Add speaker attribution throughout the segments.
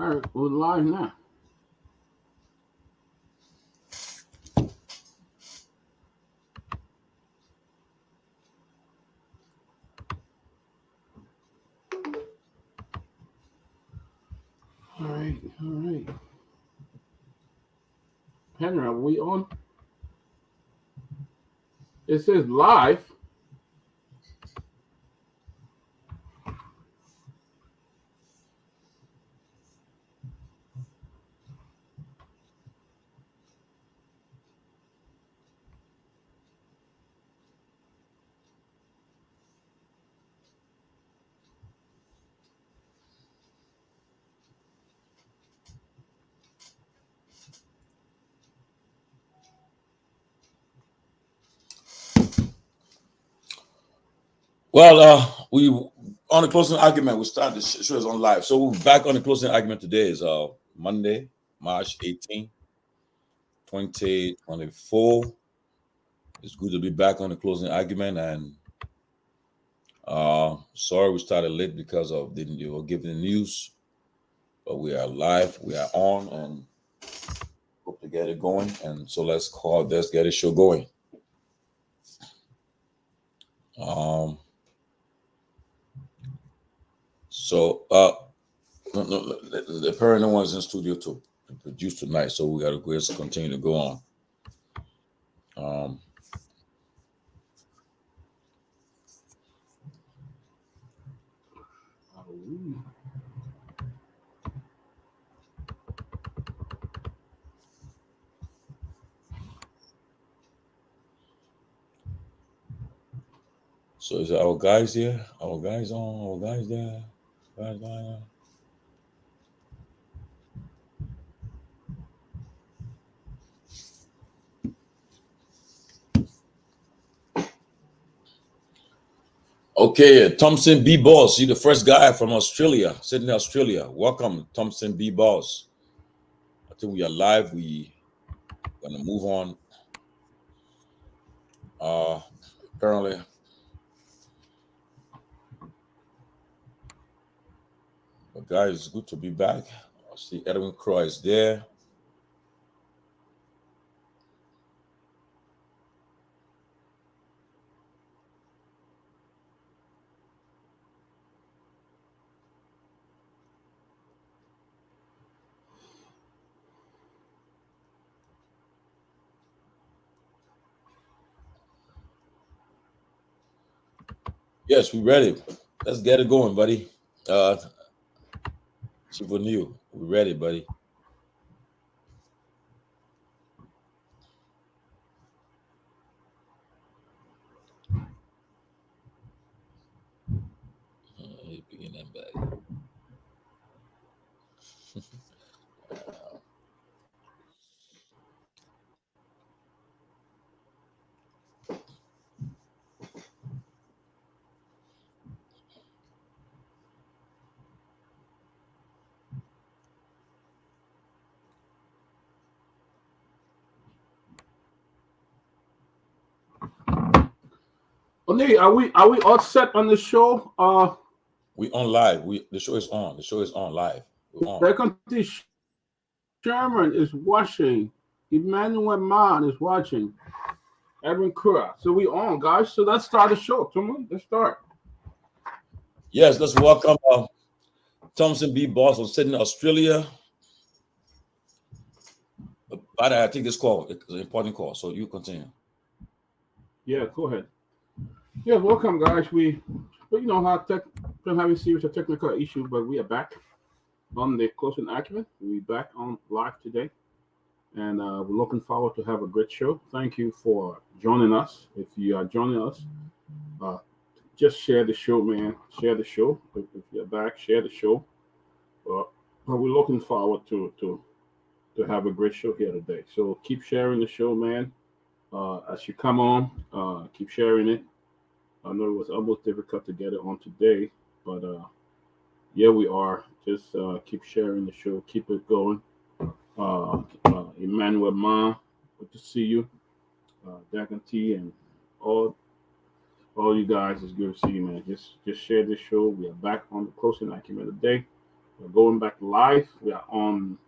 Speaker 1: All right, we're live now. All right, all right. Henry, are we on? It says live.
Speaker 2: Well, we on the closing argument. We started the show is on live, so we're back on the closing argument. Today is Monday, March 18, 2024. It's good to be back on the closing argument, and sorry we started late because of you were giving the news, but we are live, we are on, and hope to get it going. And so let's get the show going. Um, so the parent no one's in studio to produce tonight, so we got to just continue to go on. So is it our guys here? Our guys on? Our guys there? Guys there? Okay, Thompson B. Boss, you're the first guy from Australia, Sydney, Australia. Welcome, Thompson B. Boss. I think we are live. We gonna move on. Apparently, but guys, it's good to be back. I see Edwin Croy is there. Yes, we ready. Let's get it going, buddy. Super new. We ready, buddy. Begin that back.
Speaker 1: Okay, are we all set on the show?
Speaker 2: We on live. The show is on. The show is on live. We're on.
Speaker 1: Faculty Sherman is watching. Emmanuel Mann is watching. Edwin Kura. So we on, guys. So let's start the show. Tomalin, let's start.
Speaker 2: Yes, let's welcome Thompson B. Boss from Sydney, Australia. But I think this call is an important call, so you continue.
Speaker 1: Yeah, go ahead. Yeah, welcome, guys. But you know how been having series of technical issues, but we are back on the closing argument. We're back on live today, and we're looking forward to have a great show. Thank you for joining us. If you are joining us, uh, just share the show, man. Share the show. If you're back, share the show. But we're looking forward to have a great show here today. So keep sharing the show, man. As you come on, keep sharing it. I know it was almost difficult to get it on today, but yeah, we are. Just keep sharing the show, keep it going. Emmanuel Ma, good to see you. Dagan T and all you guys, it's good to see you, man. Just share this show. We are back on the closing argument today. We're going back live. We are on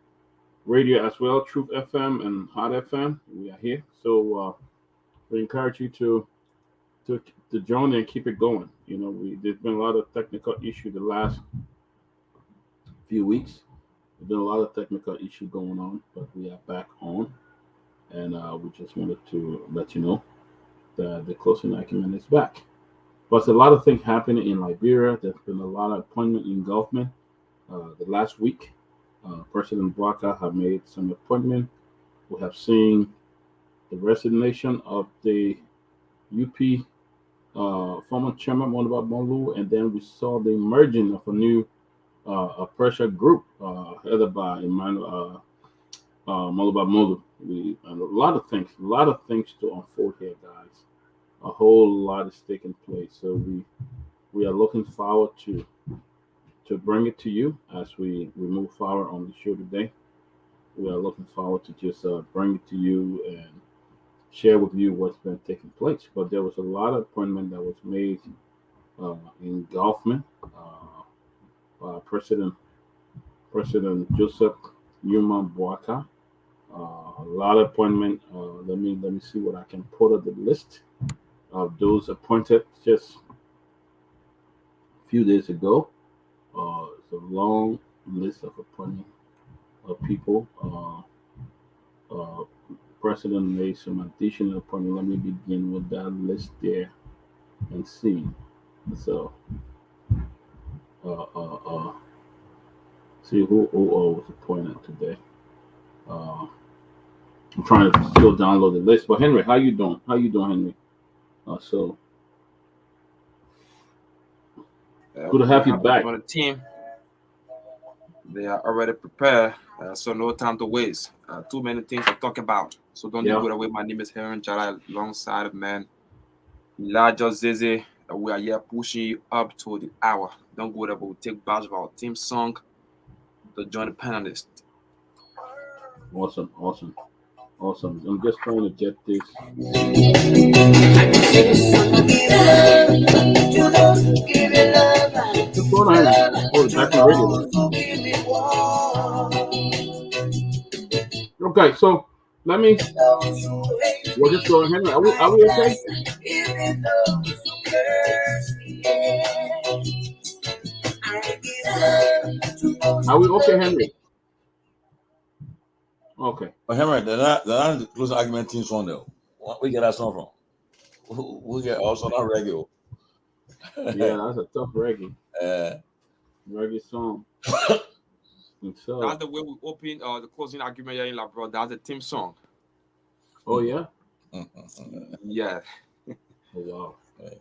Speaker 1: radio as well, Truth FM and Hot FM. We are here. So we encourage you to to join and keep it going. There's been a lot of technical issue the last few weeks. There's been a lot of technical issue going on, but we are back on, and we just wanted to let you know that the closing argument is back. But there's a lot of things happening in Liberia. There's been a lot of appointment engulfment the last week. President Bwaka have made some appointment. We have seen the resignation of the UP former chairman Moniba Bonlu, and then we saw the emerging of a new a pressure group headed by Emmanuel Moluba Molu. And a lot of things to unfold here, guys. A whole lot is taking place. So we are looking forward to bring it to you as we move forward on the show today. We are looking forward to just bring it to you and share with you what's been taking place. But there was a lot of appointment that was made in Golfman. President Joseph Newman Boaka. A lot of appointment. Let me see what I can put on the list of those appointed just a few days ago. It's a long list of appointment of people. President made some additional appointment. Let me begin with that list there and see. So, see who was appointed today. I'm trying to still download the list. But Henry, how you doing? How you doing, Henry? So good to have you back.
Speaker 3: On the team, they are already prepared, so no time to waste. Too many things to talk about, so don't go away. My name is Heron Jara, alongside of man Elijah Zeze. We are here pushing you up to the hour. Don't go there, but we'll take batch of our team song to join the panelists.
Speaker 1: Awesome. I'm just trying to get this. Okay, so let me. We'll just go ahead. Are we okay? Are we okay, Henry? Okay.
Speaker 2: Well, Henry, they're not the closing argument team song though. We get that song from? We get also not regular.
Speaker 1: Yeah, that's a tough reggae. Reggae song.
Speaker 3: So that's the way we open the closing argument here in Labrador. That's the team song.
Speaker 1: Oh yeah.
Speaker 3: Yeah.
Speaker 1: Oh,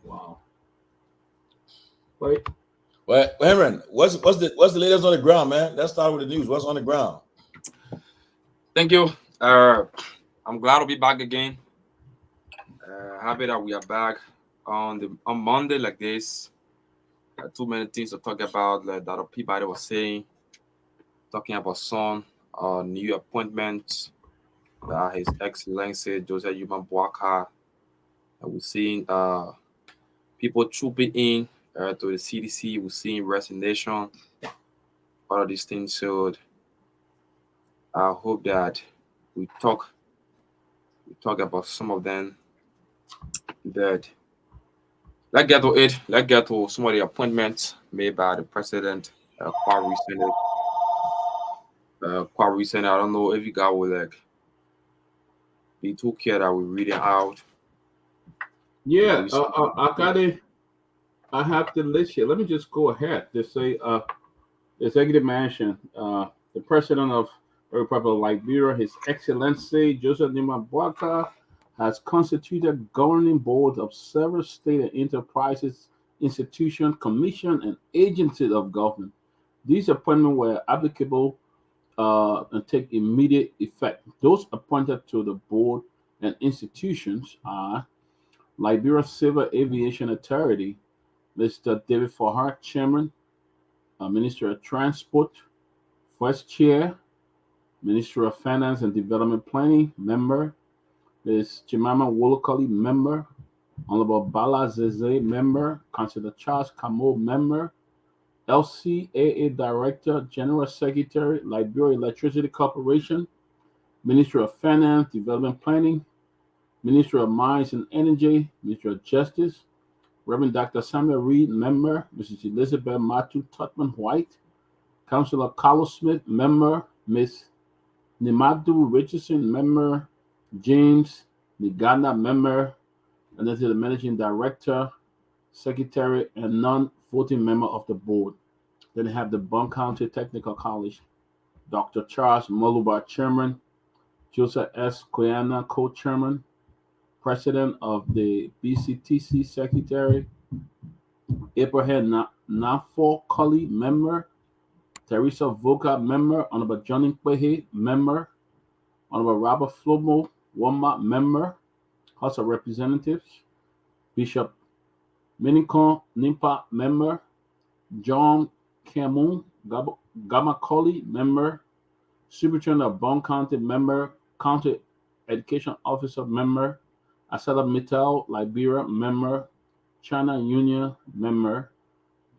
Speaker 1: wow. Wait.
Speaker 2: Well, Henry, what's the latest on the ground, man? Let's start with the news. What's on the ground?
Speaker 3: Thank you. I'm glad to be back again. Happy that we are back on Monday like this. Too many things to talk about, like that Peabody was saying, talking about some new appointments. His Excellency Joseph Yuman Boaka. We're seeing people trooping in to the CDC. We're seeing resignation, all of these things. So I hope that we talk about some of them. That let's get to it. Let's get to some of the appointments made by the president quite recently. I don't know if you guys will be too care that we read it out.
Speaker 1: Yeah, I got it. I have the list here. Let me just go ahead. They say Executive Mansion, the president of the Republic of Liberia, His Excellency Joseph Nima Boaka, has constituted governing boards of several state and enterprises, institutions, commissions, and agencies of government. These appointments were applicable and take immediate effect. Those appointed to the board and institutions are Liberia Civil Aviation Authority, Mr. David Fahar, Chairman, Minister of Transport, First Chair, Minister of Finance and Development Planning, Member, Ms. Jemima Wolokoli, Member, Honorable Bala Zeze, Member, Councillor Charles Kamo, Member, LCAA Director, General Secretary, Liberia Electricity Corporation, Ministry of Finance, Development Planning, Ministry of Mines and Energy, Ministry of Justice, Reverend Dr. Samuel Reed, Member, Mrs. Elizabeth Matu Tutman White, Councilor Carlos Smith, Member, Miss Nimadu Richardson, Member, James Niganda, Member, and this is the Managing Director, Secretary, and non-voting member of the board. Then they have the Bond County Technical College, Dr. Charles Moluba, Chairman, Joseph S. Koyana, Co-Chairman, President of the BCTC, Secretary, Abraham Nafo Cully, Member, Teresa Voka, Member, Honorable Johnny Kwehe, Member, Honorable Robert Flomo, Woma, Member, House of Representatives, Bishop Minikon Nimpa, Member, John Camun Gamakoli, Member, Superintendent of Bond County, Member, County Education Officer, Member, Asada Mittal, Liberia, Member, China Union, Member,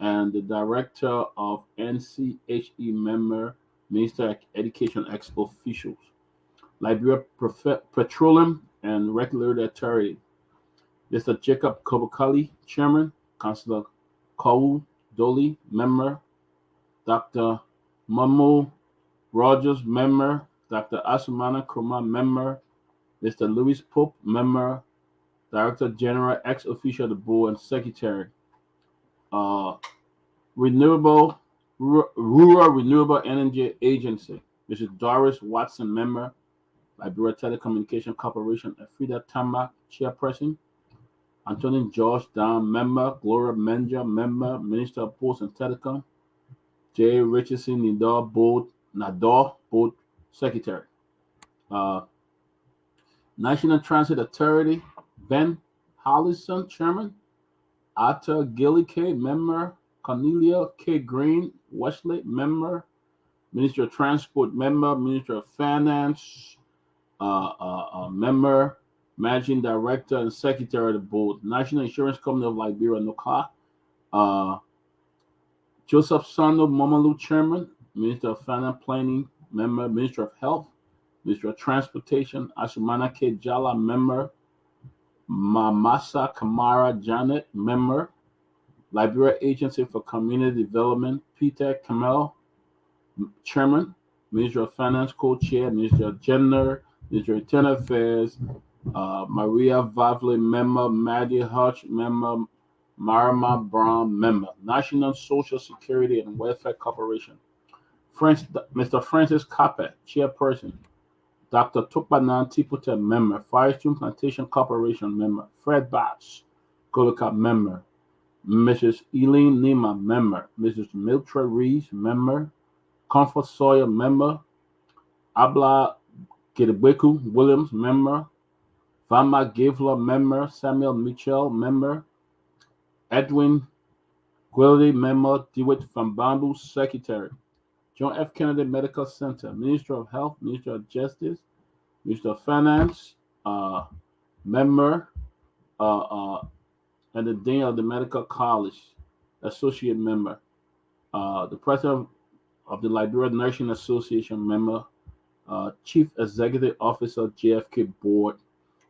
Speaker 1: and the Director of NCHE, Member, Minister of Education ex officials. Liberia Petroleum and Regulatory Authority, Mr. Jacob Kobakali, Chairman, Councilor Kawu Doli, Member, Dr. Mamo Rogers, Member, Dr. Asumana Kroma, Member, Mr. Louis Pope, Member, Director General, ex officio of the board, and Secretary. Uh, Rural Renewable Energy Agency, Mrs. Doris Watson, Member, Liberia Telecommunication Corporation, Afida Tamba, Chairperson, Anthony George Down, Member, Gloria Menja, Member, Minister of Post and Telecom, J. Richardson Nador, Board Secretary. National Transit Authority, Ben Hollison, Chairman, Atta Gilly K, Member, Cornelia K. Green, Wesley, Member, Minister of Transport, Member, Minister of Finance, Member, Managing Director and Secretary of the Board, National Insurance Company of Liberia, NOCA, Joseph Sando Momalu, Chairman, Minister of Finance Planning, Member, Minister of Health, Minister of Transportation, Asumana K. Jala, Member, Mamasa Kamara Janet, Member, Liberia Agency for Community Development, Peter Kamel, Chairman, Minister of Finance Co-Chair, Minister of Gender, Minister of Internal Affairs, Maria Vavle, Member, Maddie Hutch, Member, Marama Brown, Member, National Social Security and Welfare Corporation, Mr. Francis Capet, Chairperson, Dr. Tupanan Tipota, Member, Firestone Plantation Corporation, Member, Fred Batts, Golika, Member, Mrs. Eileen Nima, Member, Mrs. Mildred Rees, Member, Comfort Sawyer, Member, Abla Kidebeku Williams, Member, Vama Gavler, Member, Samuel Mitchell, Member, Edwin Gwildy, Member, DeWitt Van Bambu, Secretary, John F. Kennedy Medical Center, Minister of Health, Minister of Justice, Minister of Finance, Member, and the Dean of the Medical College, Associate Member, the President of the Liberia Nursing Association, Member, Chief Executive Officer, JFK Board,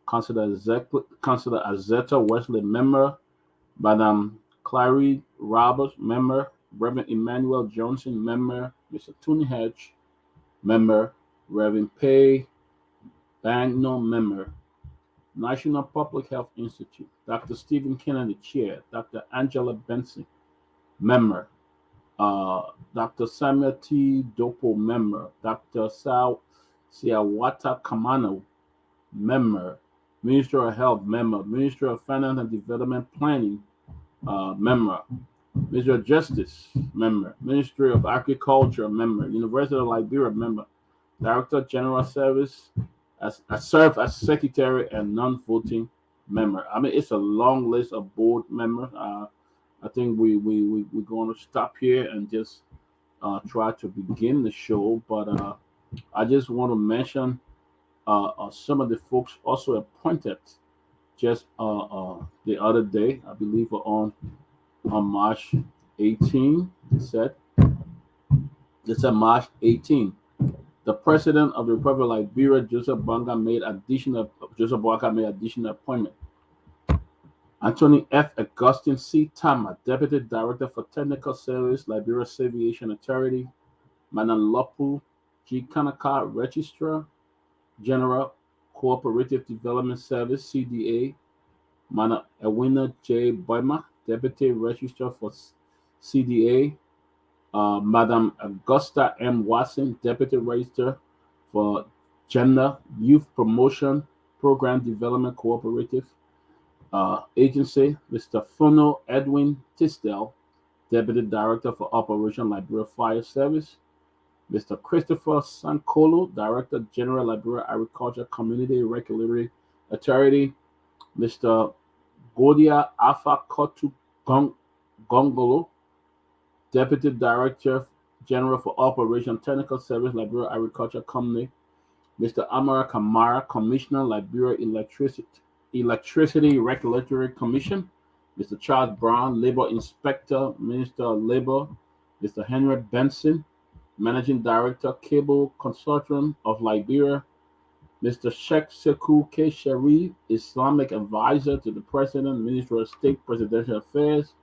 Speaker 1: Councilor Azeta Wesley, Member, Madam Clary Roberts, Member, Reverend Emmanuel Johnson, Member, Mr. Tony Hedge, Member, Reverend Pay Bagno, Member, National Public Health Institute, Dr. Stephen Kennedy, Chair, Dr. Angela Benson, Member, Dr. Samuel T. Dopo, Member, Dr. Siawata Kamano, Member, Minister of Health, Member, Minister of Finance and Development Planning, Member, Minister of Justice, Member, Ministry of Agriculture, Member, University of Liberia, Member, Director General Service, I serve as Secretary and non-voting member. I mean, it's a long list of board members. I think we're going to stop here and just try to begin the show. But I just want to mention some of the folks also appointed just the other day, I believe on March 18, they said March 18. The President of the Republic of Liberia, Joseph Boakai, made additional appointment. Anthony F. Augustine C. Tama, Deputy Director for Technical Service, Liberia Aviation Authority. Madam Lofa G. Kanaka, Registrar General, Cooperative Development Service, CDA. Madam Edwina J. Boima, Deputy Registrar for CDA. Madam Augusta M. Watson, Deputy Registrar for Gender Youth Promotion Program Development Cooperative Agency. Mr. Funo Edwin Tisdale, Deputy Director for Operation Liberia Fire Service. Mr. Christopher Sankolo, Director General Liberia Agriculture Community Regulatory Authority. Mr. Godia Alpha Kotu Gongolo, Deputy Director General for Operation Technical Service, Liberia Agriculture Company. Mr. Amara Kamara, Commissioner, Liberia Electricity Regulatory Commission. Mr. Charles Brown, Labor Inspector, Minister of Labor. Mr. Henry Benson, Managing Director, Cable Consortium of Liberia. Mr. Sheikh Sekou K. Sharif, Islamic Advisor to the President, Minister of State Presidential Affairs.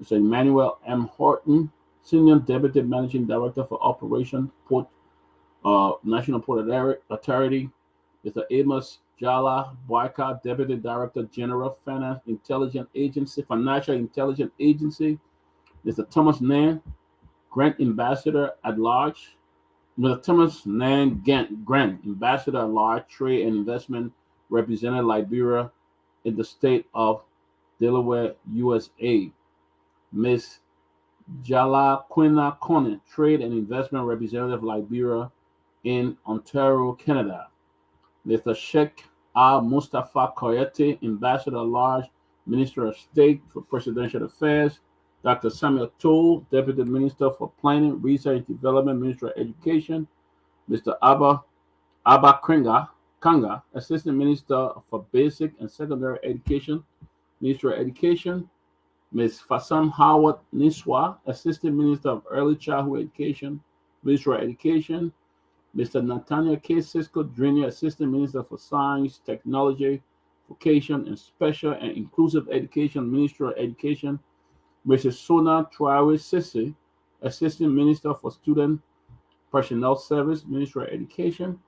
Speaker 1: Mr. Emmanuel M. Horton, Senior Deputy Managing Director for Operation Port, National Port Authority. Mr. Amos Jala Boakai, Deputy Director General Financial Intelligence Agency. Mr. Thomas Nan, Grant Ambassador at Large. Mr. Thomas Nan Grant, Ambassador at Large, Trade and Investment, represented Liberia in the state of Delaware, USA. Ms. Jala Quina Conan, Trade and Investment Representative, Liberia in Ontario, Canada. Mr. Sheikh Al Mustafa Koyete, Ambassador at Large, Minister of State for Presidential Affairs. Dr. Samuel Toll, Deputy Minister for Planning, Research and Development, Minister of Education. Mr. Abba Kanga, Assistant Minister for Basic and Secondary Education, Minister of Education. Ms. Fasam Howard Niswa, Assistant Minister of Early Childhood Education, Minister of Education. Mr. Nathaniel K. Cisco Jr., Assistant Minister for Science, Technology, Vocation, and Special and Inclusive Education, Minister of Education. Mrs. Sona Traore Sisi, Assistant Minister for Student Personnel Service, Minister of Education.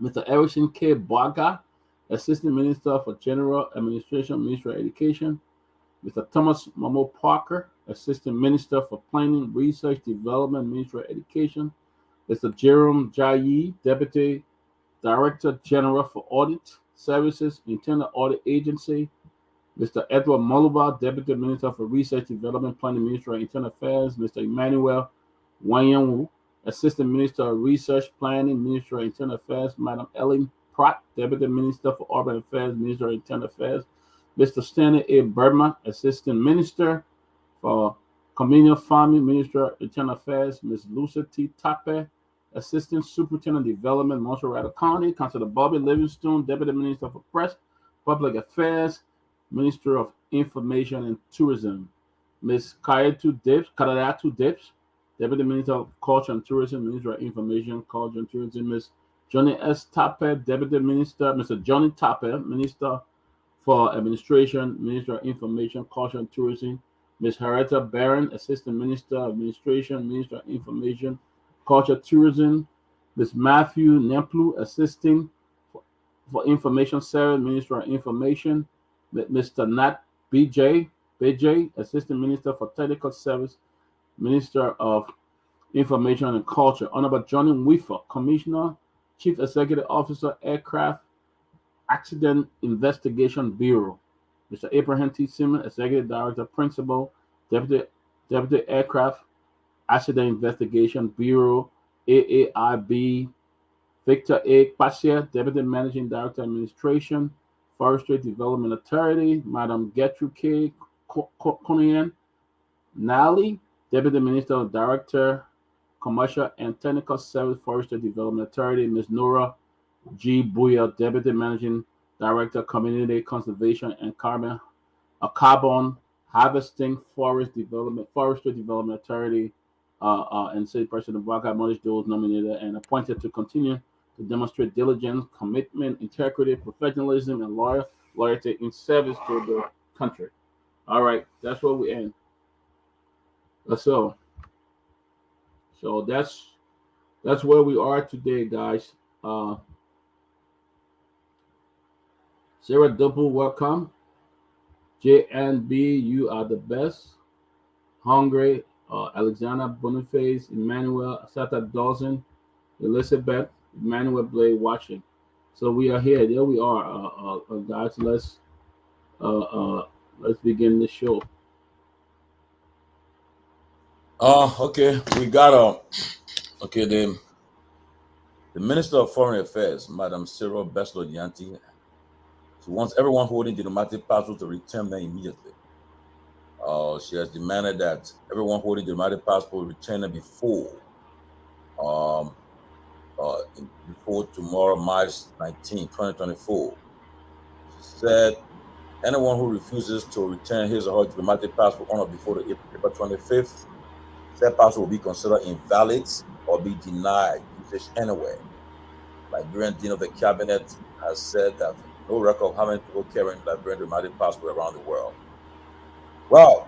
Speaker 1: Mr. Erickson K. Baga, Assistant Minister for General Administration, Minister of Education. Mr. Thomas Momo Parker, Assistant Minister for Planning, Research, Development, Minister of Education. Mr. Jerome Jayi, Deputy Director General for Audit Services, Internal Audit Agency. Mr. Edward Moluba, Deputy Minister for Research, Development, Planning, Minister of Internal Affairs. Mr. Emmanuel Nyenwolo, Assistant Minister of Research, Planning, Minister of Internal Affairs. Madam Ellen Pratt, Deputy Minister for Urban Affairs, Minister of Internal Affairs. Mr. Stanley A. Burma, Assistant Minister for Communal Farming, Minister of Internal Affairs. Ms. Lucy T. Tape, Assistant Superintendent of Development, Montserrat County. Councilor Bobby Livingstone, Deputy Minister for Press, Public Affairs, Minister of Information and Tourism. Ms. Kayatu Dips, Deputy Minister of Culture and Tourism, Minister of Information, Culture and Tourism. Ms. Johnny S. Tape, Deputy Minister. Mr. Johnny Tape, Minister for Administration, Minister of Information, Culture and Tourism. Ms. Harrietta Barron, Assistant Minister of Administration, Minister of Information, Culture, Tourism. Ms. Matthew Nemplu, Assistant for Information Service, Minister of Information. Mr. Nat BJ, Assistant Minister for Technical Service, Minister of Information and Culture. Honorable Johnny Weaver, Commissioner, Chief Executive Officer, Aircraft Accident Investigation Bureau. Mr. Abraham T. Simmons, Executive Director, Principal, Deputy Aircraft Accident Investigation Bureau, AAIB. Victor A. Pasia, Deputy Managing Director, Administration, Forestry Development Authority. Madam Gertrude K. Konian Nally, Deputy Minister, Director, Commercial and Technical Service, Forestry Development Authority. Ms. Nora G. Buya, Deputy Managing Director, Community Conservation and Carbon Harvesting Forestry Development Authority, and City President Barack acknowledged those nominated and appointed to continue to demonstrate diligence, commitment, integrity, professionalism, and loyalty in service to the country. All right, that's where we end. So, so that's where we are today, guys. Uh, Sarah Double, welcome. JNB, you are the best. Hungry, Alexander Boniface, Emmanuel, Sata Dawson, Elizabeth, Emmanuel Blade watching. So we are here. There we are, guys. Uh, uh, let's begin the show.
Speaker 2: Okay, we got okay, the Minister of Foreign Affairs, Madam Cyril Beslo Yanti, she wants everyone holding diplomatic passports to return them immediately. She has demanded that everyone holding diplomatic passport return them um, before tomorrow, March 19, 2024. She said anyone who refuses to return his or her diplomatic passport on or before the April 25th, said passport will be considered invalid or be denied usage anywhere. Liberian Dean of the Cabinet has said that no record of how many people carrying Liberian diplomatic passport around the world. Well,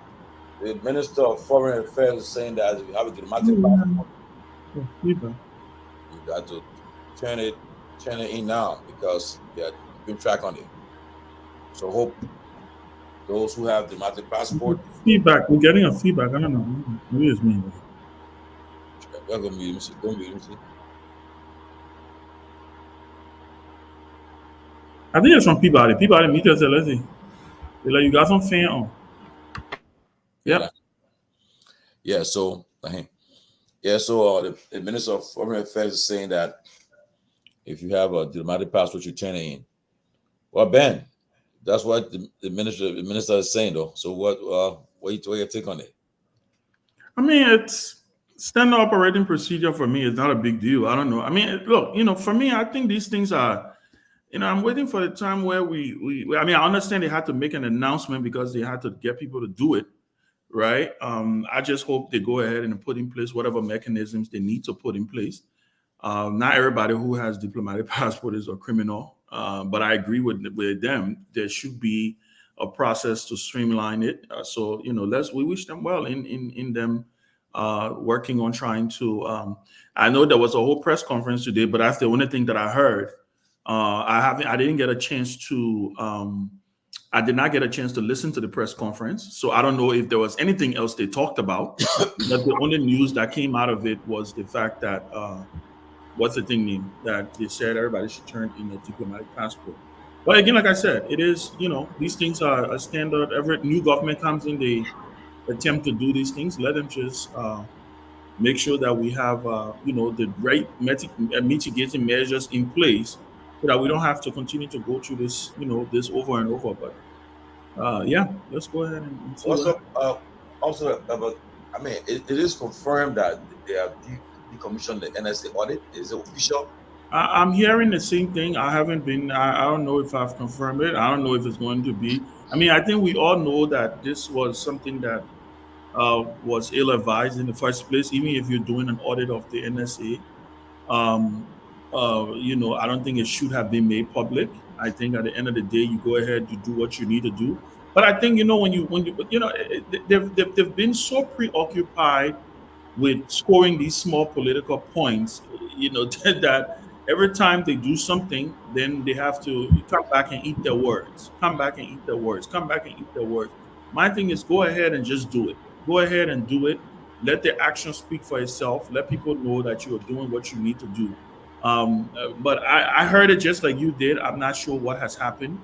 Speaker 2: the Minister of Foreign Affairs is saying that if you have a diplomatic passport, you got to turn it in now because they're keeping track on it. So hope those who have diplomatic passport.
Speaker 4: Feedback. We're getting a feedback. I don't know. Maybe it's me.
Speaker 2: Go mute.
Speaker 4: I think it's from Peabody. Peabody, meet us. Let's see. They're like, you got some fan on. Yep.
Speaker 2: Yeah. So, the Minister of Foreign Affairs is saying that if you have a diplomatic passport, you turn it in. Well, Ben, that's what the minister is saying, though. So, what your take on it?
Speaker 4: I mean, it's standard operating procedure for me. It's not a big deal. I don't know. I mean, look, for me, I think these things are. I'm waiting for the time where I mean, I understand they had to make an announcement because they had to get people to do it, right? I just hope they go ahead and put in place whatever mechanisms they need to put in place. Not everybody who has diplomatic passport is a criminal, but I agree with them. There should be a process to streamline it. So we wish them well in them working on trying to. I know there was a whole press conference today, but that's the only thing that I heard. I didn't get a chance to. I did not get a chance to listen to the press conference, so I don't know if there was anything else they talked about. But the only news that came out of it was the fact that what's the thing name that they said everybody should turn in a diplomatic passport. But again, like I said, it is these things are a standard. Every new government comes in, they attempt to do these things. Let them just make sure that we have the right mitigating measures in place so that we don't have to continue to go through this this over and over. But yeah, let's go ahead and see.
Speaker 2: Also, I mean, it is confirmed that they have decommissioned the NSA audit. Is it official?
Speaker 4: I'm hearing the same thing. I haven't been. I don't know if I've confirmed it. I don't know if it's going to be. I mean, I think we all know that this was something that was ill-advised in the first place. Even if you're doing an audit of the NSA, I don't think it should have been made public. I think at the end of the day, you go ahead, you do what you need to do. But I think they've been so preoccupied with scoring these small political points, that every time they do something, then they have to come back and eat their words. Come back and eat their words. Come back and eat their words. My thing is go ahead and just do it. Go ahead and do it. Let the action speak for itself. Let people know that you are doing what you need to do. But I heard it just like you did. I'm not sure what has happened.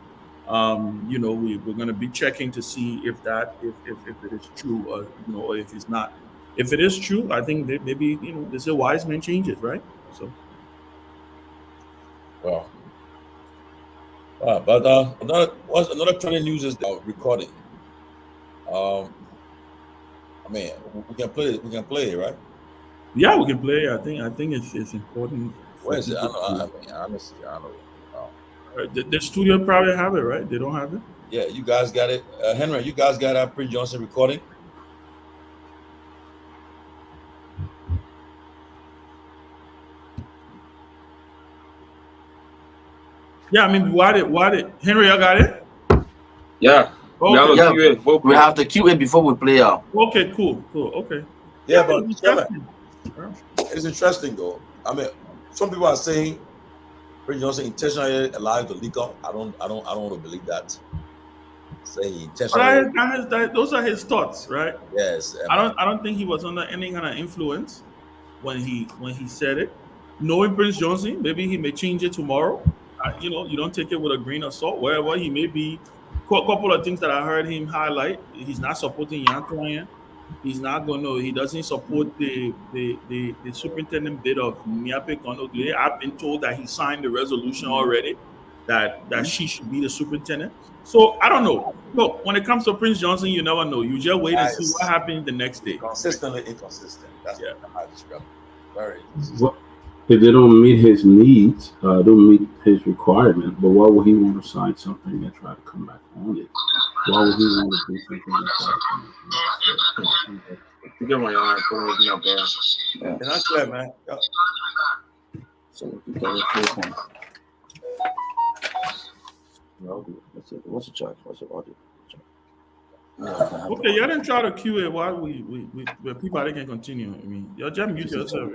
Speaker 4: We're going to be checking to see if it is true, or if it's not. If it is true, I think that maybe there's a wise man changes, right? So.
Speaker 2: Well, but another trending news is the recording. I mean, we can play it. We can play it, right?
Speaker 4: Yeah, we can play. I think it's important.
Speaker 2: Where is it? I don't know.
Speaker 4: The studio probably have it, right? They don't have it.
Speaker 2: Yeah, you guys got it. Henry, you guys got our Prince Johnson recording?
Speaker 4: Yeah, I mean, why did Henry? I got it.
Speaker 3: Yeah. We have
Speaker 4: Okay.
Speaker 3: a QA.
Speaker 5: We have to queue it before we play out.
Speaker 4: Okay, cool. Okay.
Speaker 2: Yeah, but
Speaker 4: it's
Speaker 2: Kevin,
Speaker 4: interesting.
Speaker 2: it's interesting though. I mean, some people are saying Prince Johnson intentionally allowed to leak up. I don't want to believe that. Say he intentionally.
Speaker 4: Those are his thoughts, right?
Speaker 2: Yes.
Speaker 4: I don't think he was under any kind of influence when he said it. Knowing Prince Johnson, maybe he may change it tomorrow. You don't take it with a grain of salt. Wherever he may be, a couple of things that I heard him highlight. He's not supporting Yantoyan. He's not going to. He doesn't support the superintendent bid of Miape Konogule. I've been told that he signed the resolution already that she should be the superintendent. So I don't know. Look, when it comes to Prince Johnson, you never know. You just wait and see what happens the next day.
Speaker 2: Consistently inconsistent. That's what I describe. Very inconsistent.
Speaker 1: Well, if they don't meet his needs, don't meet his requirement, but why would he want to sign something and try to come back on it? Why would he want to do something and try to come back on it?
Speaker 3: You get my eye, put it up there.
Speaker 5: Yeah.
Speaker 2: And that's clear, man. Yeah.
Speaker 5: So we can play one. What's the charge? What's the audio?
Speaker 4: Okay, you didn't try to cue it while we Peabody can continue. I mean, you're just mute yourself.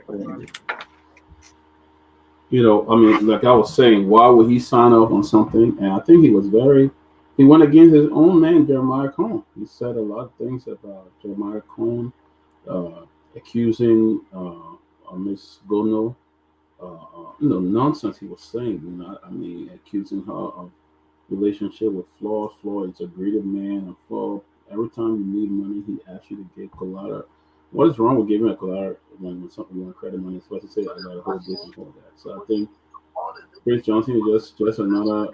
Speaker 1: You know, I mean, like I was saying, why would he sign off on something? And I think he went against his own man, Jeremiah Cohn. He said a lot of things about Jeremiah Cohn, accusing Miss Gono, nonsense he was saying. I mean, accusing her of relationship with Flaw. Flaw is a greedy man, and Flaw, every time you need money, he asks you to give collateral. What is wrong with giving a collateral when something you want credit money? It's supposed to say I got to hold this and hold that. So I think Prince Johnson is just another.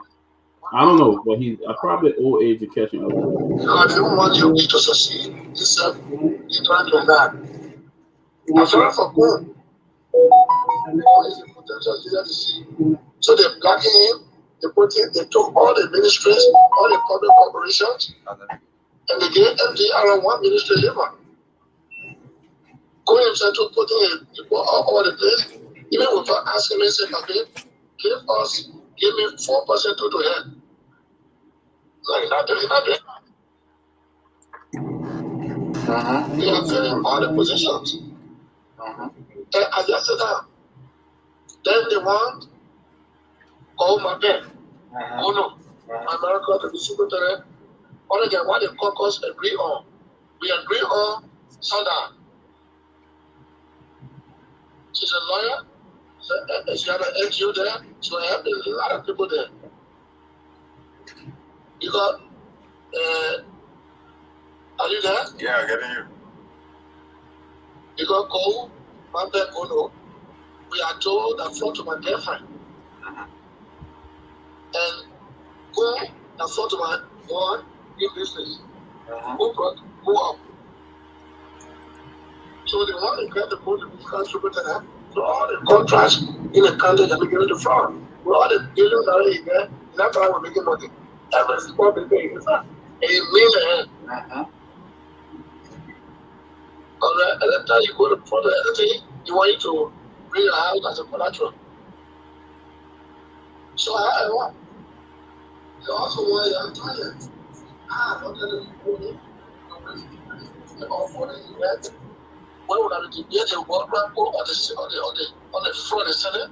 Speaker 1: I don't know, but he's probably old age of catching up.
Speaker 6: I don't want you to succeed. He's trying to that. I'm sorry for good. He's a potential leader to see. So they're blocking him. They took all the ministries, all the public corporations, and they gave MDR one ministry labor. Going himself to putting people all over the place, even without asking me, say, okay, give me 4% to head. No, you're not doing that. They are filling all the positions. And I just said that. Then they want my Ben. America to be superintendent. Only then what the caucus agree on. We agree on sundown. She's a lawyer. She had an NGO there. So I have a lot of people there. You got, are you there?
Speaker 7: Yeah, I'm getting you.
Speaker 6: You got Cole, Mambe Kono. We are told that flow to my girlfriend. And go and flow to my boy in business. Go up. So they want to get the board to become superintendent. So all the contracts in the country that we given to fraud. With all the billions that are in there, that's why we're making money. Every small business is that. $1 million. Alright, and then time you go to further anything, you want you to bring your house as a collateral. So I want. You also want your client. What kind of people when would I be debate a world rank on the floor of the Senate?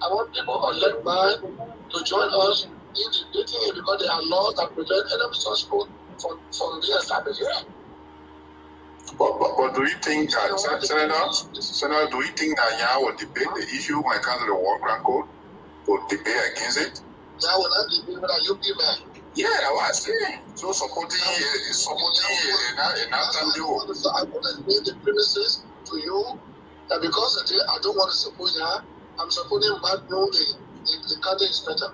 Speaker 6: I want people elected by to join us in debating it because there are laws that prevent any source code from being established here.
Speaker 7: But do you think, Senator, do you think that Nya will debate the issue when it comes to the war grant code? Will debate against it?
Speaker 6: Nya will not debate with a UP man.
Speaker 7: Yeah, that's what I'm saying. So supporting
Speaker 6: I want to make the premises to you that because I don't want to support her, I'm supporting Magno, the county inspector.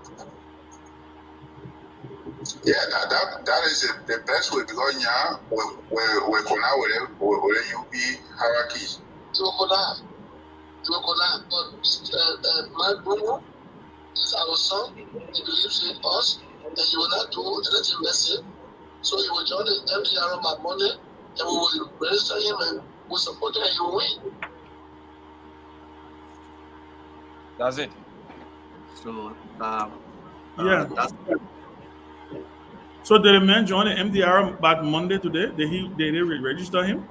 Speaker 7: Yeah, that is the best way because Nya we connect with the UP hierarchy.
Speaker 6: You will connect. But Magno is our son. He believes in us. and he will not do anything messy. So he will join the MDR by Monday, and we will register him and we'll support him and he will win.
Speaker 3: That's it.
Speaker 5: So
Speaker 4: Yeah.
Speaker 5: that's
Speaker 4: So did a man join the MDR back Monday today? Did they register him?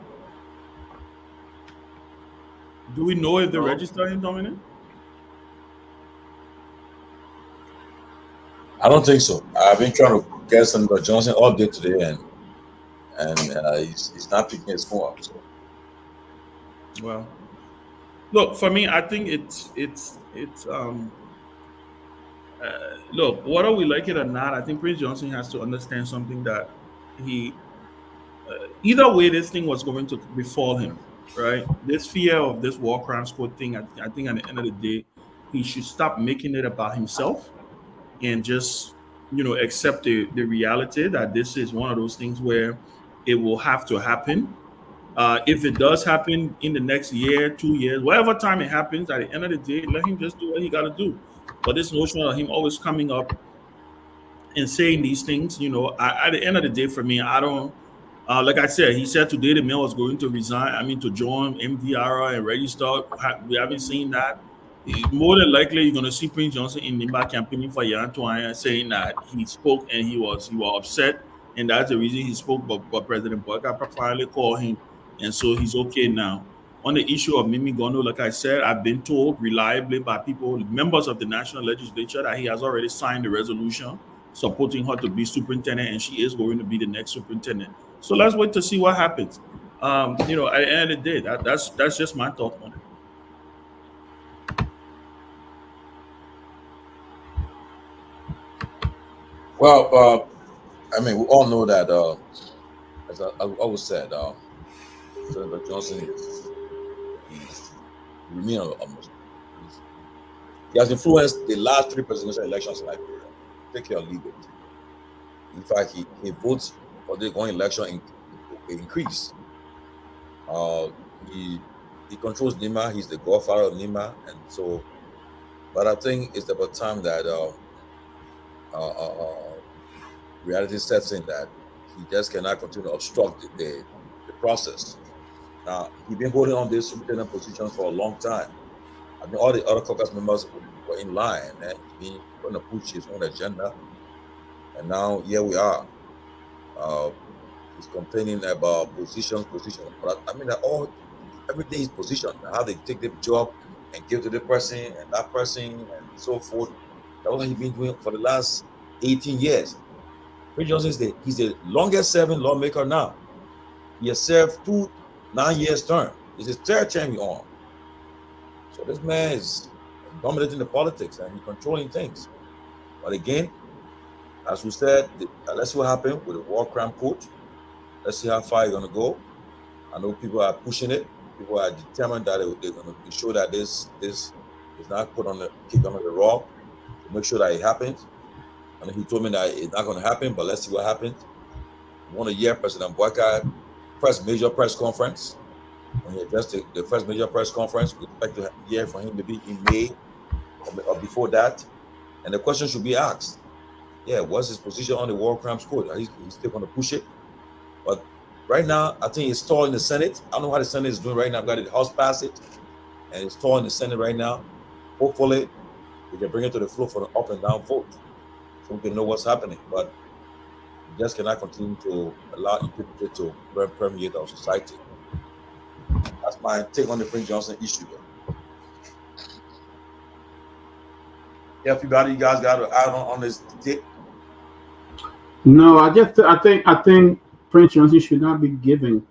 Speaker 4: Do we know if they
Speaker 5: No.
Speaker 4: register him, Dominic?
Speaker 2: I don't think so. I've been trying to get Senator Johnson all day today, and he's not picking his phone up. So.
Speaker 4: Well, look, for me, I think look, whether we like it or not, I think Prince Johnson has to understand something that he either way this thing was going to befall him, right? This fear of this war crimes court thing, I think at the end of the day, he should stop making it about himself and just accept the reality that this is one of those things where it will have to happen. If it does happen in the next year, 2 years, whatever time it happens, at the end of the day, let him just do what he got to do. But this notion of him always coming up and saying these things, at the end of the day, for me, I don't. Like I said, he said today the man was going to resign. I mean, to join MDR and register. We haven't seen that. More than likely, you're going to see Prince Johnson in Nimba campaigning for Yantuan saying that he spoke and he was upset, and that's the reason he spoke. But President Boyka finally called him, and so he's okay now. On the issue of Mimi Gono, like I said, I've been told reliably by people, members of the National Legislature, that he has already signed the resolution supporting her to be superintendent, and she is going to be the next superintendent. So let's wait to see what happens. At the end of the day, that's just my thought on it.
Speaker 2: Well, I mean, we all know that, as I always said, Senator Johnson he's remain almost. He has influenced the last 3 presidential elections in Liberia. Take care or leave it. In fact, he votes for the going election increase. He controls Nima. He's the godfather of Nima, and so. But I think it's about time that reality sets in that he just cannot continue to obstruct the process. Now, he's been holding on this superintendent position for a long time. I mean, all the other caucus members were in line, and he's been trying to push his own agenda. And now, here we are. He's complaining about position. But I mean, everything is position. How they take the job and give to the person and that person and so forth. That's what he's been doing for the last 18 years. Prince Johnson he's the longest serving lawmaker now. He has served 2 9-year terms. It's his 3rd term he's on. So this man is dominating the politics and he's controlling things. But again, as we said, let's see what happens with the war crime court. Let's see how far it's going to go. I know people are pushing it. People are determined that they're going to show that this is not put on the kick under the rug to make sure that it happens. And he told me that it's not going to happen, but let's see what happens. We want to hear President Boyka first major press conference. When he addressed the first major press conference, we expect to hear from him maybe in May or before that. And the question should be asked. Yeah, what's his position on the war crimes court? He's still going to push it. But right now, I think it's stalled in the Senate. I don't know how the Senate is doing right now. I've got the House pass it, and it's stalled in the Senate right now. Hopefully, we can bring it to the floor for the up and down vote so we can know what's happening. But we just cannot continue to allow impunity to permeate our society. That's my take on the Prince Johnson issue. Yeah, everybody, you guys got to add on this take?
Speaker 1: No, I think Prince Johnson should not be giving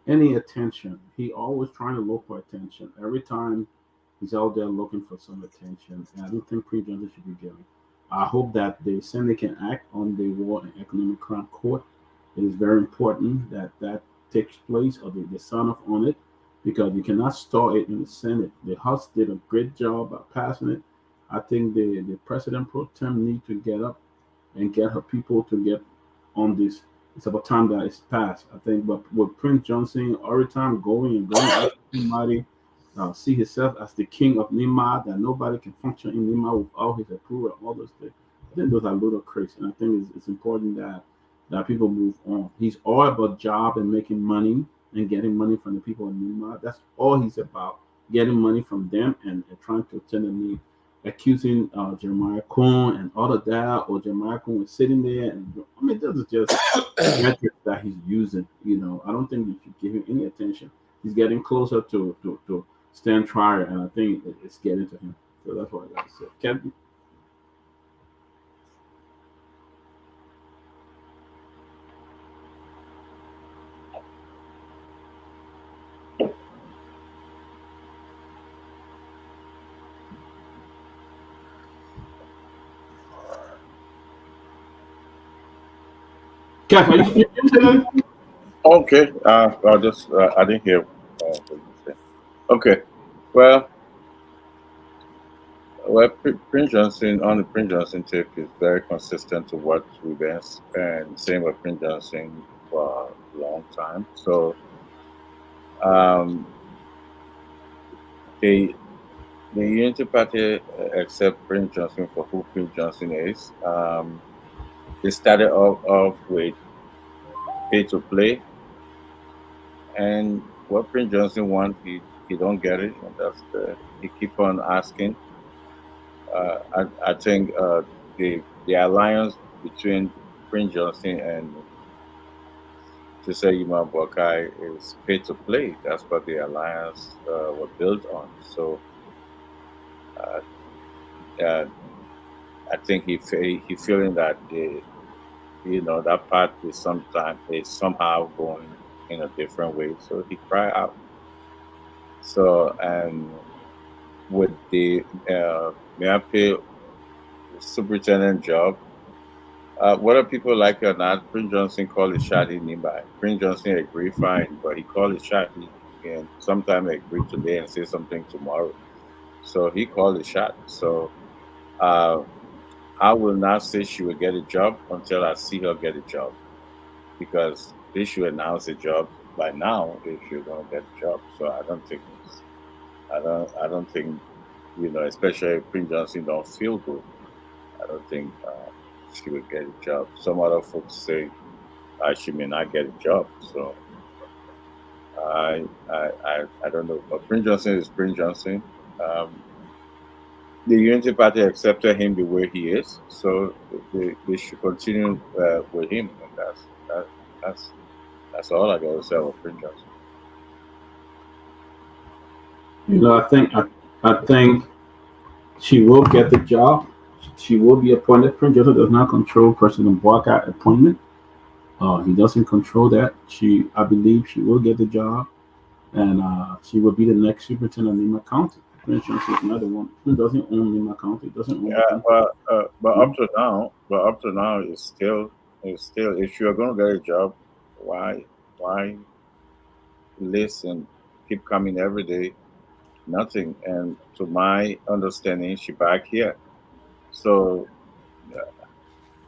Speaker 1: any attention. He always trying to look for attention. Every time he's out there looking for some attention, and I don't think Prince Johnson should be giving. I hope that the Senate can act on the War and Economic Crime Court. It is very important that takes place, or they sign off on it, because you cannot stall it in the Senate. The House did a great job of passing it. I think the President pro tem need to get up and get her people to get on this. It's about time that it's passed, I think. But with Prince Johnson, every time going, somebody see himself as the king of Nima, that nobody can function in Nima without his approval and all those things. I think those are ludicrous, and I think it's important that people move on. He's all about job and making money and getting money from the people in Nima. That's all he's about, getting money from them and trying to tell them, accusing Jeremiah Cohen and all of that, or Jeremiah Cohen was sitting there. And I mean, this is just metrics that he's using. I don't think you should give him any attention. He's getting closer to stand trial, and I think it's getting to him. So that's what I got to say. Captain? Keff, are you saying that?
Speaker 8: Okay. I'll just I didn't hear what you said. Okay. Well, Prince Johnson on the Prince Johnson tape is very consistent to what we've been and same with Prince Johnson for a long time. So the the Unity Party accept Prince Johnson for who Prince Johnson is. They started off with pay to play, and what Prince Johnson wants, he don't get it, and he keep on asking. I think the alliance between Prince Johnson and to say Yuma Bokai is pay to play. That's what the alliance was built on. So uh, uh, I think he feeling that that part is somehow going in a different way. So he cry out. So and with the Miape superintendent job, whether people like it or not, Prince Johnson called his shot in Nimba. Prince Johnson agreed fine, but he called his shot. He can sometimes agree today and say something tomorrow. So he called his shot. So uh, I will not say she will get a job until I see her get a job, because they should announce a job by now if you're gonna get a job. So I don't think especially if Prince Johnson don't feel good. I don't think she will get a job. Some other folks say she may not get a job. So I don't know. But Prince Johnson is Prince Johnson. Um, the Unity Party accepted him the way he is, so they should continue with him, and that's that's all I got to say about Prince Johnson.
Speaker 1: I think she will get the job. She will be appointed. Prince Joseph does not control President Boycott appointment. He doesn't control that. I believe she will get the job, and she will be the next superintendent of Lima County. Prince Joseph is another one who doesn't own Lima County. Doesn't own the
Speaker 8: Yeah,
Speaker 1: country.
Speaker 8: but
Speaker 1: Mhm.
Speaker 8: up to now, it's still if you're gonna get a job, why listen, keep coming every day, nothing. And to my understanding, she back here. So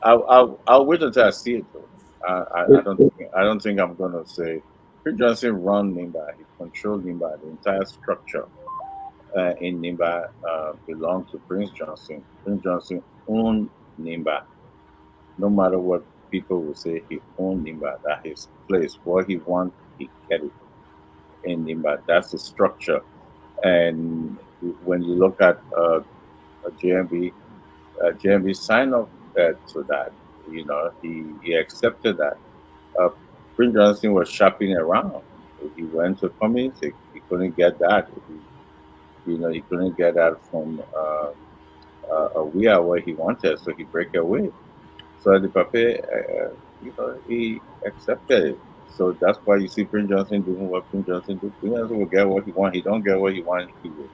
Speaker 8: I'll wait until I see it though. I don't think I'm gonna say Prince Johnson run Nimba. He control Nimba. The entire structure in Nimba belong to Prince Johnson. Prince Johnson owned Nimba. No matter what people will say, he owned Nimba. That his place. What he want, he get it in Nimba. That's the structure. And when you look at JMB, JMB signed up to that. He accepted that. Uh, Prince Johnson was shopping around. He went to community. He couldn't get that. He couldn't get that from a weir where he wanted, so he break away. So the Pape, he accepted it. So that's why you see Prince Johnson doing what Prince Johnson do. Prince Johnson will get what he want. He don't get what he want. He will.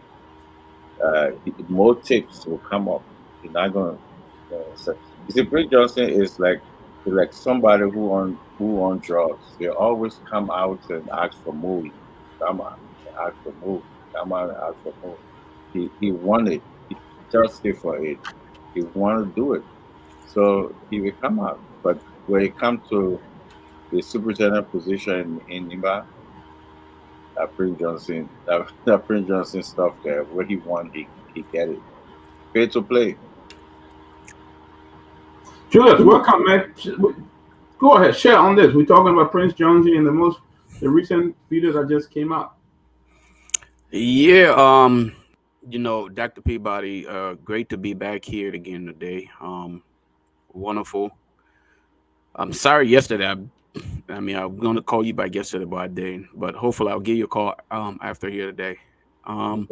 Speaker 8: More tips will come up. He's not gonna. So, you see, Prince Johnson is like somebody who on drugs. They always come out and ask for more. Come out and ask for more. Come out and ask for more. He wanted. He thirsty for it. He want to do it. So he will come out. But when it comes to the superintendent position in Nimba, that Prince Johnson stuff there, where he won, he get it. Pay to play.
Speaker 1: Julius, welcome, man. Go ahead, share on this. We're talking about Prince Jonesy and the recent video that just came out.
Speaker 9: Yeah, Dr. Peabody, great to be back here again today. Wonderful. I'm sorry yesterday. I'm gonna call you back yesterday, but I didn't. But hopefully, I'll give you a call after here today. Um,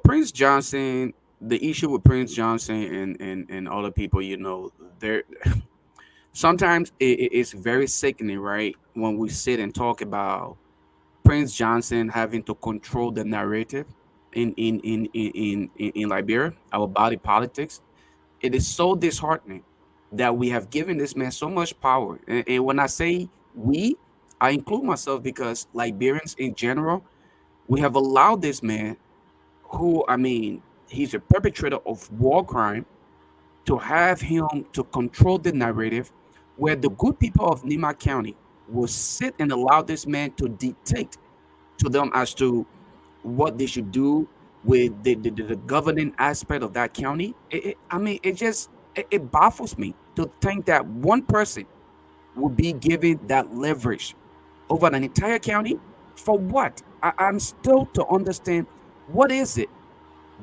Speaker 9: Prince Johnson. The issue with Prince Johnson and other people, there sometimes it's very sickening, right? When we sit and talk about Prince Johnson having to control the narrative in Liberia, our body politics. It is so disheartening that we have given this man so much power. And when I say we, I include myself because Liberians in general, we have allowed this man, who he's a perpetrator of war crime, to have him to control the narrative, where the good people of Nima County will sit and allow this man to dictate to them as to what they should do with the governing aspect of that county. It baffles me to think that one person would be given that leverage over an entire county. For what? I'm still to understand what is it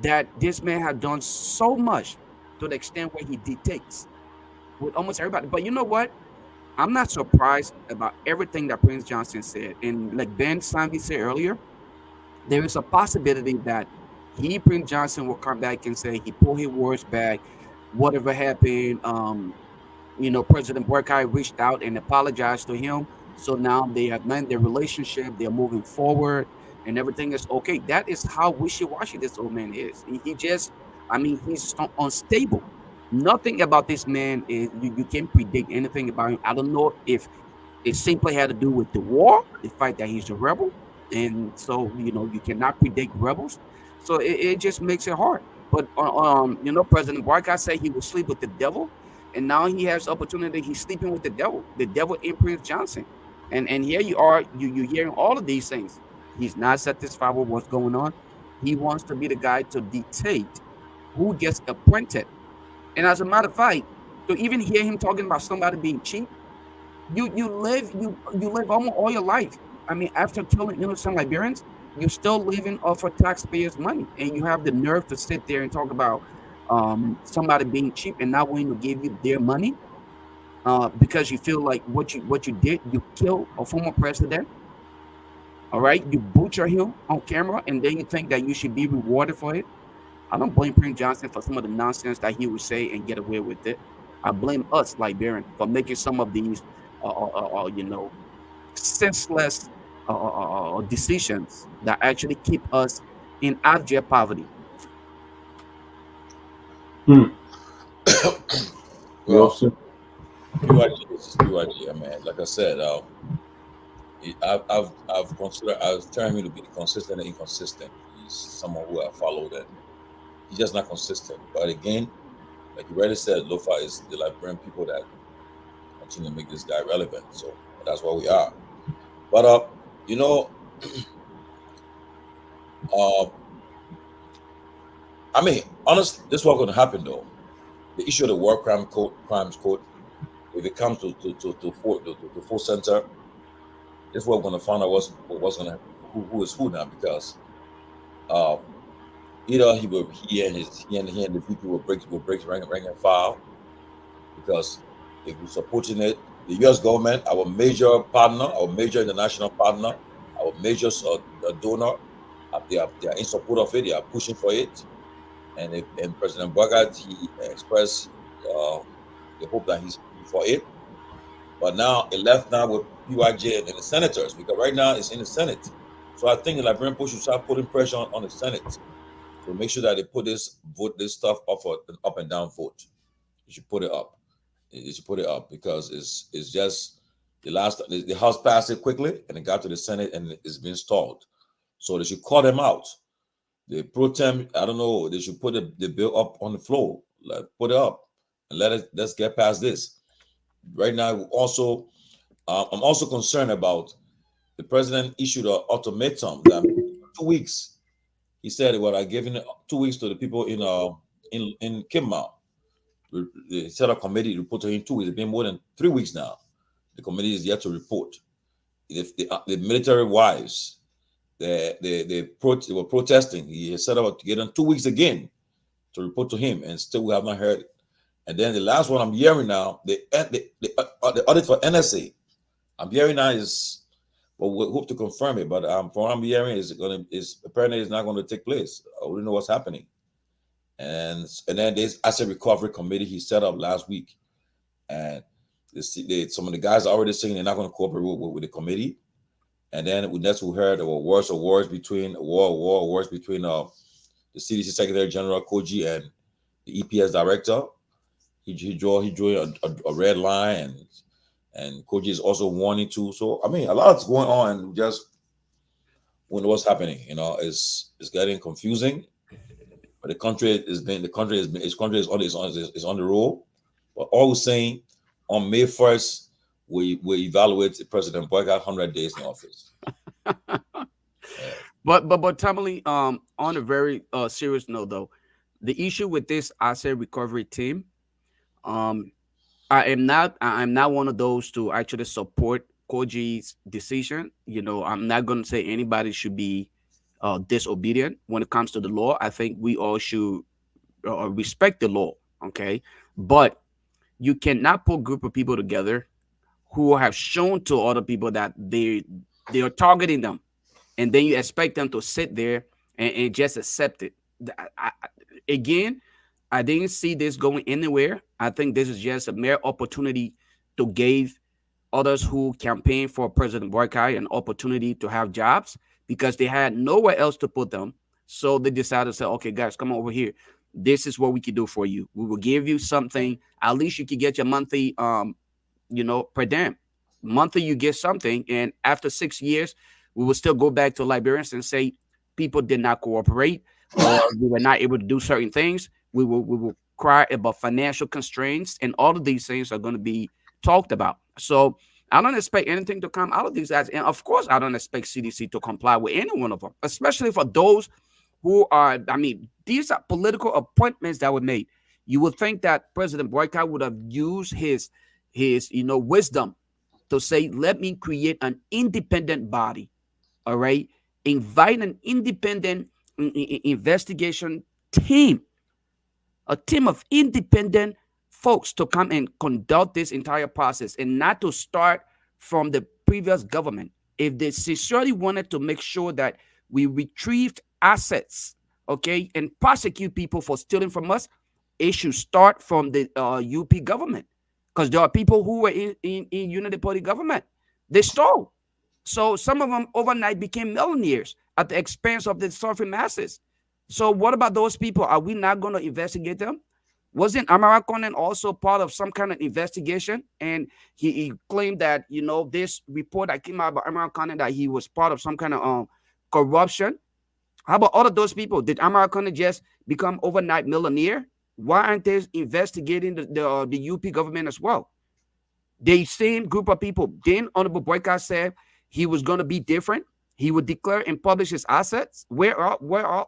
Speaker 9: that this man had done so much to the extent where he dictates with almost everybody. But you know what? I'm not surprised about everything that Prince Johnson said. And like Ben Sanvee said earlier, there is a possibility that Prince Johnson, will come back and say he pulled his words back. Whatever happened, President Burkai reached out and apologized to him. So now they have mended their relationship. They're moving forward, and everything is okay. That is how wishy-washy this old man is. He just, he's just unstable. Nothing about this man is you can't predict anything about him. I don't know if it simply had to do with the war, the fact that he's a rebel, and so you cannot predict rebels. So it just makes it hard. But President Barca said he will sleep with the devil, and now he has opportunity. He's sleeping with the devil in Prince Johnson, and here you are, you hearing all of these things. He's not satisfied with what's going on. He wants to be the guy to dictate who gets appointed. And as a matter of fact, to even hear him talking about somebody being cheap, you live almost all your life. After killing innocent Liberians, you're still living off of taxpayers' money, and you have the nerve to sit there and talk about somebody being cheap and not willing to give you their money because you feel like what you did, you killed a former president. All right, you butcher him on camera, and then you think that you should be rewarded for it. I don't blame Prince Johnson for some of the nonsense that he would say and get away with it. I blame us, Liberian, for making some of these, senseless decisions that actually keep us in abject poverty.
Speaker 1: Well,
Speaker 2: Well,
Speaker 1: sir.
Speaker 2: PYG is PYG, man. Like I said, I've considered. I was trying him to be consistent and inconsistent. He's someone who I followed, and he's just not consistent. But again, like you already said, Lofa is the Liberian people that continue to make this guy relevant. So that's where we are. But honestly, this is what's going to happen though. The issue of the war crimes code, if it comes to full center, this is what we're going to find out what's going to happen, who is who now, because either he and the VP will break rank and file, because if we're supporting it, the U.S. government, our major partner, our major international partner, our major donor, they are in support of it. They are pushing for it, and President Bogart, he expressed the hope that he's for it. But now it left now with PYJ and the senators, because right now it's in the Senate. So I think the Liberian push should start putting pressure on the Senate to make sure that they put this stuff up for an up and down vote. You should put it up. You should put it up, because it's just the House passed it quickly and it got to the Senate and it's been stalled. So they should call them out. The pro tem, I don't know, they should put the bill up on the floor, put it up, and let's get past this. Right now, also, I'm also concerned about the president issued an ultimatum that 2 weeks. He said, "Well, I given 2 weeks to the people in Kimma They set a committee to report to him 2 weeks. It's been more than 3 weeks now. The committee is yet to report. If the military wives, they were protesting. He has set up to get on 2 weeks again to report to him, and still we have not heard it. And then the last one I'm hearing now, the audit for NSA. I'm hearing now is, well, we hope to confirm it, but from what I'm hearing is apparently it's not going to take place. I don't know what's happening. And then there's asset recovery committee he set up last week, and some of the guys are already saying they're not going to cooperate with the committee. And then that's we heard there were wars between the CDC Secretary General Koji and the EPS director. He drew a red line, and Koji is also warning too. So I mean, a lot is going on. And just wonder what's happening. It's getting confusing. But the country is on the roll. But all we're saying, on May 1st, we evaluate the President Boycott 100 days in office.
Speaker 9: But Tomalin, on a very serious note though, the issue with this asset recovery team, I'm not one of those to actually support Koji's decision. I'm not going to say anybody should be disobedient when it comes to the law. I think we all should respect the law, okay? But you cannot put a group of people together who have shown to other people that they are targeting them, and then you expect them to sit there and just accept it. Again, I didn't see this going anywhere. I think this is just a mere opportunity to give others who campaign for President Boycott an opportunity to have jobs, because they had nowhere else to put them. So they decided to say, okay, guys, come over here. This is what we can do for you. We will give you something. At least you can get your monthly, per diem. Monthly, you get something. And after 6 years, we will still go back to Liberians and say people did not cooperate, or we were not able to do certain things. We will cry about financial constraints, and all of these things are going to be talked about. So I don't expect anything to come out of these guys. And of course, I don't expect CDC to comply with any one of them, especially for those who are, these are political appointments that were made. You would think that President Boycott would have used his wisdom to say, let me create an independent body. All right. Invite an independent investigation team, a team of independent folks to come and conduct this entire process, and not to start from the previous government. If they sincerely wanted to make sure that we retrieved assets, okay, and prosecute people for stealing from us, it should start from the UP government, because there are people who were in Unity Party government. They stole. So some of them overnight became millionaires at the expense of the suffering masses. So what about those people? Are we not going to investigate them? Wasn't Amarakonen also part of some kind of investigation? And he claimed that, this report that came out about Amarakonen, that he was part of some kind of corruption. How about all of those people? Did Amarakonen just become overnight millionaire? Why aren't they investigating the UP government as well? The same group of people. Then Honorable Boycott said he was going to be different. He would declare and publish his assets. Where are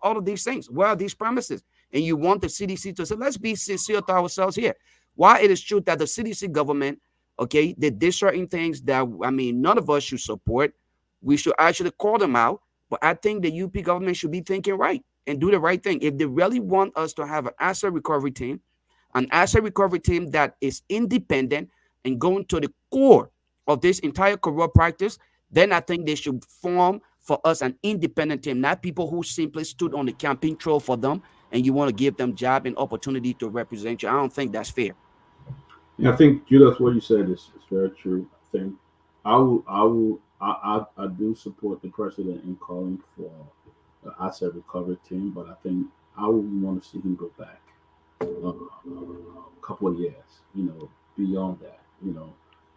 Speaker 9: all of these things? Where are these promises? And you want the CDC to say, let's be sincere to ourselves here. Why it is true that the CDC government, okay, they did certain things that, none of us should support. We should actually call them out. But I think the UP government should be thinking right and do the right thing. If they really want us to have an asset recovery team that is independent and going to the core of this entire corrupt practice, then I think they should form for us an independent team, not people who simply stood on the campaign trail for them, and you want to give them job and opportunity to represent you. I don't think that's fair.
Speaker 1: Yeah, I think, Julius, what you said is very true. I think I do support the president in calling for an asset recovery team, but I think I would want to see him go back a couple of years, beyond that,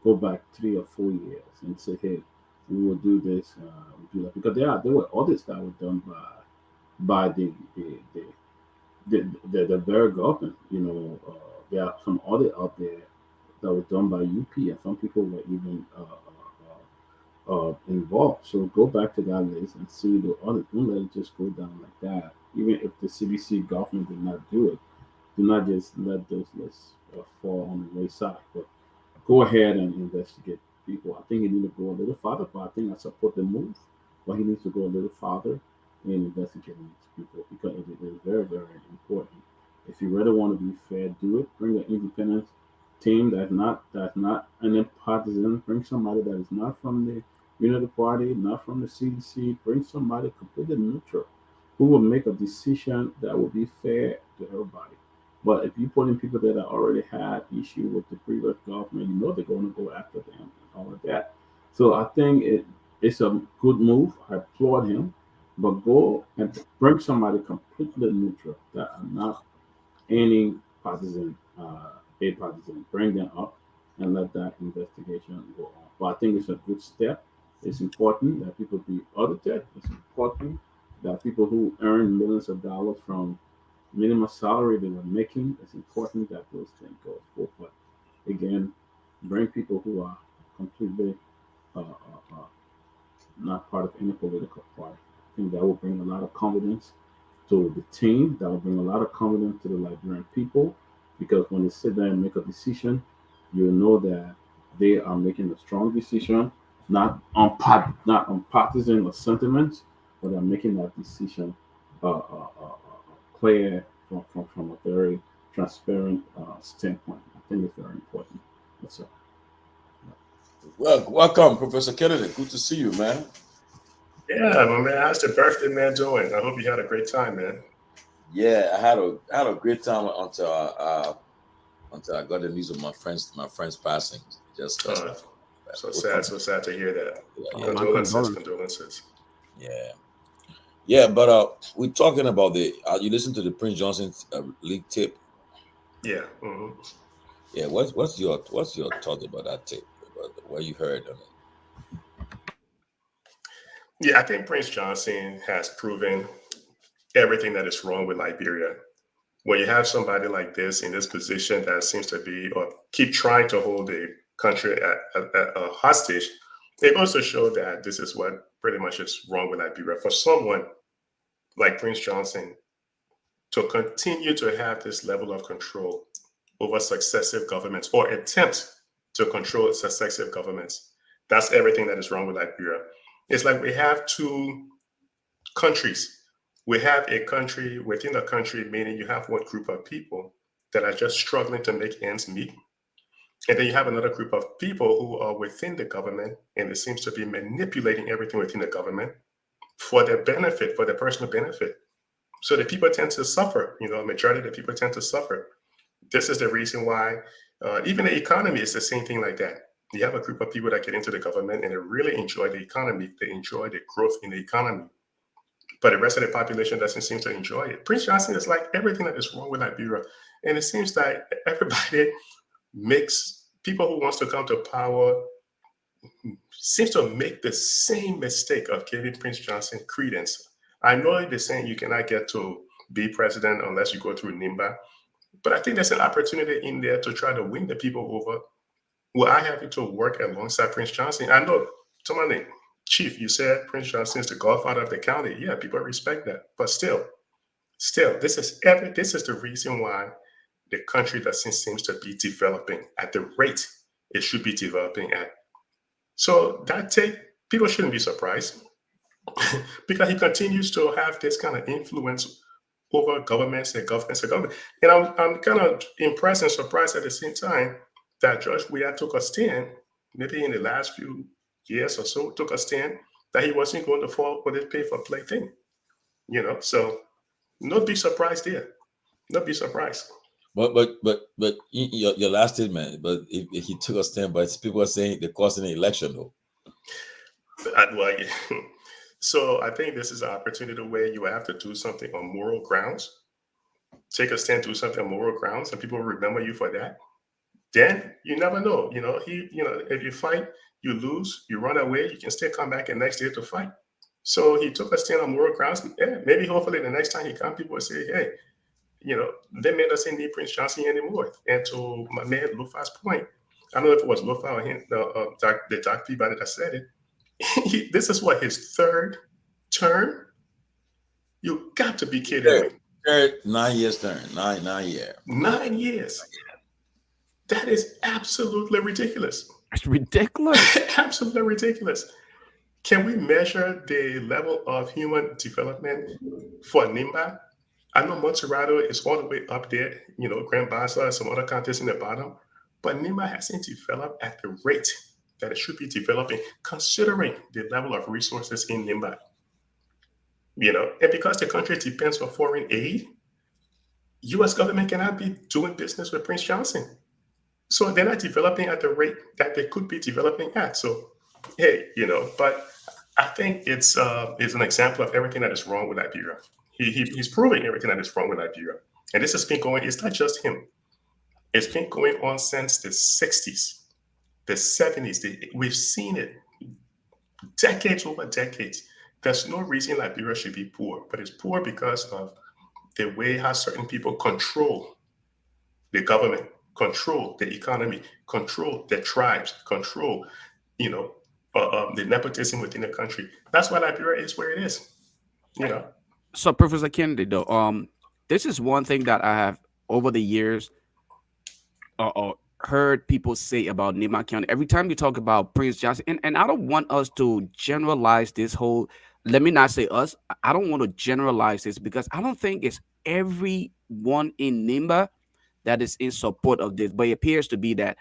Speaker 1: go back 3 or 4 years and say, hey, we will do this, we'll do that. Because there were audits that were done by the very government. There are some audit out there that were done by UP, and some people were even involved. So go back to that list and see the audit. Don't let it just go down like that. Even if the CDC government did not do it, Do not just let those lists fall on the wayside, but go ahead and investigate people. I think he needs to go a little farther, but I think I support the move. But he needs to go a little farther in investigating these people because it is very, very important. If you really want to be fair, do it. Bring an independent team that's not an partisan. Bring somebody that is not from the Unity Party, not from the CDC. Bring somebody completely neutral who will make a decision that will be fair to everybody. But if you put in people that already had issue with the previous government, you know they're going to go after them and all of that. So I think it's a good move. I applaud him, but go and bring somebody completely neutral that are not any partisan, a partisan. Bring them up and let that investigation go on. But I think it's a good step. It's important that people be audited. It's important that people who earn millions of dollars from minimum salary they were making. It's important that those things go forward. But again, bring people who are completely not part of any political party. I think that will bring a lot of confidence to the team. That will bring a lot of confidence to the Liberian people because when they sit there and make a decision, you know that they are making a strong decision, not on partisan or sentiments, but they're making that decision clear from a very transparent standpoint. I think it's very important. That's all.
Speaker 2: Well, welcome, Professor Kennedy. Good to see you, man.
Speaker 10: Yeah, my man. How's the birthday man doing? I hope you had a great time, man.
Speaker 2: Yeah, I had a great time until I got the news of my friend's passing. Just
Speaker 10: so sad to hear that.
Speaker 2: Yeah,
Speaker 10: Condolences.
Speaker 2: Yeah. But we're talking about the. You listen to the Prince Johnson leak tape.
Speaker 10: Yeah. Mm-hmm.
Speaker 2: Yeah. What's your thought about that tape? About what you heard on it?
Speaker 10: Yeah, I think Prince Johnson has proven everything that is wrong with Liberia. When you have somebody like this in this position that seems to be or keep trying to hold the country at a hostage, it goes to show that this is what pretty much is wrong with Liberia. For someone like Prince Johnson to continue to have this level of control over successive governments or attempt to control successive governments, that's everything that is wrong with Liberia. It's like we have two countries. We have a country within the country, meaning you have one group of people that are just struggling to make ends meet. And then you have another group of people who are within the government, and it seems to be manipulating everything within the government for their benefit, for their personal benefit. So the people tend to suffer. A majority of the people tend to suffer. This is the reason why even the economy is the same thing like that. You have a group of people that get into the government and they really enjoy the economy. They enjoy the growth in the economy. But the rest of the population doesn't seem to enjoy it. Prince Johnson is like everything that is wrong with Liberia. And it seems that everybody makes, people who wants to come to power seems to make the same mistake of giving Prince Johnson credence. I know they're saying you cannot get to be president unless you go through NIMBA, but I think there's an opportunity in there to try to win the people over. Well, I happy to work alongside Prince Johnson. I know, Tomalin, Chief, you said Prince Johnson is the godfather of the county. Yeah, people respect that. But still, this is the reason why the country doesn't seem to be developing at the rate it should be developing at. So that take, people shouldn't be surprised because he continues to have this kind of influence over governments and governments and government. And I'm kind of impressed and surprised at the same time that George Weah took a stand, maybe in the last few years or so, took a stand that he wasn't going to fall for this pay for play thing. So no big surprise there. No big surprise.
Speaker 2: But your last statement. But if he took a stand, but people are saying they're causing an election though.
Speaker 10: So I think this is an opportunity where you have to do something on moral grounds. Take a stand, do something on moral grounds, and people remember you for that. Then you never know. If you fight, you lose, you run away, you can still come back the next day to fight. So he took a stand on moral grounds. Yeah, maybe hopefully the next time he comes, people will say, hey, they made us need Prince Johnson anymore. And to my man Lofa's point, I don't know if it was Lofa or him, the Doc Peabody that said it. This is what, his third term? You got to be kidding me.
Speaker 2: 9 years term, 9 year.
Speaker 10: 9 years. That is absolutely ridiculous.
Speaker 9: It's ridiculous.
Speaker 10: Absolutely ridiculous. Can we measure the level of human development for Nimba? I know Montserrado is all the way up there, Grand Bassa, some other counties in the bottom, but Nimba hasn't developed at the rate that it should be developing, considering the level of resources in Nimba. And because the country depends on foreign aid, U.S. government cannot be doing business with Prince Johnson. So they're not developing at the rate that they could be developing at. So, hey, but I think it's an example of everything that is wrong with Liberia. He's proving everything that is wrong with Liberia. And this has been going, it's not just him. It's been going on since the 60s, the 70s. We've seen it decades over decades. There's no reason Liberia should be poor, but it's poor because of the way how certain people control the government, control the economy, control the tribes, control, the nepotism within the country. That's why Liberia is where it is.
Speaker 9: So, Professor Kennedy, though, this is one thing that I have over the years heard people say about Nimba County. Every time you talk about Prince Johnson, and I don't want us to generalize this whole. Let me not say us. I don't want to generalize this because I don't think it's everyone in Nimba that is in support of this. But it appears to be that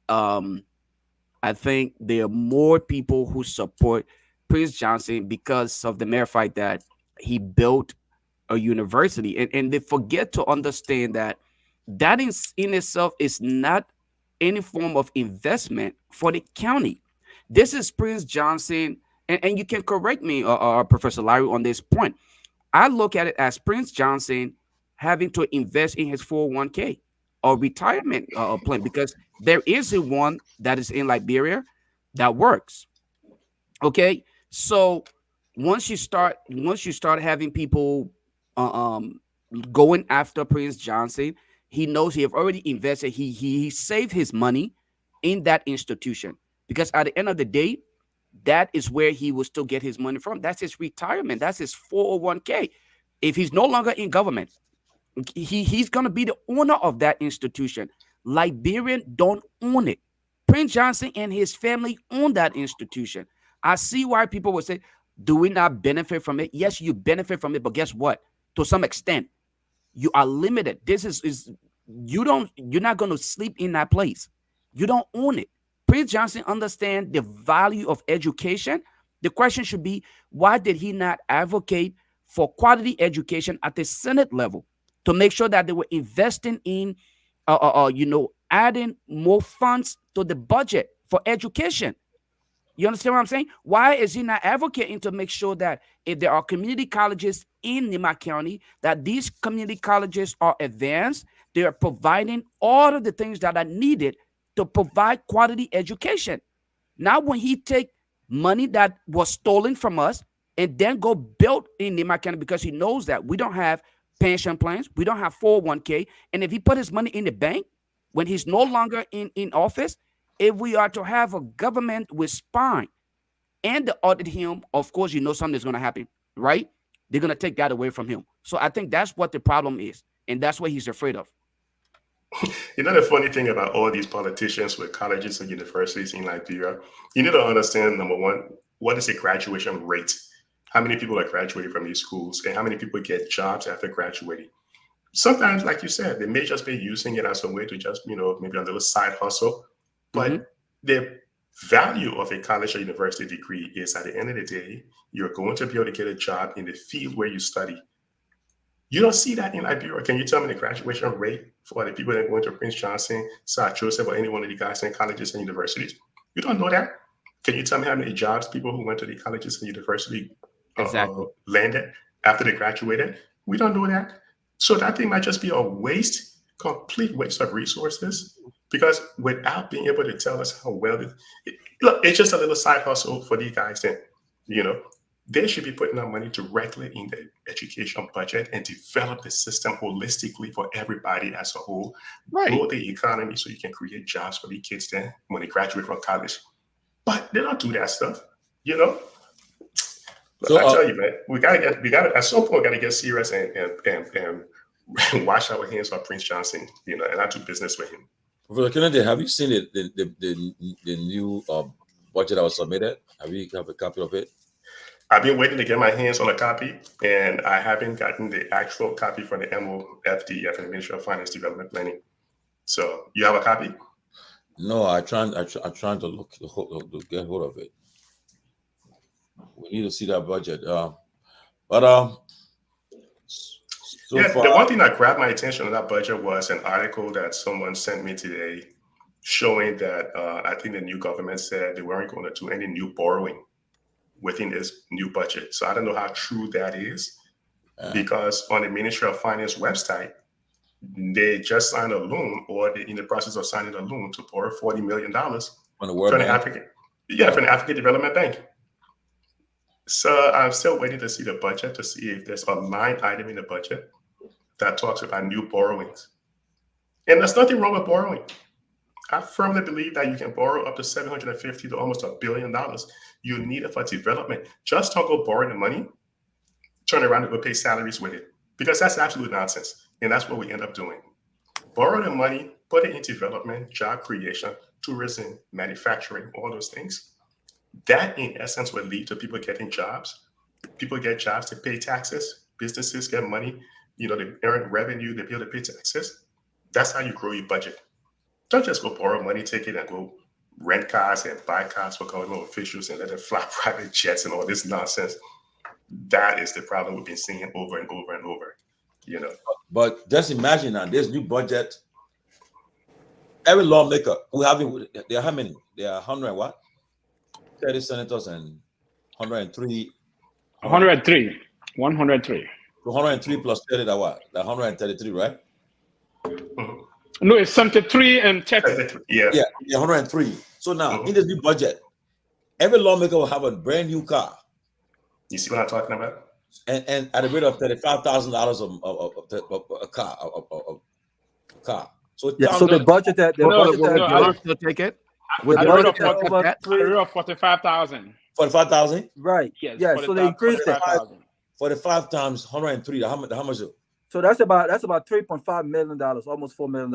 Speaker 9: I think there are more people who support Prince Johnson because of the mere fact that he built a university. And they forget to understand that in itself is not any form of investment for the county. This is Prince Johnson. And you can correct me, Professor Larry, on this point. I look at it as Prince Johnson having to invest in his 401k or retirement plan because there is a one that is in Liberia that works. Okay, so once you start having people going after Prince Johnson, he knows he have already invested. He saved his money in that institution because at the end of the day, that is where he will still get his money from. That's his retirement. That's his 401k. If he's no longer in government, he's going to be the owner of that institution. Liberian don't own it. Prince Johnson and his family own that institution. I see why people would say, do we not benefit from it? Yes, you benefit from it, but guess what? To some extent, you are limited. This is you're not going to sleep in that place. You don't own it. Prince Johnson understands the value of education. The question should be, why did he not advocate for quality education at the Senate level to make sure that they were investing in, adding more funds to the budget for education? You understand what I'm saying? Why is he not advocating to make sure that if there are community colleges in Nimba County, that these community colleges are advanced, they are providing all of the things that are needed to provide quality education? Now, when he take money that was stolen from us and then go build in Nimba County because he knows that we don't have pension plans, we don't have 401k, and if he put his money in the bank when he's no longer in office, if we are to have a government with spine and to audit him, of course, something's going to happen, right? They're going to take that away from him. So I think that's what the problem is, and that's what he's afraid of.
Speaker 10: The funny thing about all these politicians with colleges and universities in Liberia, you need to understand, number one, what is the graduation rate? How many people are graduating from these schools and how many people get jobs after graduating? Sometimes, like you said, they may just be using it as a way to just, maybe a little side hustle. But the value of a college or university degree is at the end of the day, you're going to be able to get a job in the field where you study. You don't see that in Liberia. Can you tell me the graduation rate for the people that are going to Prince Johnson, South Joseph, or any one of the guys in colleges and universities? You don't know that. Can you tell me how many jobs people who went to the colleges and university landed after they graduated? We don't know that. So that thing might just be a waste, complete waste of resources, because without being able to tell us how well look, it's just a little side hustle for these guys. Then, they should be putting our money directly in the education budget and develop the system holistically for everybody as a whole.
Speaker 9: Right.
Speaker 10: Grow the economy so you can create jobs for the kids then when they graduate from college. But they don't do that stuff, So I tell you, man, we gotta at some point we gotta get serious and wash our hands on Prince Johnson, and not do business with him.
Speaker 2: Professor Kennedy, have you seen the new budget that was submitted? Have a copy of it?
Speaker 10: I've been waiting to get my hands on a copy, and I haven't gotten the actual copy from the MOFD yet, from the Ministry of Finance Development Planning. So you have a copy?
Speaker 2: No, I'm trying to get hold of it. We need to see that budget. So far,
Speaker 10: the one thing that grabbed my attention on that budget was an article that someone sent me today showing that I think the new government said they weren't going to do any new borrowing within this new budget. So I don't know how true that is, because on the Ministry of Finance website, they just signed a loan, or they're in the process of signing a loan to borrow $40 million from the African Development Bank. So I'm still waiting to see the budget to see if there's a line item in the budget that talks about new borrowings. And there's nothing wrong with borrowing. I firmly believe that you can borrow up to $750 to almost $1 billion. You need it for development. Just don't go borrow the money, turn around and go pay salaries with it, because that's absolute nonsense. And that's what we end up doing. Borrow the money, put it in development, job creation, tourism, manufacturing, all those things. That, in essence, will lead to people getting jobs. People get jobs to pay taxes. Businesses get money. They earn revenue. They be able to pay taxes. That's how you grow your budget. Don't just go borrow money, take it, and go rent cars and buy cars for government officials and let them fly private jets and all this nonsense. That is the problem we've been seeing over and over and over.
Speaker 2: But just imagine now, this new budget. Every lawmaker who there are how many? There are 100 what? 30 senators and 103.
Speaker 11: 103. 103.
Speaker 2: 103 plus 30, that what? 133, right?
Speaker 11: No, it's 73 and 30.
Speaker 10: Yeah,
Speaker 2: 103. So now, in this new budget, every lawmaker will have a brand new car.
Speaker 10: You see what I'm talking about?
Speaker 2: And at a rate of $35,000 a car. So
Speaker 5: so the budget that
Speaker 9: I will still take it.
Speaker 11: With the budget of 45,000.
Speaker 2: 45,000?
Speaker 5: Right.
Speaker 11: Yes.
Speaker 5: Yeah. So they increased it.
Speaker 2: 45 times 103. How much is it?
Speaker 5: So that's about $3.5 million, almost $4 million.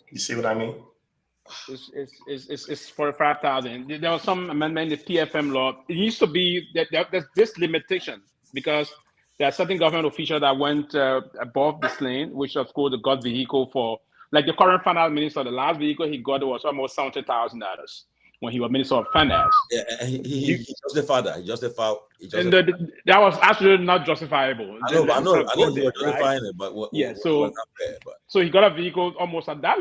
Speaker 10: You see what I mean?
Speaker 11: It's 45,000. There was some amendment in the PFM law. It used to be that there's this limitation, because there are certain government officials that went above this lane, which of course got vehicle for, like the current finance minister. The last vehicle he got was almost $70,000 when he was Minister of Finance.
Speaker 2: Yeah, and he justified that. He justified.
Speaker 11: That was absolutely not justifiable.
Speaker 2: I know you were justifying it, but
Speaker 11: so he got a vehicle almost at that.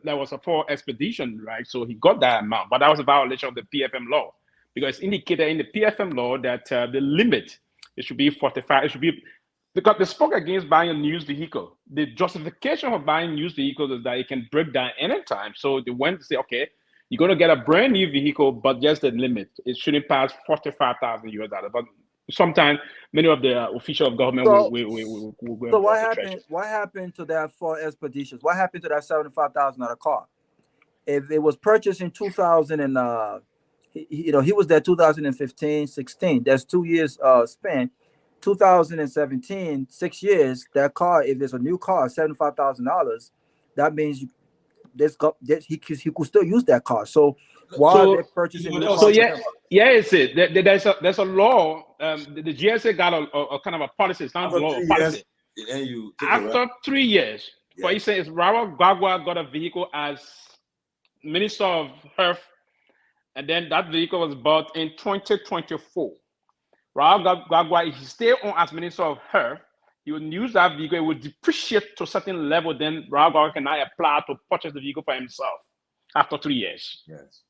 Speaker 11: That was for expedition, right? So he got that amount, but that was a violation of the PFM law, because it's indicated in the PFM law that the limit, it should be 45. It should be, because they spoke against buying a used vehicle. The justification for buying used vehicles is that it can break down anytime. So they went to say, okay, you're going to get a brand new vehicle, but just the limit, it shouldn't pass $45,000. But sometimes many of the officials of government will
Speaker 5: So what happened to that for expeditions? What happened to that $75,000 car? If it was purchased in 2000 and he was there 2015, 16. That's 2 years span. 2017, 6 years. That car, if it's a new car, $75,000, that means he could still use that car. So why are they purchasing new cars?
Speaker 11: So it's it. There's a law. The GSA got a kind of a policy. It's not a law, policy. After 3 years, for instance, Robert Gagwa got a vehicle as Minister of Health, and then that vehicle was bought in 2024. Robert Gagwa, if he stay on as Minister of Health, he would use that vehicle. It would depreciate to a certain level. Then Robert can now apply to purchase the vehicle for himself after 3 years.
Speaker 2: Yes.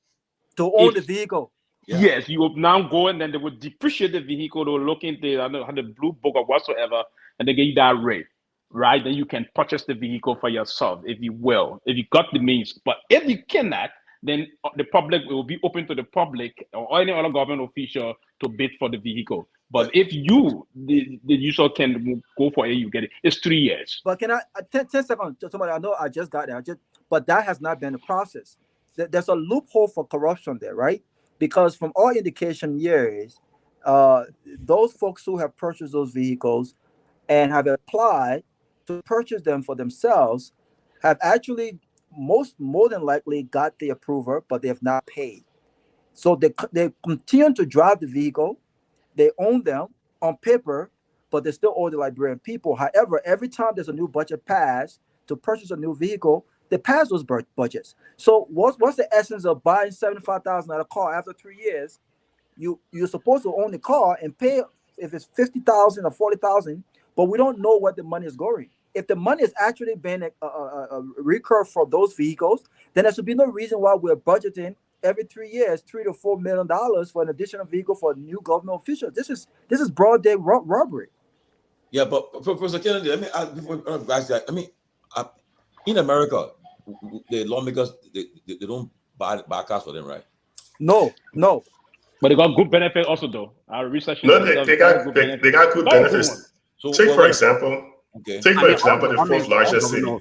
Speaker 5: To own the vehicle.
Speaker 11: Yeah. Yes, you will now go and then they would depreciate the vehicle. They will look into the blue book or whatsoever, and they get you that rate, right? Then you can purchase the vehicle for yourself if you got the means. But if you cannot, then the public will be open to the public or any other government official to bid for the vehicle. But if you, the user, can go for it, you get it. It's 3 years.
Speaker 5: But can I 10 seconds? Somebody, I know I just got there. But that has not been the process. There's a loophole for corruption there, right? Because from all indication years, those folks who have purchased those vehicles and have applied to purchase them for themselves have actually more than likely got the approval, but they have not paid. So they continue to drive the vehicle, they own them on paper, but they still owe the Liberian people. However, every time there's a new budget passed to purchase a new vehicle, they pass those budgets. So what's the essence of buying $75,000 at a car after 3 years? You're supposed to own the car and pay if it's $50,000 or $40,000, but we don't know where the money is going. If the money is actually being a recur for those vehicles, then there should be no reason why we're budgeting every 3 years $3 to $4 million for an additional vehicle for a new government official. This is broad day robbery.
Speaker 2: Yeah, but Professor Kennedy, in America, the lawmakers they don't buy cars for them, right?
Speaker 5: No.
Speaker 11: But they got good benefit also, though. Our research.
Speaker 10: No, they got good benefits. So take for example, the fourth largest city.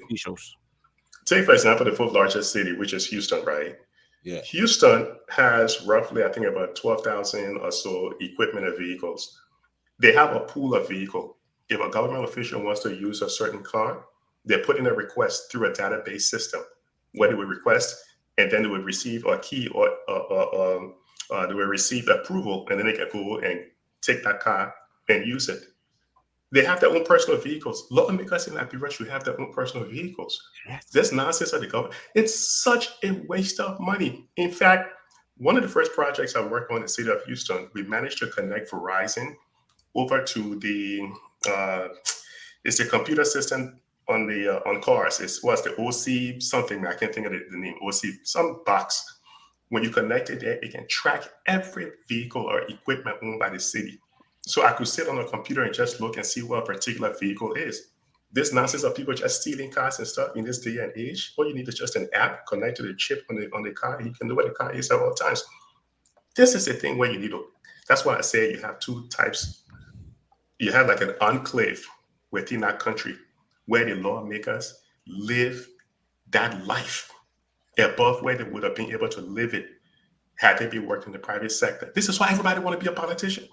Speaker 10: Take for example the fourth largest city, which is Houston, right?
Speaker 2: Yeah.
Speaker 10: Houston has roughly, I think, about 12,000 or so equipment and vehicles. They have a pool of vehicle. If a government official wants to use a certain car, they put in a request through a database system where they would request, and then they would receive a key or they will receive approval, and then they can go and take that car and use it. They have their own personal vehicles. Lawmakers in Liberia should have their own personal vehicles. Yes. This nonsense of the government, it's such a waste of money. In fact, one of the first projects I worked on in the city of Houston, we managed to connect Verizon over to it's the computer system on cars. It was the OC something, I can't think of the name, OC, some box. When you connect it there, it can track every vehicle or equipment owned by the city. So I could sit on a computer and just look and see what a particular vehicle is. This nonsense of people just stealing cars and stuff in this day and age, all you need is just an app connected to the chip on the car, and you can know where the car is at all times. This is the thing where you need to, that's why I say you have two types. You have like an enclave within that country where the lawmakers live that life above where they would have been able to live it had they been working in the private sector. This is why everybody want to be a politician.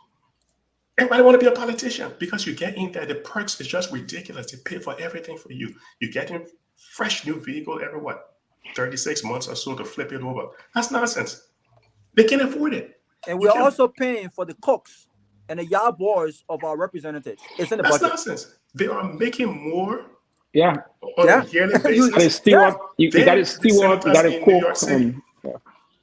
Speaker 10: Everybody want to be a politician because you get in there, the perks is just ridiculous. They pay for everything for you. You get in fresh new vehicle every 36 months or so to flip it over. That's nonsense. They can't afford it.
Speaker 5: And we're also paying for the cooks and the yard boys of our representatives. It's in the budget.
Speaker 10: That's nonsense. They are making more.
Speaker 11: Yeah.
Speaker 10: On a yearly basis.
Speaker 11: You got a steward, you got a cook.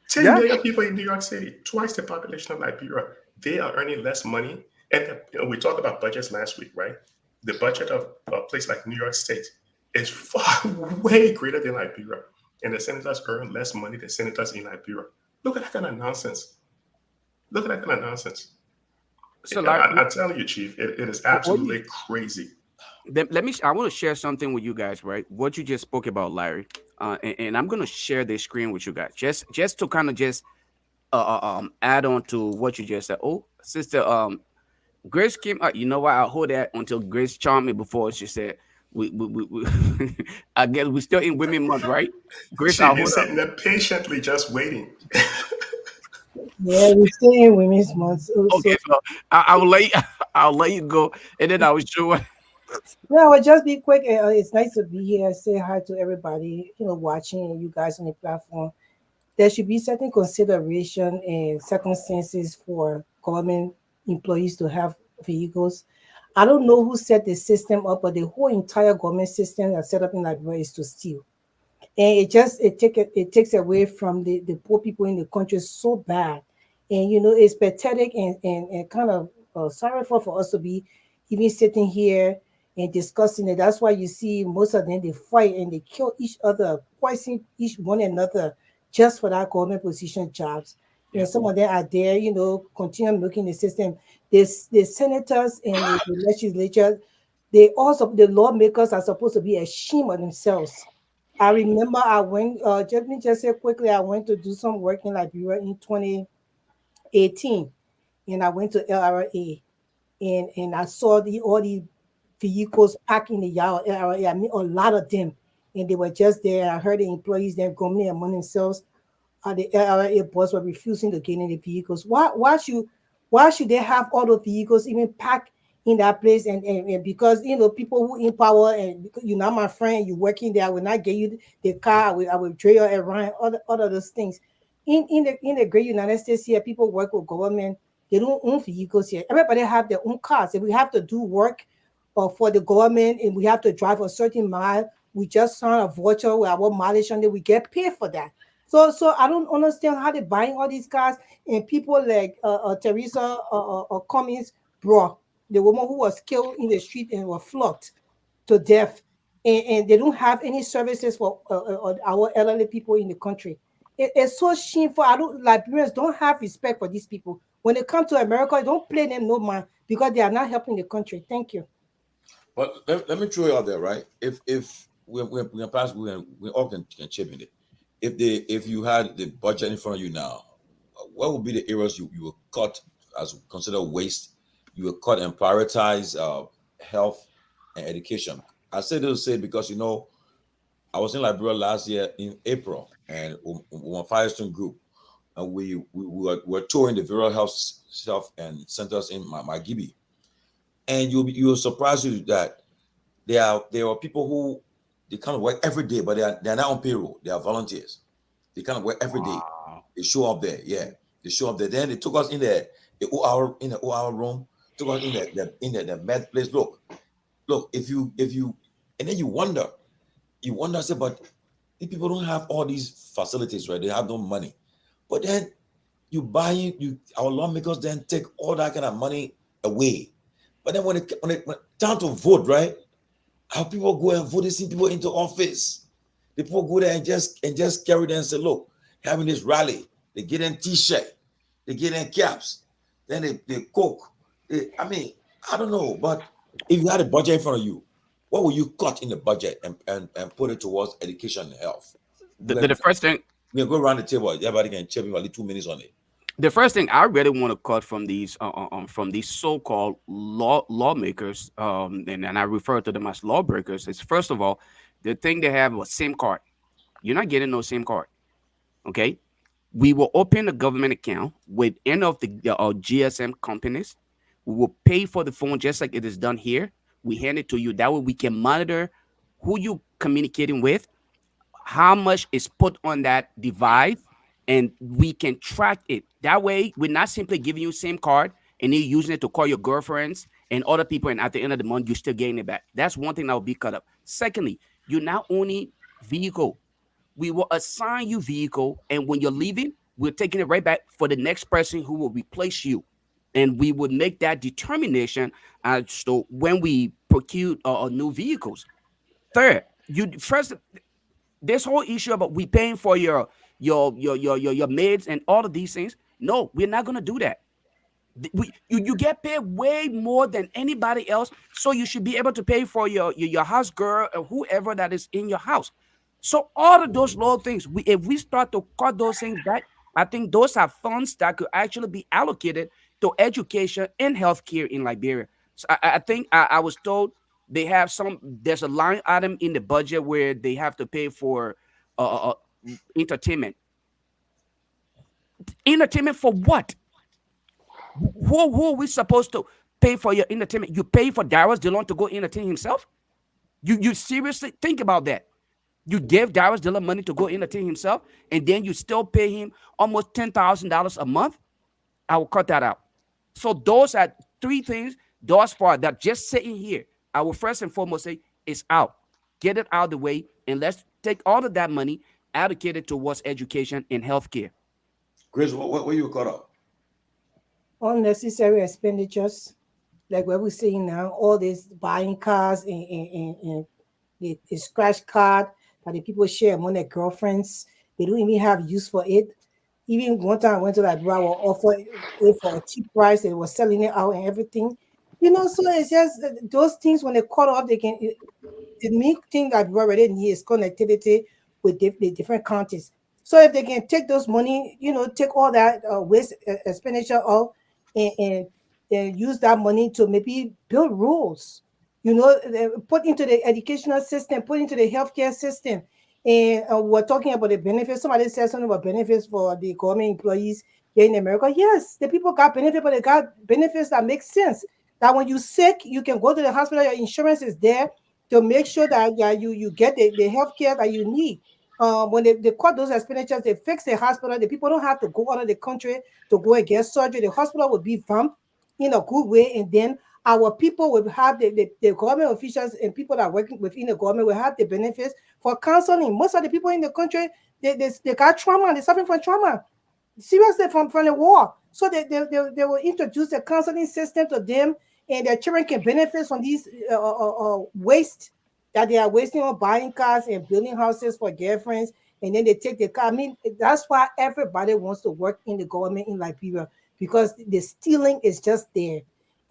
Speaker 10: 10 million people in New York City, twice the population of Liberia. They are earning less money. And we talked about budgets last week, right? The budget of a place like New York State is far way greater than Liberia. And the senators earn less money than senators in Liberia. Look at that kind of nonsense. So I'm telling you, Chief, it is absolutely crazy.
Speaker 9: I want to share something with you guys, right? What you just spoke about, Larry. And I'm going to share the screen with you guys. Just to kind of add on to what you just said. Oh, sister, Grace came out. You know what? I'll hold that until Grace charmed me before she said, we I guess we're still in Women Month, right? Grace,
Speaker 10: she's been sitting there patiently just waiting.
Speaker 12: Yeah, we're still in Women's Month.
Speaker 9: Okay, so I'll let you go, and then I was sure.
Speaker 12: No, I'll just be quick. It's nice to be here. Say hi to everybody, watching, and you guys on the platform. There should be certain consideration and circumstances for government employees to have vehicles. I don't know who set the system up, but the whole entire government system that's set up in Liberia is to steal. And it takes away from the poor people in the country so bad. And, it's pathetic and kind of sorrowful for us to be even sitting here and discussing it. That's why you see most of them, they fight and they kill each other, poison each one another just for that government position jobs. Some of them are there, continue milking the system. The senators and the legislature, the lawmakers are supposed to be ashamed of themselves. I remember I went, let me just say quickly, I went to do some work in Liberia in 2018, and I went to LRA, and I saw all the vehicles parked in the yard of LRA. I mean, a lot of them, and they were just there. I heard the employees there grumbling among themselves. The LRA boss were refusing to get in the vehicles. Why should Why should they have all the vehicles even packed in that place? And because people who in power, and because you're not my friend, you're working there, I will not get you the car. I will draw you around all of those things. In the great United States here, people work with government. They don't own vehicles here. Everybody have their own cars. If we have to do work for the government and we have to drive a certain mile, we just sign a voucher with our mileage on it. We get paid for that. So I don't understand how they're buying all these cars, and people like Teresa Cummings, bro, the woman who was killed in the street and was flogged to death, and they don't have any services for our elderly people in the country. It's so shameful. Liberians don't have respect for these people. When they come to America, don't play them no man because they are not helping the country. Thank you.
Speaker 2: But let me throw it out there, right? If we all can chip in it. If you had the budget in front of you now, what would be the areas you would cut as considered waste? You would cut and prioritize health and education. I say this because I was in Liberia last year in April, and on Firestone Group, and we were touring the rural health and centers in Magibi, and you'll surprise you that there are people who they kind of work every day, but they're not on payroll. They are volunteers. They kind of work every day. They show up there. Yeah, they show up there. Then they took us in the OR room. Took us in the med place. Look. If you, and then you wonder. Say, but these people don't have all these facilities, right? They have no money. But then our lawmakers then take all that kind of money away. But then when it time to vote, right? How people go and vote, they see people into office. The people go there and just carry them and say, look, having this rally, they get in t-shirt, they get in caps, then they cook. I don't know, but if you had a budget in front of you, what will you cut in the budget and put it towards education and health?
Speaker 9: The first thing,
Speaker 2: we go around the table, everybody can chip in only 2 minutes on it.
Speaker 9: The first thing I really want to cut from these so-called lawmakers, and I refer to them as lawbreakers, is first of all, the thing they have a SIM card. You're not getting no SIM card. Okay, we will open a government account with any of the GSM companies. We will pay for the phone just like it is done here. We hand it to you. That way we can monitor who you communicating with, how much is put on that device, and we can track it. That way we're not simply giving you SIM card and you're using it to call your girlfriends and other people, and at the end of the month you're still getting it back. That's one thing that will be cut up. Secondly, you're not owning vehicle. We will assign you vehicle, and when you're leaving, we're taking it right back for the next person who will replace you. And we would make that determination as to when we procure new vehicles. Third, this whole issue about we paying for your maids and all of these things. No, we're not gonna do that. You get paid way more than anybody else, so you should be able to pay for your house girl or whoever that is in your house. So all of those little things, if we start to cut those things back, I think those are funds that could actually be allocated to education and healthcare in Liberia. So I think I was told there's a line item in the budget where they have to pay for entertainment. Entertainment for what? Who are we supposed to pay for your entertainment? You pay for Darius Dillon to go entertain himself? You seriously think about that? You give Darius Dillon money to go entertain himself, and then you still pay him almost $10,000 a month? I will cut that out. So those are three things thus far that just sitting here, I will first and foremost say it's out. Get it out of the way, and let's take all of that money, allocate it towards education and healthcare.
Speaker 2: Chris, what you cut out?
Speaker 12: Unnecessary expenditures, like what we're seeing now, all this buying cars and the scratch card that the people share among their girlfriends. They don't even have use for it. Even one time I went to that bar, offer it for a cheap price. They were selling it out and everything. So it's just those things when they cut off, the main thing that we already need is connectivity with the different counties. So if they can take those money, take all that waste expenditure off and use that money to maybe build rules, put into the educational system, put into the healthcare system. And we're talking about the benefits. Somebody said something about benefits for the government employees. here in America. Yes, the people got benefit, but they got benefits that make sense. That when you're sick, you can go to the hospital, your insurance is there to make sure that you get the health care that you need. When they cut those expenditures, they fix the hospital. The people don't have to go out of the country to go and get surgery. The hospital will be vamped in a good way, and then our people will have the government officials and people that are working within the government will have the benefits for counseling. Most of the people in the country, they got trauma, they're suffering from trauma, seriously from the war. So they will introduce a counseling system to them, and their children can benefit from these waste that they are wasting on buying cars and building houses for girlfriends, and then they take the car. I mean, that's why everybody wants to work in the government in Liberia, because the stealing is just there.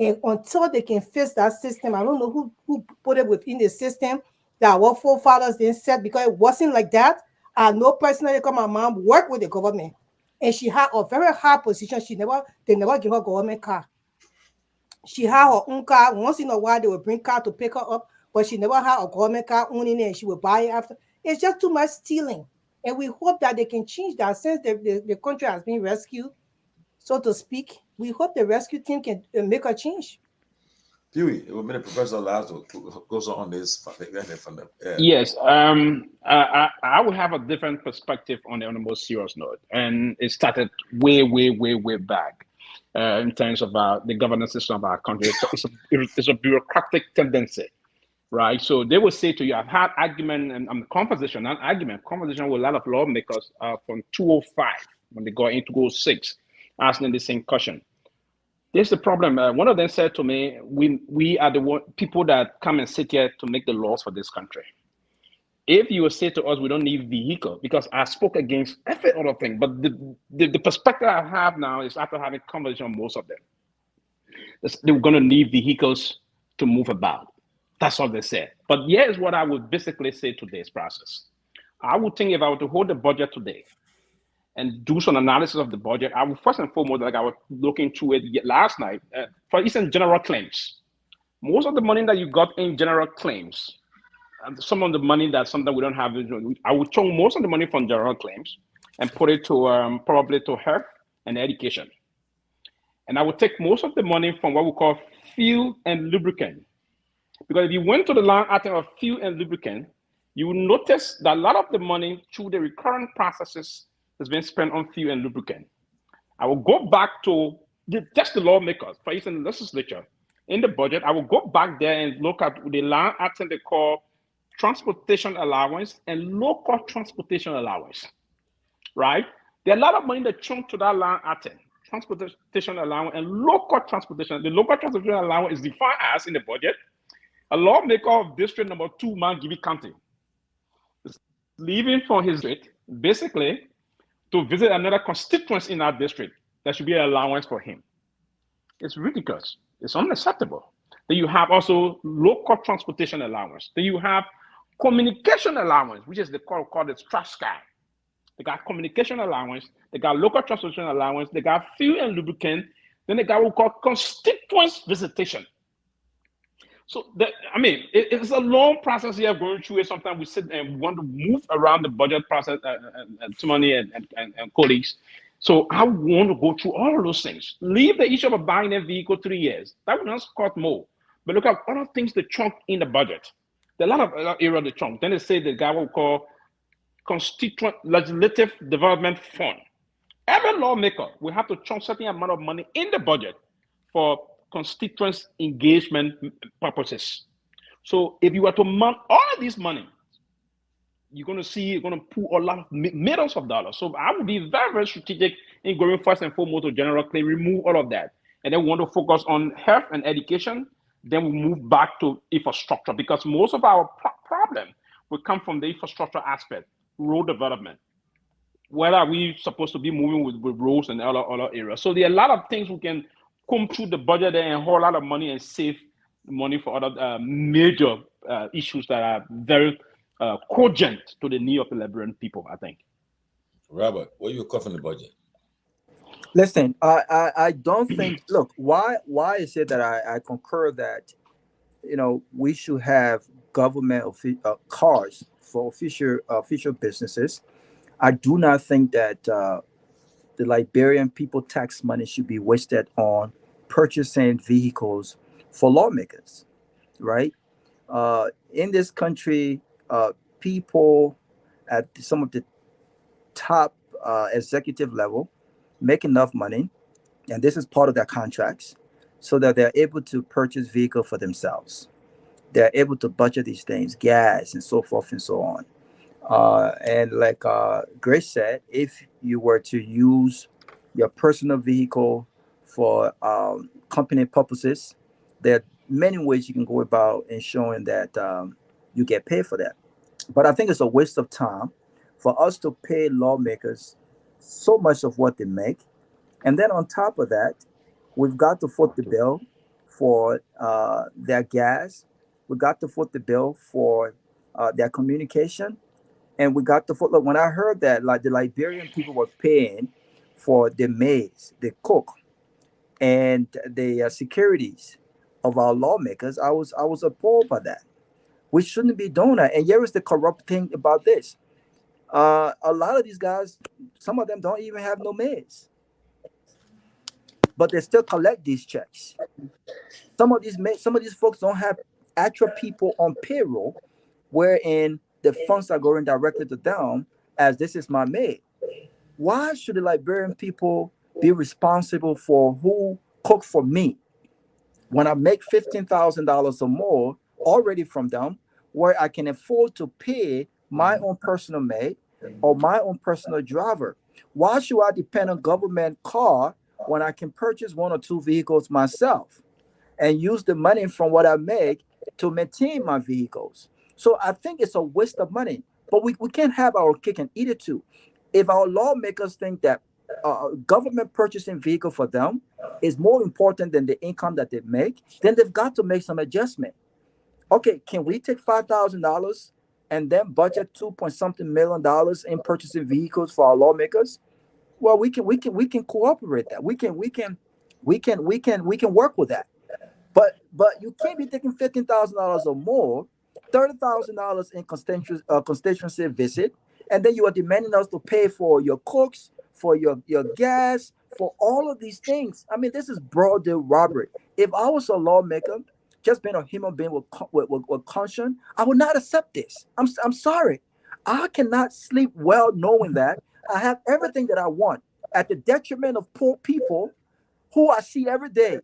Speaker 12: And until they can fix that system, I don't know who put it within the system that our forefathers then said, because it wasn't like that. I know personally because my mom worked with the government and she had a very high position. They never give her government car. She had her own car. Once in a while, they would bring car to pick her up, but she never had a government car owning it, and she would buy it after. It's just too much stealing. And we hope that they can change that since the country has been rescued, so to speak. We hope the rescue team can make a change.
Speaker 2: Huey, it will be Professor Lazo goes on this.
Speaker 11: Yes, I would have a different perspective on the more serious note, and it started way back in terms of the governance system of our country. It's a bureaucratic tendency, right? So they will say to you, I've had argument and conversation with a lot of lawmakers from 2005 when they got into 2006, asking the same question. There's the problem. One of them said to me, we are the people that come and sit here to make the laws for this country. If you will say to us, we don't need vehicle, because I spoke against every other thing, but the perspective I have now is after having conversation with most of them, they're going to need vehicles to move about. That's what they said. But here's what I would basically say to this process. I would think if I were to hold the budget today and do some analysis of the budget, I would first and foremost, like I was looking through it last night, for instance, general claims. Most of the money that you got in general claims, some of the money that sometimes we don't have, I would chunk most of the money from general claims and put it to probably to health and education. And I would take most of the money from what we call fuel and lubricant. Because if you went to the line item of fuel and lubricant, you will notice that a lot of the money through the recurrent processes has been spent on fuel and lubricant. I will go back to just the lawmakers, for instance, the legislature. In the budget, I will go back there and look at the line item they call transportation allowance and local transportation allowance, right? There are a lot of money that chunk to that line item, transportation allowance and local transportation. The local transportation allowance is defined as in the budget, a lawmaker of district number 2, Mangibi County, is leaving from his district, basically, to visit another constituency in our district. There should be an allowance for him. It's ridiculous. It's unacceptable. Then you have also local transportation allowance. Then you have communication allowance, which is called the trash sky. They got communication allowance. They got local transportation allowance. They got fuel and lubricant. Then they got what we call constituency visitation. So, it's a long process here going through it. Sometimes we sit and we want to move around the budget process and money and colleagues. So I want to go through all of those things. Leave the issue of buying a vehicle 3 years. That would not cost more. But look at other things they chunk in the budget. There are a lot of areas they chunk. Then they say the guy will call Constituent Legislative Development Fund. Every lawmaker will have to chunk certain amount of money in the budget for constituents engagement purposes. So if you were to mount all of this money, you're going to pull a lot of millions of dollars. So I would be very, very strategic in going first and foremost to general claim, remove all of that. And then we want to focus on health and education. Then we move back to infrastructure, because most of our problem will come from the infrastructure aspect, road development. Where are we supposed to be moving with roads and other areas? So there are a lot of things we can come through the budget and a whole lot of money and save money for other major issues that are very cogent to the need of the Liberian people, I think.
Speaker 2: Robert, what you cut from the budget?
Speaker 5: Listen, I don't think. Look, why is it that I concur that we should have government cars for official businesses. I do not think that the Liberian people tax money should be wasted on purchasing vehicles for lawmakers, right? In this country, people at some of the top executive level make enough money, and this is part of their contracts, so that they're able to purchase vehicle for themselves. They're able to budget these things, gas and so forth and so on. And like Grace said, if you were to use your personal vehicle for company purposes, there are many ways you can go about ensuring that you get paid for that. But I think it's a waste of time for us to pay lawmakers so much of what they make. And then on top of that, we've got to foot the bill for their gas. We got to foot the bill for their communication. And we got to foot. Look, when I heard that, like the Liberian people were paying for the maize, the cook, and the securities of our lawmakers, I was appalled by that. We shouldn't be doing that. And here is the corrupt thing about this. A lot of these guys, some of them don't even have no maize, but they still collect these checks. Some of these folks don't have actual people on payroll, wherein the funds are going directly to them as this is my maid. Why should the Liberian people be responsible for who cook for me when I make $15,000 or more already from them, where I can afford to pay my own personal maid or my own personal driver? Why should I depend on government car when I can purchase one or two vehicles myself and use the money from what I make to maintain my vehicles? So I think it's a waste of money, but we can't have our cake and eat it too. If our lawmakers think that government purchasing vehicle for them is more important than the income that they make, then they've got to make some adjustment. Okay, can we take $5,000 and then budget $2.something million in purchasing vehicles for our lawmakers? Well, we can cooperate that. We can work with that. But you can't be taking $15,000 or more, $30,000 in constituency visit, and then you are demanding us to pay for your cooks, for your gas, for all of these things. I mean, this is broad day robbery. If I was a lawmaker, just being a human being with conscience, I would not accept this. I'm sorry. I cannot sleep well knowing that I have everything that I want at the detriment of poor people who I see every day.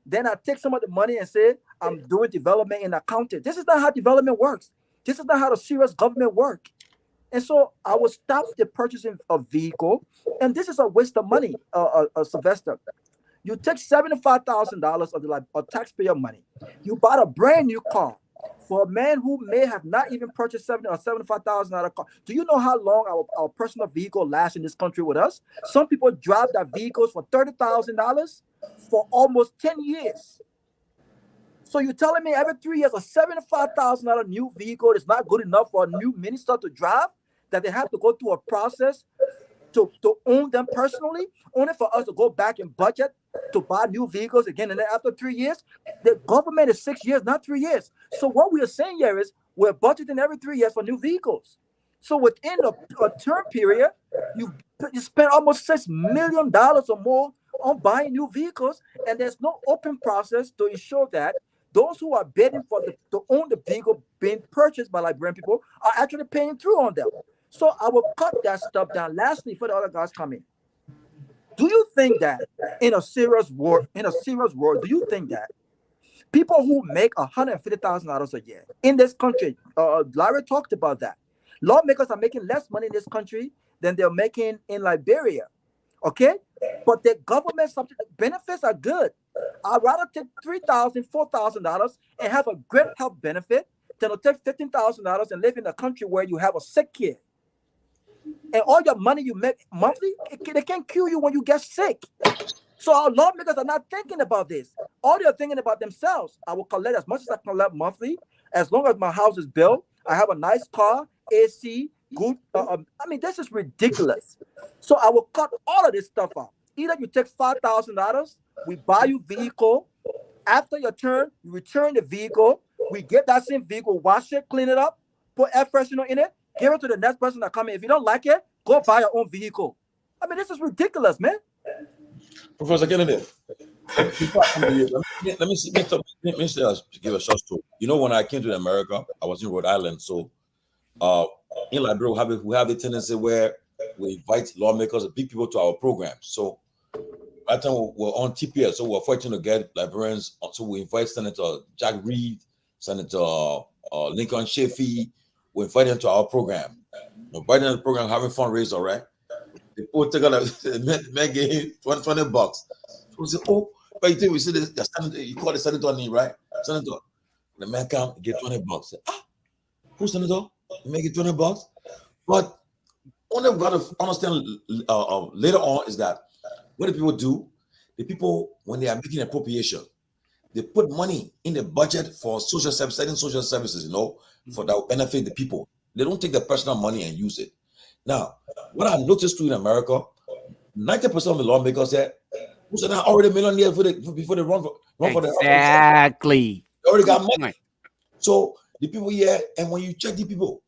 Speaker 5: Then I take some of the money and say, I'm doing development in accounting. This is not how development works. This is not how the serious government works. And so I will stop the purchasing of vehicle. And this is a waste of money, Sylvester. You take $75,000 of the taxpayer money. You bought a brand new car for a man who may have not even purchased $70,000 or $75,000 car. Do you know how long our personal vehicle lasts in this country with us? Some people drive their vehicles for $30,000 for almost 10 years. So you're telling me every 3 years a $75,000 new vehicle is not good enough for a new minister to drive? That they have to go through a process to own them personally, only for us to go back and budget to buy new vehicles again, and then after 3 years? The government is 6 years, not 3 years. So what we are saying here is we're budgeting every 3 years for new vehicles. So within a term period, you spend almost $6 million or more on buying new vehicles, and there's no open process to ensure that those who are bidding for to own the vehicle being purchased by Liberian people are actually paying through on them. So I will cut that stuff down. Lastly, for the other guys coming, do you think that in a serious world, do you think that people who make $150,000 a year in this country, Larry talked about that, lawmakers are making less money in this country than they're making in Liberia, okay? But the government benefits are good. I'd rather take $3,000, $4,000 and have a great health benefit than to take $15,000 and live in a country where you have a sick kid. And all your money you make monthly, they can't cure you when you get sick. So our lawmakers are not thinking about this. All they're thinking about themselves. I will collect as much as I collect monthly, as long as my house is built. I have a nice car, AC, good. I mean, this is ridiculous. So I will cut all of this stuff out. Either you take $5,000, we buy you vehicle. After your turn, you return the vehicle. We get that same vehicle, wash it, clean it up, put air freshener in it, give it to the next person that comes in. If you don't like it, go buy your own vehicle. I mean, this is ridiculous, man.
Speaker 2: Professor Kennedy, let me give a short story. You know, when I came to America, I was in Rhode Island. So in Liberia, we have a tendency where we invite lawmakers and big people to our programs. So at that time we're on TPS, so we're fighting to get Liberians. So we invite Senator Jack Reed, Senator Lincoln Chafee. We invite them to our program. Inviting them to the program, having fundraiser, right? The people take out the gave $20. So we say, oh, but you think we see the senator, you call the senator on me, right? Senator, the man come get $20. Say, who's senator? You make it $20. But what I've got to understand later on is that what the people do, the people, when they are making appropriation, they put money in the budget for social services, you know, for that will benefit the people. They don't take the personal money and use it. Now, what I noticed too in America, 90% of the lawmakers there, who said I already millionaires before they run for the
Speaker 9: exactly.
Speaker 2: They already got money. So the people here, and when you check the people,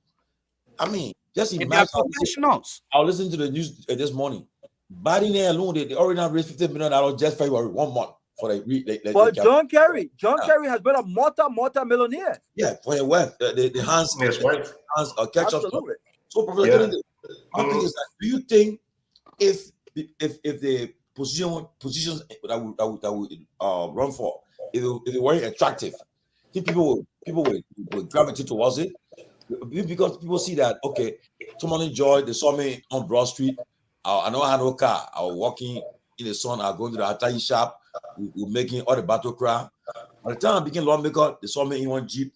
Speaker 2: I mean, just imagine.
Speaker 9: Professionals.
Speaker 2: I was listening to the news this morning. Biden there alone, they already now raised $50 million just February 1 month for
Speaker 5: But John Kerry has been a multi-millionaire.
Speaker 2: Yeah, for your wife, the hands, catch up. So, Professor Kennedy, my thing is that, do you think if the positions that we run for, if they weren't attractive, I think people will gravitate towards it? Because people see that, okay, Tomalin Joy, they saw me on Broad Street. I know I had no car. I was walking in the sun. I was going to the Atayi shop. We were making all the battle cry. By the time I became lawmaker, they saw me in one Jeep.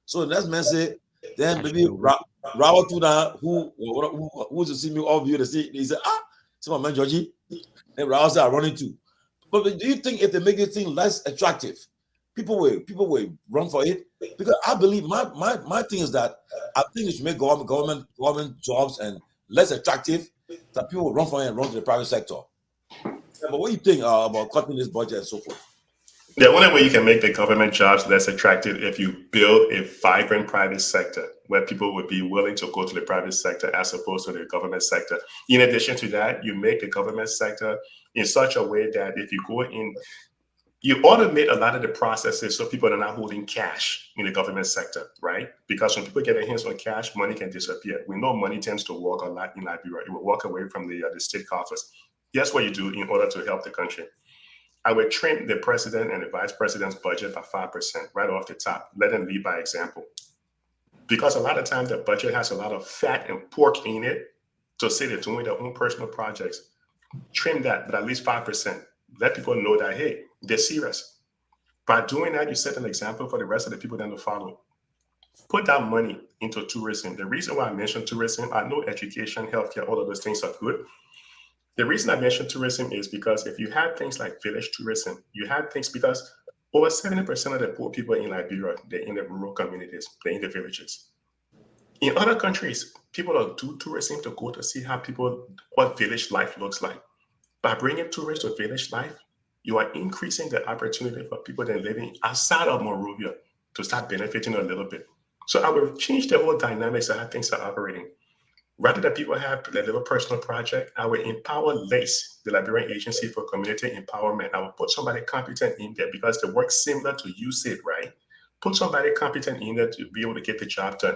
Speaker 2: So the next man said, then maybe Rawa Tuna, who was to see me all view, he said, see my man Georgie. Then Rawa said, I'm running too. But do you think if they make this thing less attractive, people will run for it? Because I believe my thing is that I think it should make government jobs and less attractive, that people will run for it and run to the private sector. Yeah, but what do you think about cutting this budget and so forth?
Speaker 10: The only way you can make the government jobs less attractive if you build a vibrant private sector where people would be willing to go to the private sector as opposed to the government sector. In addition to that, you make the government sector in such a way that if you go in, you automate a lot of the processes so people are not holding cash in the government sector, right? Because when people get their hands on cash, money can disappear. We know money tends to walk a lot in Liberia. It will walk away from the state coffers. Guess what you do in order to help the country? I would trim the president and the vice president's budget by 5% right off the top. Let them lead by example. Because a lot of times the budget has a lot of fat and pork in it to say they're doing their own personal projects. Trim that, but at least 5%. Let people know that, hey, they're serious. By doing that, you set an example for the rest of the people then to follow. Put that money into tourism. The reason why I mentioned tourism, I know education, healthcare, all of those things are good. The reason I mentioned tourism is because if you had things like village tourism, you had things because over 70% of the poor people in Liberia, they're in the rural communities, they're in the villages. In other countries, people do tourism to go to see what village life looks like. By bringing tourists to village life, you are increasing the opportunity for people that are living outside of Monrovia to start benefiting a little bit. So I will change the whole dynamics of how things are operating. Rather than people have their little personal project, I will empower LACE, the Liberian Agency for Community Empowerment. I will put somebody competent in there because they work similar to USAID, right? Put somebody competent in there to be able to get the job done.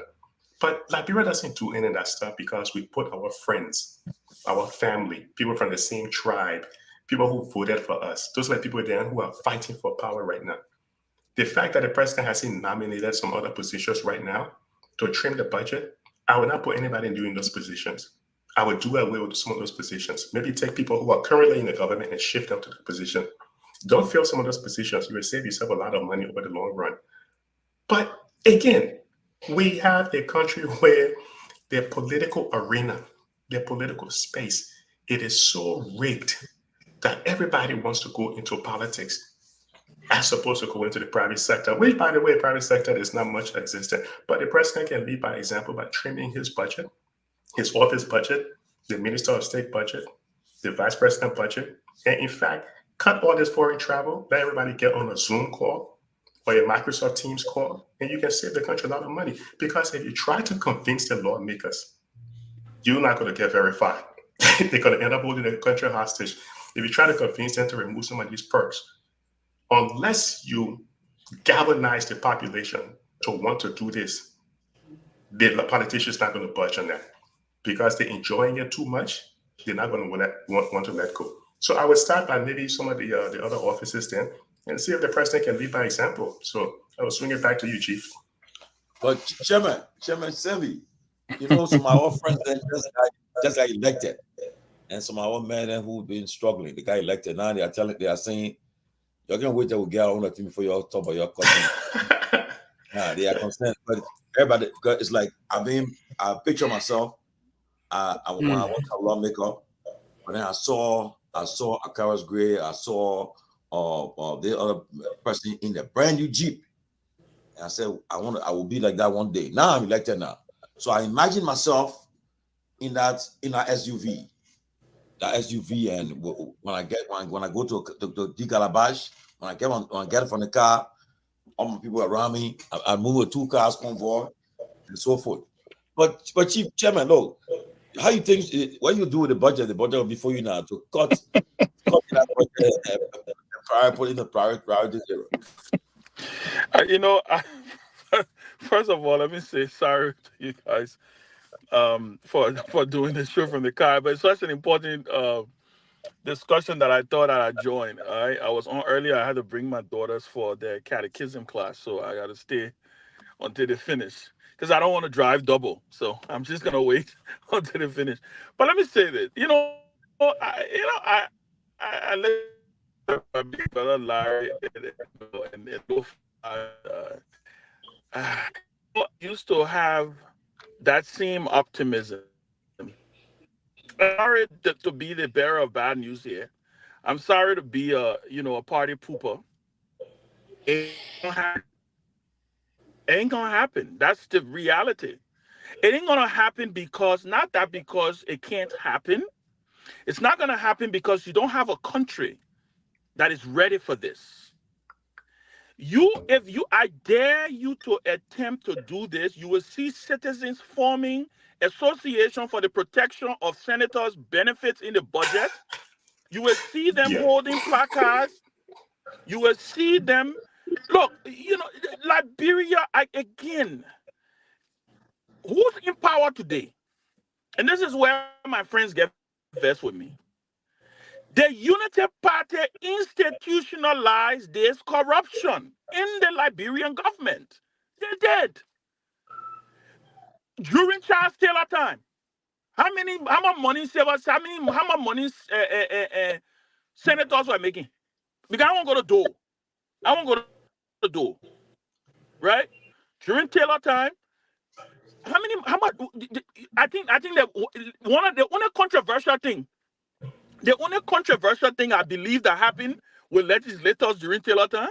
Speaker 10: But Liberia doesn't do any of that stuff because we put our friends, our family, people from the same tribe, people who voted for us. Those are the people there who are fighting for power right now. The fact that the president has nominated some other positions right now to trim the budget, I would not put anybody new in those positions. I would do away with some of those positions. Maybe take people who are currently in the government and shift them to the position. Don't fill some of those positions. You will save yourself a lot of money over the long run. But again, we have a country where the political arena, the political space, it is so rigged that everybody wants to go into politics as opposed to go into the private sector, which, by the way, private sector is not much existent. But the president can lead by example by trimming his budget, his office budget, the Minister of State budget, the Vice President budget, and in fact, cut all this foreign travel, let everybody get on a Zoom call or a Microsoft Teams call, and you can save the country a lot of money. Because if you try to convince the lawmakers, you're not going to get very far. they're going to end up holding the country hostage. If you try to convince them to remove some of these perks, unless you galvanize the population to want to do this, the politicians not going to budge on that because they're enjoying it too much. They're not going to want to let go. So I would start by maybe some of the other offices then and see if the president can lead by example. So I will swing it back to you, Chief.
Speaker 2: But Chairman Sanvee, some of our friends then just got elected, and some of our men who've been struggling, they got elected. Now they are saying, "You're gonna wait till we get on the team before you talk about your cousin." They are concerned, but everybody, it's like I picture myself. When I was a lawmaker, but then I saw Akara's Gray, I saw the other person in the brand new Jeep. And I said, I will be like that one day. Now I'm elected now. So I imagine myself in that SUV. That SUV, and when I go to the Calabash, when I get from the car, all my people around me, I move with 2 cars convoy and so forth. But Chief Chairman, look, how you think what you do with the budget will be for you now to cut that budget, put in the priority zero.
Speaker 4: First of all, let me say sorry to you guys for doing this show from the car, but it's such an important discussion that I thought I'd join. All right, I was on earlier. I had to bring my daughters for their catechism class, so I got to stay until they finish because I don't want to drive double. So I'm just gonna wait until they finish. But let me say this. I let my big brother Larry and used to have that same optimism. Sorry to be the bearer of bad news here. I'm sorry to be a party pooper. It ain't gonna happen. That's the reality. It ain't gonna happen because it can't happen. It's not gonna happen because you don't have a country that is ready for this. I dare you to attempt to do this, you will see citizens forming Association for the Protection of Senators' Benefits in the budget. You will see them holding placards. You will see them. Look, Liberia, again, who's in power today? And this is where my friends get vexed with me. The Unity Party institutionalized this corruption in the Liberian government. They did. During Charles Taylor time, how much money senators were making? Because I won't go to door. Right? During Taylor time, how much? I think that the only controversial thing I believe that happened with legislators during Taylor time,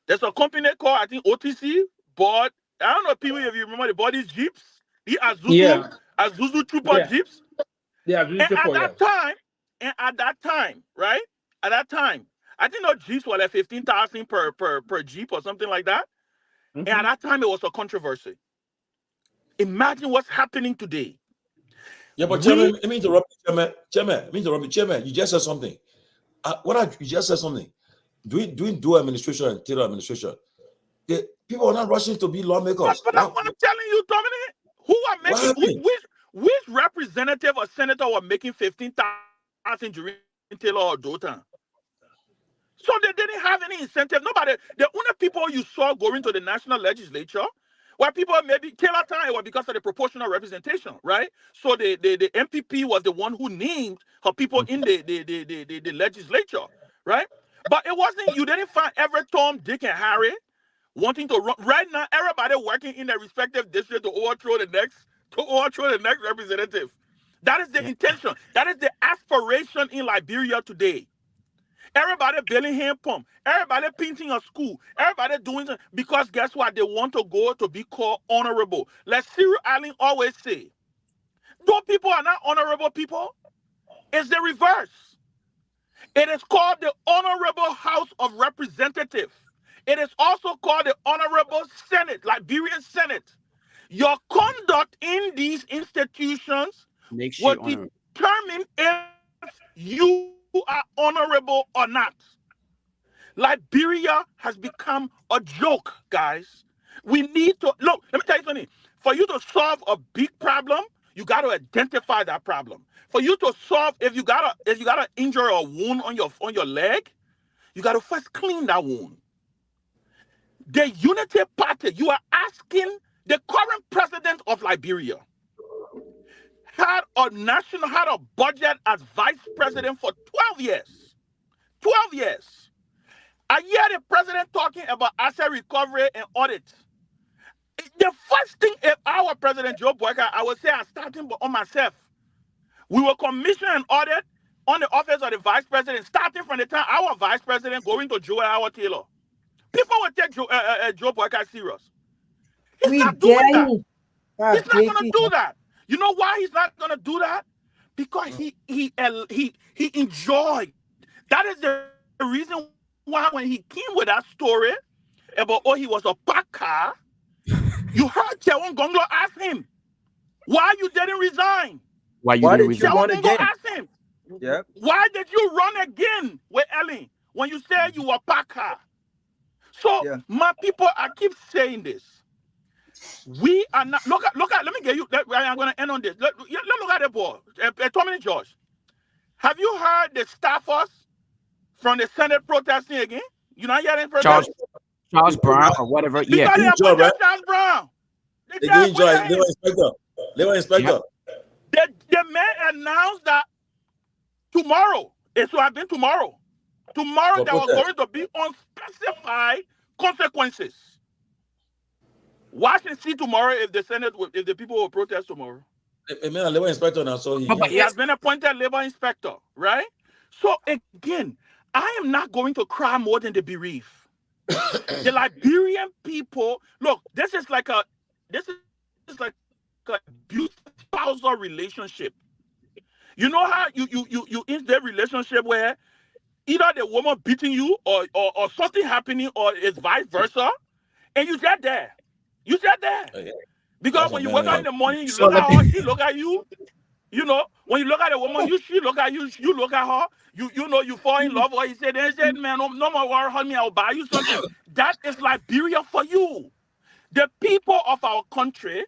Speaker 4: there's a company called, I think, OTC, bought, I don't know, people, if you remember, they bought these Jeeps, the Azuzu Trooper Jeeps.
Speaker 11: Yeah,
Speaker 4: and at that time, right? At that time, I think those Jeeps were like 15,000 per Jeep or something like that. Mm-hmm. And at that time, it was a controversy. Imagine what's happening today.
Speaker 2: Yeah, but Chairman, let me interrupt you, Chairman. You just said something. You just said something. Doing dual administration and Taylor administration, people are not rushing to be lawmakers.
Speaker 4: But I'm telling you, Dominic, who are making which representative or senator were making 15,000 during Taylor or Dothan? So they didn't have any incentive. Nobody. The only people you saw going to the national legislature were people maybe Taylor time was because of the proportional representation, right? So the MPP was the one who named her people in the legislature, right? But it wasn't. You didn't find every Tom, Dick, and Harry wanting to run. Right now, everybody working in their respective district to overthrow the next representative. That is the intention. That is the aspiration in Liberia today. Everybody building hand pump. Everybody painting a school. Everybody doing something. Because guess what? They want to go to be called honorable. Like Cyril Allen always say, those people are not honorable people. It's the reverse. It is called the Honorable House of Representatives. It is also called the Honorable Senate, Liberian Senate. Your conduct in these institutions
Speaker 9: makes you honorable.
Speaker 13: determine if you are honorable or not. Liberia has become a joke, guys. We need to look. Let me tell you something. For you to solve a big problem, you got to identify that problem. For you to solve, if you gotta injure a wound on your leg, you got to first clean that wound. The Unity Party, you are asking the current president of Liberia had a budget as vice president for 12 years. 12 years. I hear the president talking about asset recovery and audit. The first thing, if our president Joe Boyka, I would say I'm starting on myself. We will commission an audit on the office of the vice president, starting from the time our vice president going to Joe Howard Taylor. People will take Joe Boyka serious. He's not doing that. He's not going to do that. You know why he's not going to do that? Because he enjoyed. That is the reason why when he came with that story about he was a packer, you heard Chewon Gonglo ask him, why you didn't resign?
Speaker 5: Why did you run again?
Speaker 13: Asked him,
Speaker 5: yeah.
Speaker 13: Why did you run again with Ellen when you said you were packer? So my people, I keep saying this. We are not look at let me get you. I'm gonna end on this. Look at the boy. Tomalin George. Have you heard the staffers from the Senate protesting again? You not hearing protest?
Speaker 9: Charles Brown or whatever.
Speaker 13: Because
Speaker 9: Yeah.
Speaker 13: they appointed
Speaker 2: right?
Speaker 13: Charles Brown.
Speaker 2: Labor inspector.
Speaker 13: The man announced that tomorrow, it should have been tomorrow. Tomorrow there was going to be unspecified consequences. Watch and see tomorrow if the people will protest tomorrow.
Speaker 2: A labor inspector now, so
Speaker 13: he has been appointed labor inspector, right? So again, I am not going to cry more than the bereaved. The Liberian people, look, this is like a abusive spousal relationship. You know how you in that relationship where either the woman beating you or something happening or it's vice versa, and you get there. You said that. Because when you wake up in the morning, you look at her, she look at you. You know, when you look at a woman, she look at you, you look at her, you know, you fall in love with her. He said, man, no more worry, honey, I'll buy you something. That is Liberia for you. The people of our country,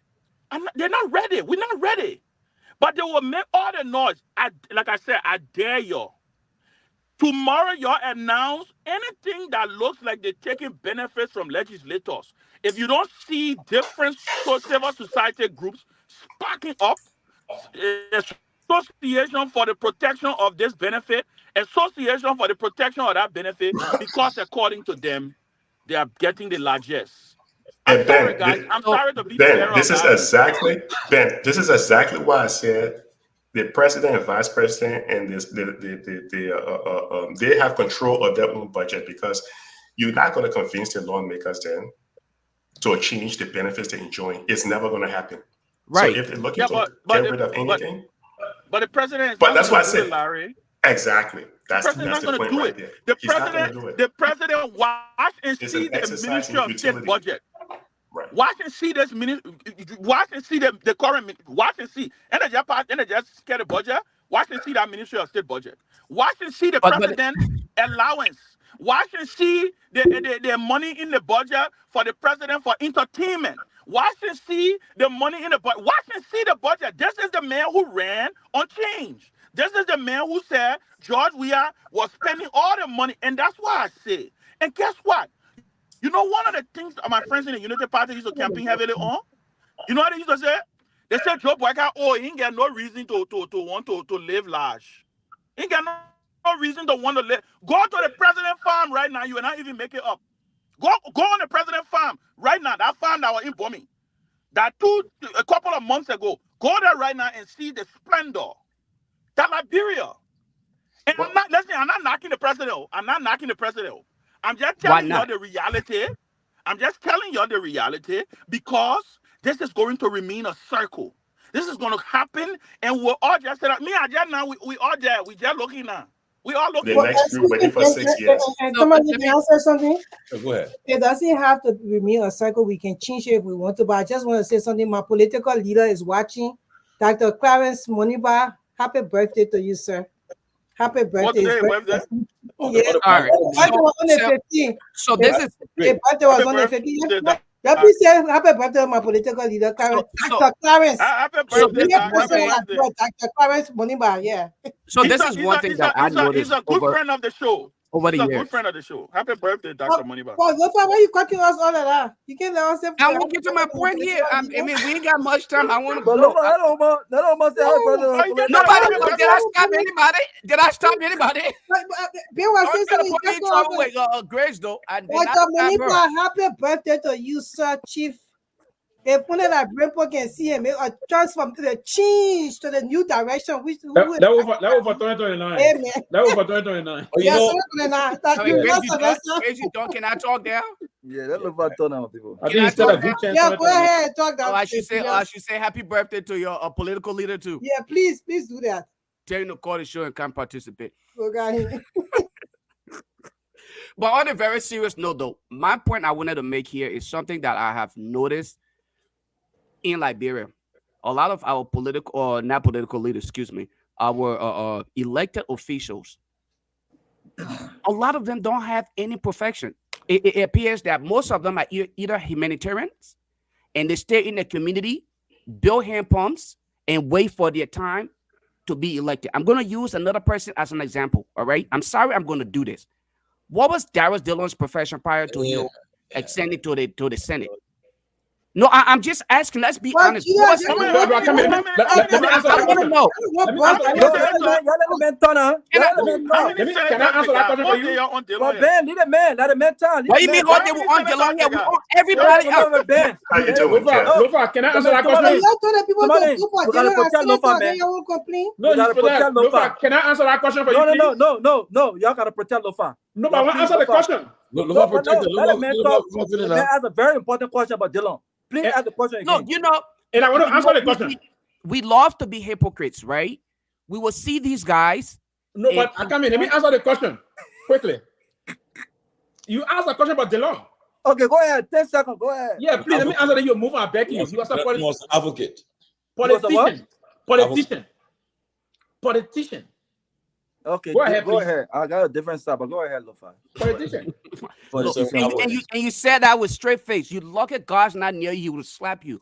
Speaker 13: they're not ready. We're not ready. But they will make all the noise. Like I said, I dare you. Tomorrow, y'all announce anything that looks like they're taking benefits from legislators. If you don't see different civil society groups sparking up, association for the protection of this benefit, association for the protection of that benefit, because according to them, they are getting the largest. I'm sorry, guys. I'm sorry to be
Speaker 10: Ben, this is exactly why I said the president and vice president and they have control of their own budget, because you're not going to convince the lawmakers then to change the benefits they're enjoying. It's never going to happen.
Speaker 9: Right.
Speaker 10: So if they're looking to get rid of anything,
Speaker 13: but the president is
Speaker 10: that's why I said,
Speaker 13: Larry.
Speaker 10: Exactly. That's the point right there.
Speaker 13: The president watch and see the Ministry of State budget.
Speaker 2: Right.
Speaker 13: Watch and see this watch and see the current watch and see and they just get a budget. Watch and see that Ministry of State budget. Watch and see the president allowance. Watch and see the money in the budget for the president for entertainment. Watch and see the money in the budget. Watch and see the budget. This is the man who ran on change. This is the man who said George Weah was spending all the money, and that's why I say. And guess what? You know, one of the things my friends in the Unity Party used to campaign heavily on? You know what they used to say? They said Joe Boyka, he ain't got no reason to want to live large. He ain't got no reason to want to live. Go to the president farm right now. You will not even make it up. Go on the president farm right now. That farm that was in Bomi. A couple of months ago. Go there right now and see the splendor. That Liberia. And I'm not knocking the president. I'm not knocking the president. I'm just telling you the reality. I'm just telling you the reality, because this is going to remain a circle. This is going to happen, and we're all just set up. Me and Jan now, we all there. We just looking now. We all looking.
Speaker 10: The next group waiting for 6 years.
Speaker 12: Somebody can answer something.
Speaker 2: Go ahead.
Speaker 12: It doesn't have to remain a cycle. We can change it if we want to. But I just want to say something. My political leader is watching. Dr. Clarence Moniba Happy birthday to you, sir. Happy birthday.
Speaker 13: What today? Birthday?
Speaker 12: Yeah.
Speaker 9: All right.
Speaker 12: Birthday was on the 15th.
Speaker 9: So this is
Speaker 12: The birthday was on the 15th. Let me say happy birthday to my political leader, Clarence. Dr. Clarence.
Speaker 13: Happy
Speaker 9: So
Speaker 13: birthday,
Speaker 9: this is one thing.
Speaker 12: Dr. Clarence Moniba, yeah.
Speaker 9: So this is one thing that I noticed.
Speaker 13: He's a good friend of the show.
Speaker 9: Over the
Speaker 13: He's a
Speaker 9: years.
Speaker 13: good friend of the show. Happy birthday, Dr. Moniba.
Speaker 12: Well, Lofa, why you cutting us all of that? You can't let us say.
Speaker 9: I'm gonna get to my point here. I mean, we ain't got much time. I want to
Speaker 5: But
Speaker 9: go.
Speaker 5: Nobody.
Speaker 9: Nobody. Did I stop anybody? Did I stop anybody?
Speaker 12: Bill was saying
Speaker 9: I'm
Speaker 12: something.
Speaker 9: put you in trouble with Grace though. I did not
Speaker 12: Dr.
Speaker 9: stop her.
Speaker 12: Moniba, happy birthday to you, sir, Chief. If one of that brainport can see and make a transform to the change to the new direction, which
Speaker 1: that was for 2029.
Speaker 12: Amen.
Speaker 1: That was for 2029.
Speaker 2: Oh, you
Speaker 12: Yeah,
Speaker 2: know,
Speaker 12: 2029.
Speaker 9: I mean,
Speaker 12: That's
Speaker 9: Grace, you don't. Can I talk there?
Speaker 5: Yeah, that look like now, people.
Speaker 1: I think it's still a good chance.
Speaker 12: yeah, go ahead, talk that.
Speaker 9: Oh, I should say happy birthday to your political leader too.
Speaker 12: Yeah, please do that.
Speaker 9: Tell you to call the show and come participate.
Speaker 12: Okay.
Speaker 9: But on a very serious note, though, my point I wanted to make here is something that I have noticed in Liberia. A lot of our political, or not political leaders, excuse me, our elected officials, a lot of them don't have any profession. It appears that most of them are either humanitarians and they stay in the community, build hand pumps, and wait for their time to be elected. I'm going to use another person as an example, all right? I'm sorry I'm going to do this. What was Darius Dillon's profession prior to him extending to the Senate? No, I'm just asking. Let's be honest.
Speaker 1: Let me answer that question.
Speaker 9: No.
Speaker 1: Can I answer that question for you?
Speaker 5: But Ben, need a man, not a mentor.
Speaker 9: What do you mean? What they were on Delon here? We on everybody else.
Speaker 5: Ben.
Speaker 1: Lofa, can I answer that question? No, Lofa, can I answer that question for you?
Speaker 5: No. Y'all gotta protect Lofa.
Speaker 1: No, but I want to answer the question.
Speaker 2: Lofa protected.
Speaker 5: That has a very important question about Dillon. Please ask the question again.
Speaker 9: No, you know,
Speaker 1: and I want to answer the question.
Speaker 9: We love to be hypocrites, right? We will see these guys.
Speaker 1: No, but I come in. Let me answer the question quickly. You asked a question about Delon.
Speaker 5: Okay, go ahead. 10 seconds. Go ahead.
Speaker 1: Yeah, please let me answer that. You move on back. You are
Speaker 2: an advocate.
Speaker 1: Politician.
Speaker 5: Okay,
Speaker 1: go
Speaker 5: ahead. I got a different style, but go ahead, Lofa.
Speaker 1: Politician.
Speaker 9: And you said that with straight face. You look at God's not near you, he will slap you.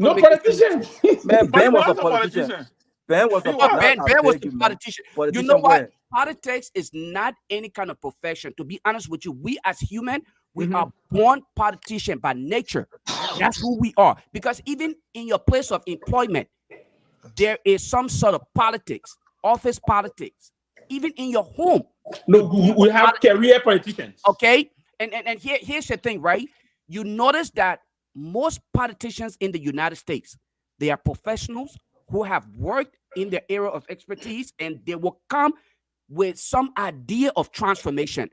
Speaker 1: No politician.
Speaker 5: Man, Ben was a politician. Ben was a
Speaker 9: politician. You know what? Politics is not any kind of profession. To be honest with you, we as humans, we are born politicians by nature. That's who we are. Because even in your place of employment, there is some sort of politics, office politics. Even in your home.
Speaker 1: No, we have career politicians.
Speaker 9: Okay. And here's the thing, right? You notice that most politicians in the United States, they are professionals who have worked in their area of expertise, and they will come with some idea of transformation.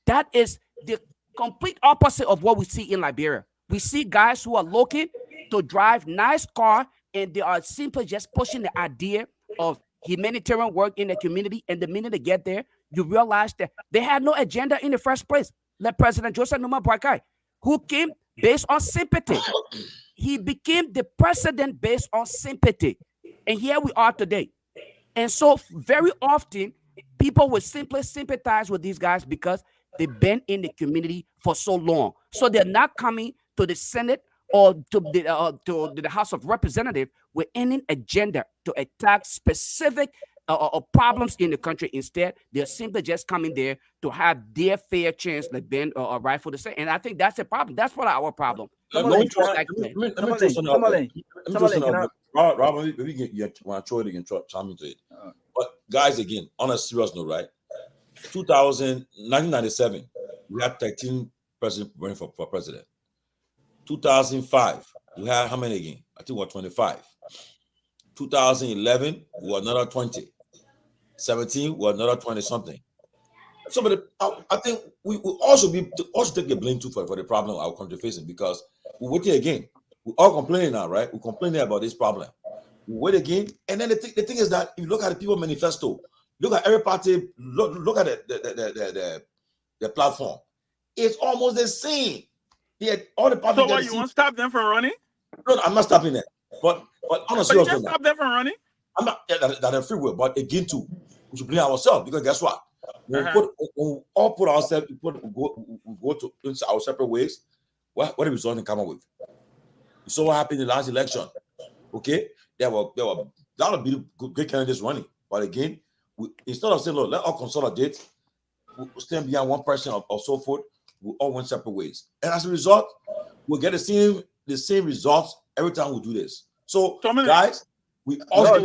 Speaker 9: That is the complete opposite of what we see in Liberia. We see guys who are looking to drive nice car, and they are simply just pushing the idea of humanitarian work in the community, and the minute they get there, you realize that they had no agenda in the first place. Like President Joseph Numa Boakai, who came based on sympathy. He became the president based on sympathy. And here we are today. And so very often, people will simply sympathize with these guys because they've been in the community for so long. So they're not coming to the Senate or to the House of Representatives with any agenda to attack specific problems in the country. Instead, they're simply just coming there to have their fair chance, like Ben rightfully say. And I think that's a problem. That's what our problem.
Speaker 2: Let me throw something out. Robert, maybe you want to throw it, you can chime into it. But guys, again, on a serious note, right? 1997, we had 13 presidents running for president. 2005, we had how many again? I think we were 25. 2011, we were another 20. 17, we were another 20 something. So, I think we also take the blame too for the problem our country facing, because we're waiting again. We're all complaining now, right? We're complaining about this problem. We wait again, and then the thing is that if you look at the People Manifesto, look at every party, look at the platform. It's almost the same. Yeah, all the parties.
Speaker 13: So what, you want to stop them from running?
Speaker 2: No, I'm not stopping that. But on a serious note,
Speaker 13: stop them from running.
Speaker 2: I'm not that are free will, but again too, we should blame ourselves because guess what? When we all put ourselves, we go to our separate ways. What are we going to come up with? You saw what happened in the last election. Okay, there were a lot of great candidates running, but again, instead of saying, look, let us consolidate, we'll stand behind one person or so forth, we all went separate ways. And as a result, we'll get the same results every time we do this. So, guys, we all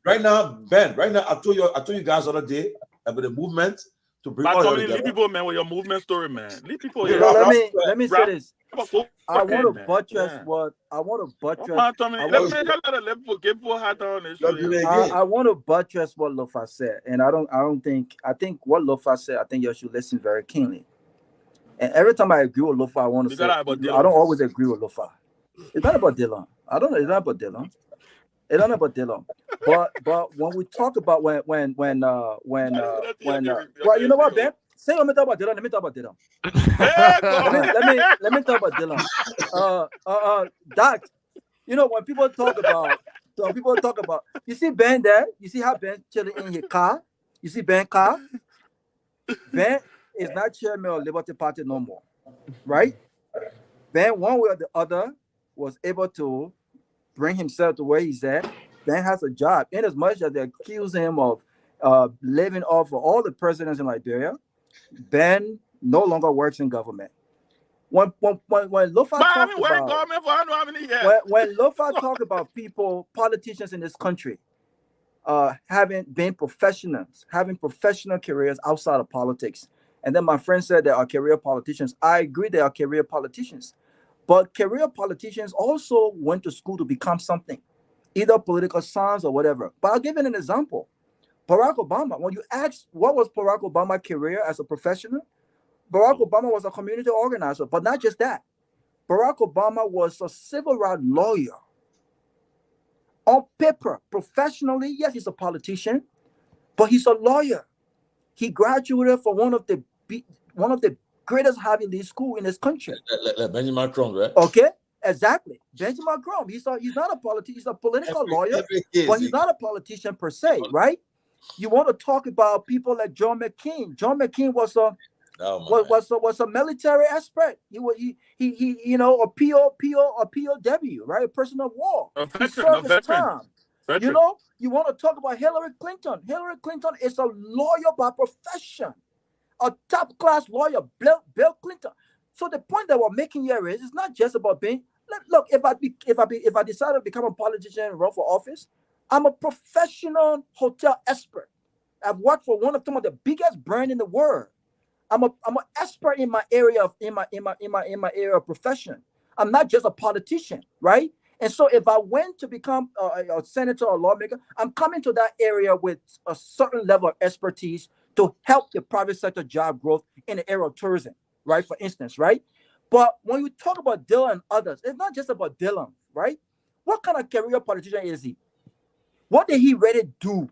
Speaker 2: right now, Ben, I told you guys the other day about the movement to bring all together.
Speaker 13: Leave people, man, with your movement story, man. Leave people here.
Speaker 5: Let me say this. I want to buttress what I want to buttress. I want to buttress what Lofa said, and I think what Lofa said. I think you should listen very keenly. And every time I agree with Lofa, I want to say I don't always agree with Lofa. It's not about Dylan. It's not about Dylan. It's not about Dylan. But when we talk about when well, you know what, Ben? Say let me talk about Dylan. Let me talk about Dylan. let me talk about Dylan. Doc, you know when people talk about, you see Ben there. You see how Ben chilling in his car. You see Ben car. Ben is not chairman of Liberty Party no more, right? Ben, one way or the other, was able to bring himself to where he's at. Ben has a job, in as much as they accuse him of living off of all the presidents in Liberia. Ben no longer works in government. When Lofa talked about when Lofa talked about politicians in this country, having professional careers outside of politics, and then my friend said they are career politicians. I agree, they are career politicians, but career politicians also went to school to become something, either political science or whatever. But I'll give you an example. Barack Obama, when you ask what was Barack Obama's career as a professional, Barack Obama was a community organizer, but not just that. Barack Obama was a civil rights lawyer. On paper, professionally, yes, he's a politician, but he's a lawyer. He graduated from one of the greatest Ivy League school in this country.
Speaker 2: Like Benjamin Crumb, right?
Speaker 5: Okay, exactly. Benjamin Crumb. He's not a politician. He's a political lawyer, but he's not a politician per se, right? You want to talk about people like John McCain. John McCain was a military expert. He you know, a POW, right? A person of war. He served his time. You know, you want to talk about Hillary Clinton. Hillary Clinton is a lawyer by profession, a top-class lawyer, Bill Clinton. So the point that we're making here is, it's not just about being. Look, if I decide to become a politician and run for office, I'm a professional hotel expert. I've worked for one of some of the biggest brands in the world. I'm an expert in my area of area of profession. I'm not just a politician, right? And so if I went to become a senator or lawmaker, I'm coming to that area with a certain level of expertise to help the private sector job growth in the area of tourism, right? For instance, right? But when you talk about Dylan and others, it's not just about Dylan, right? What kind of career politician is he? What did he really do?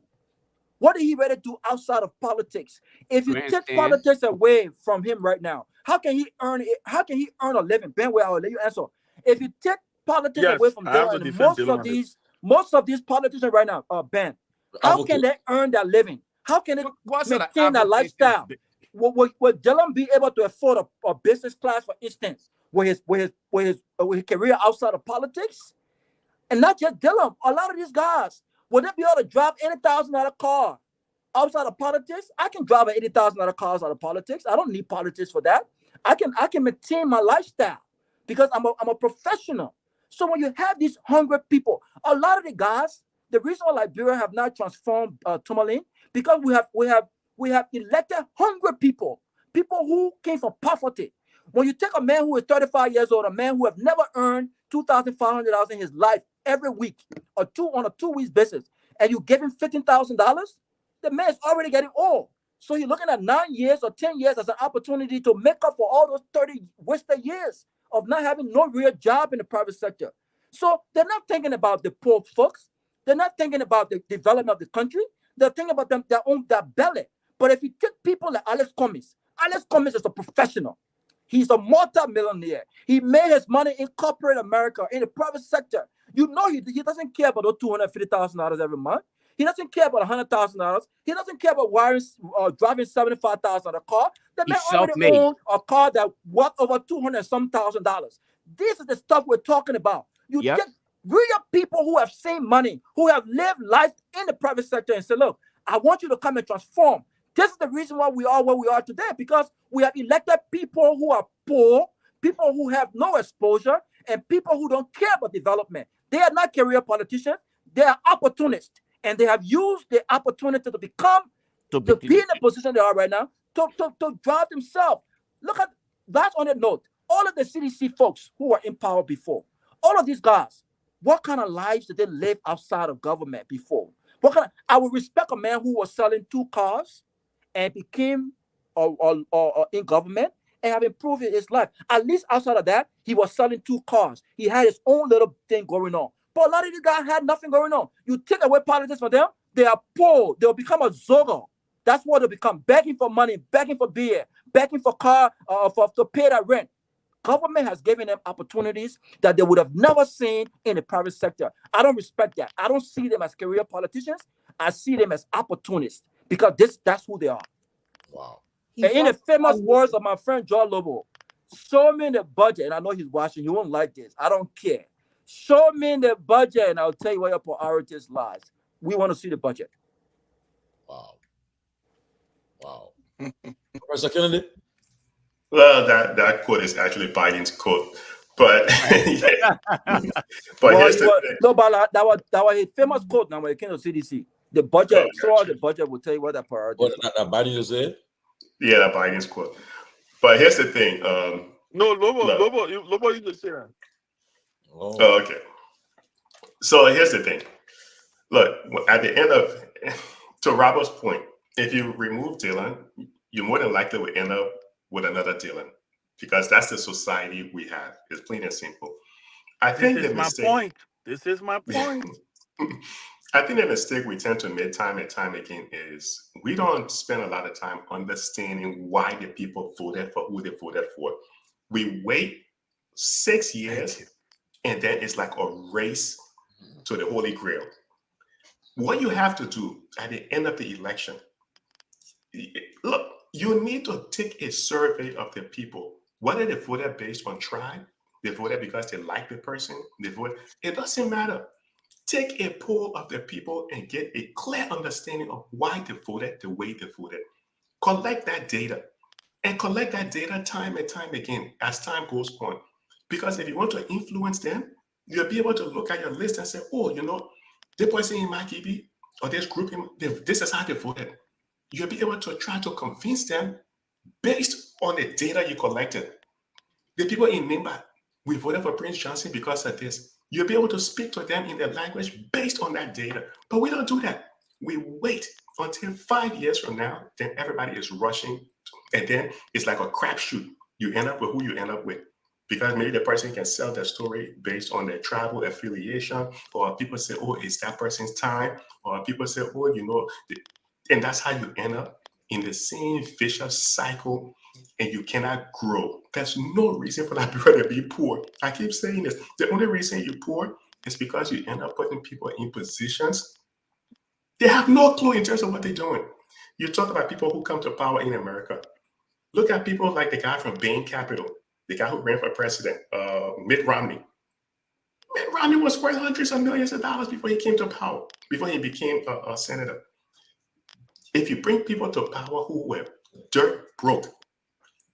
Speaker 5: What did he really do outside of politics? If you take politics away from him right now, how can he earn it? How can he earn a living? Ben, I will let you answer. If you take politics away from Dylan, most of these politicians right now, Ben, how can they earn their living? How can they maintain their lifestyle? Will Dylan be able to afford a business class, for instance, with his career outside of politics? And not just Dylan, a lot of these guys, will they be able to drive $80,000 car outside of politics? I can drive an $80,000 car outside of politics. I don't need politics for that. I can maintain my lifestyle because I'm a professional. So when you have these hungry people, a lot of the guys, the reason why Liberia have not transformed Tomalin, because we have elected hungry people who came from poverty. When you take a man who is 35 years old, a man who have never earned $2,500 in his life every week on a 2 weeks basis, and you give him $15,000, the man is already getting old. So you're looking at 9 years or 10 years as an opportunity to make up for all those 30 wasted years of not having no real job in the private sector. So they're not thinking about the poor folks. They're not thinking about the development of the country. They're thinking about their belly. But if you take people like Alex Cummings is a professional. He's a multi-millionaire. He made his money in corporate America, in the private sector. You know he doesn't care about those $250,000 every month. He doesn't care about $100,000. He doesn't care about driving $75,000 a car. The man already owned a car that worth over $200,000. This is the stuff we're talking about. You get real people who have seen money, who have lived life in the private sector, and say, look, I want you to come and transform. This is the reason why we are where we are today, because we have elected people who are poor, people who have no exposure, and people who don't care about development. They are not career politicians. They are opportunists. And they have used the opportunity to be in the position they are right now to drive themselves. Look at that on the note. All of the CDC folks who were in power before, all of these guys, what kind of lives did they live outside of government before? I would respect a man who was selling 2 cars and became in government and have improved his life. At least outside of that, he was selling 2 cars. He had his own little thing going on. But a lot of these guys had nothing going on. You take away politics from them, they are poor. They'll become a zogo. That's what they'll become, begging for money, begging for beer, begging for car, to pay that rent. Government has given them opportunities that they would have never seen in the private sector. I don't respect that. I don't see them as career politicians. I see them as opportunists, because that's who they are.
Speaker 2: Wow.
Speaker 5: And in the famous words of my friend John Lobo, show me the budget, and I know he's watching, he won't like this. I don't care. Show me the budget, and I'll tell you where your priorities lies. We want to see the budget.
Speaker 2: Wow. Professor Kennedy?
Speaker 10: Well, that quote is actually Biden's quote, but but here's the thing.
Speaker 5: No, but that was his famous quote. Now when it came to CDC, the budget, the budget will tell you what the priority.
Speaker 2: What that Biden just said?
Speaker 10: Yeah, that Biden's quote. But here's the thing.
Speaker 13: No, Lobo, you just say that.
Speaker 10: Oh, okay. So here's the thing. Look, at the end of, to Robert's point, if you remove Dylan, you more than likely will end up with another Dylan, because that's the society we have. It's plain and simple.
Speaker 13: This is my point.
Speaker 10: I think the mistake we tend to make time and time again is we don't spend a lot of time understanding why the people voted for who they voted for. We wait 6 years, and then it's like a race to the Holy Grail. What you have to do at the end of the election, look, you need to take a survey of the people. Whether they voted based on tribe, they voted because they like the person, it doesn't matter. Take a poll of the people and get a clear understanding of why they voted the way they voted. Collect that data, and collect that data time and time again as time goes on. Because if you want to influence them, you'll be able to look at your list and say, oh, the person in my TV or this group, this is how they voted. You'll be able to try to convince them based on the data you collected. The people in Nimba, we voted for Prince Johnson because of this. You'll be able to speak to them in their language based on that data. But we don't do that. We wait until 5 years from now, then everybody is rushing. And then it's like a crapshoot. You end up with who you end up with. Because maybe the person can sell their story based on their tribal affiliation, or people say, oh, it's that person's time, or people say, oh, and that's how you end up in the same vicious cycle, and you cannot grow. There's no reason for that people to be poor. I keep saying this. The only reason you're poor is because you end up putting people in positions. They have no clue in terms of what they're doing. You talk about people who come to power in America. Look at people like the guy from Bain Capital, the guy who ran for president, Mitt Romney. Mitt Romney was worth hundreds of millions of dollars before he came to power, before he became a senator. If you bring people to power who were dirt broke,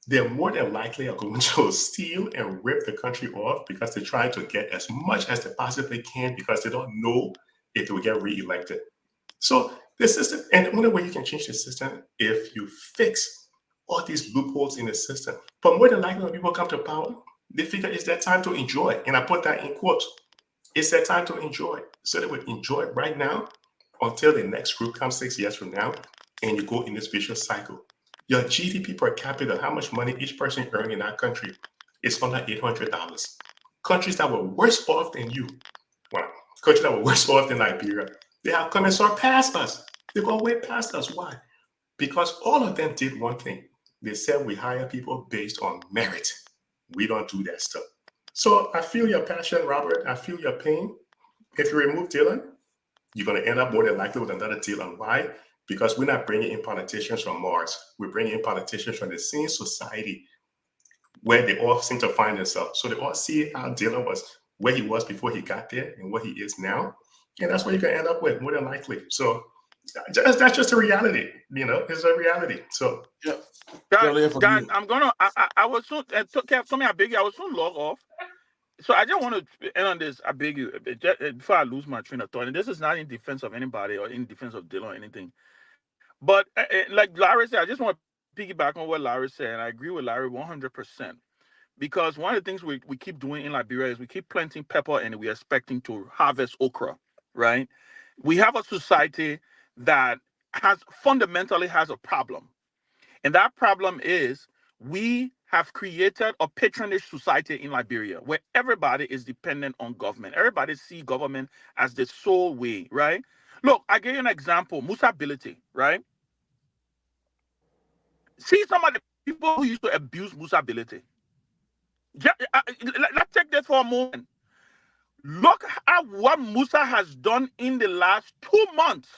Speaker 10: they're more than likely are going to steal and rip the country off because they're trying to get as much as they possibly can because they don't know if they will get reelected. So the system, and the only way you can change the system if you fix all these loopholes in the system. But more than likely when people come to power, they figure it's their time to enjoy. And I put that in quotes. It's their time to enjoy. So they would enjoy it right now until the next group comes 6 years from now, and you go in this vicious cycle. Your GDP per capita, how much money each person earns in that country, is under $800. Countries that were worse off than you, countries that were worse off than Liberia, they have come and surpassed us. They go way past us. Why? Because all of them did one thing. They said we hire people based on merit. We don't do that stuff. So I feel your passion, Robert. I feel your pain. If you remove Dylan, you're going to end up more than likely with another Dylan. Why? Because we're not bringing in politicians from Mars. We're bringing in politicians from the same society where they all seem to find themselves. So they all see how Dylan was, where he was before he got there and what he is now. And that's what you're going to end up with, more than likely. So that's just a reality, it's a reality. So,
Speaker 13: yeah. Guys, I'm going to, I was soon, I beg you, I will soon log off. So I just want to end on this. I beg you, before I lose my train of thought. And this is not in defense of anybody or in defense of Dylan or anything. But like Larry said, I just want to piggyback on what Larry said. And I agree with Larry 100%. Because one of the things we keep doing in Liberia is we keep planting pepper and we're expecting to harvest okra, right? We have a society that fundamentally has a problem. And that problem is we have created a patronage society in Liberia where everybody is dependent on government. Everybody sees government as the sole way, right? Look, I give you an example, Musability, right? See some of the people who used to abuse Musability. Let's take this for a moment. Look at what Musa has done in the last 2 months.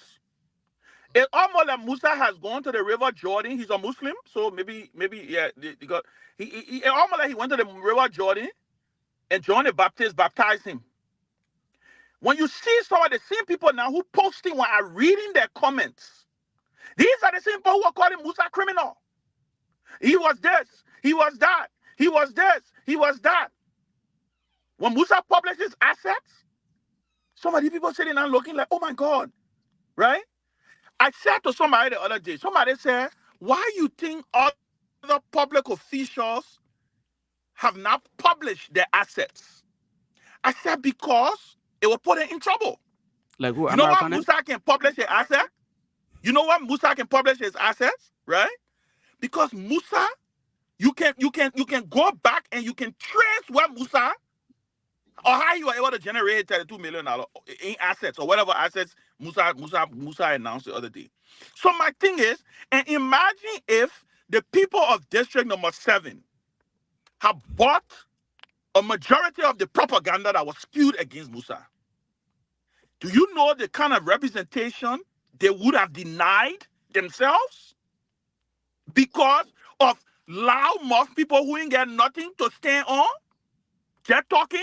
Speaker 13: It's almost like Musa has gone to the River Jordan. He's a Muslim, so maybe yeah. Because he almost like he went to the River Jordan, and John the Baptist baptized him. When you see some of the same people now who posting when I'm reading their comments, these are the same people who are calling Musa criminal. He was this, he was that, he was this, he was that. When Musa published his assets, some of the people sitting down looking like, oh my God, right? I said to somebody the other day, somebody said, why you think other public officials have not published their assets? I said, because it will put them in trouble.
Speaker 9: Like who?
Speaker 13: You know what Musa can publish his assets? You know what Musa can publish his assets, right? Because Musa, you can go back and you can trace where Musa or how you were able to generate $32 million in assets or whatever assets Musa announced the other day. So my thing is, and imagine if the people of District Number 7 have bought a majority of the propaganda that was skewed against Musa. Do you know the kind of representation they would have denied themselves because of loudmouth people who ain't got nothing to stand on? They're talking.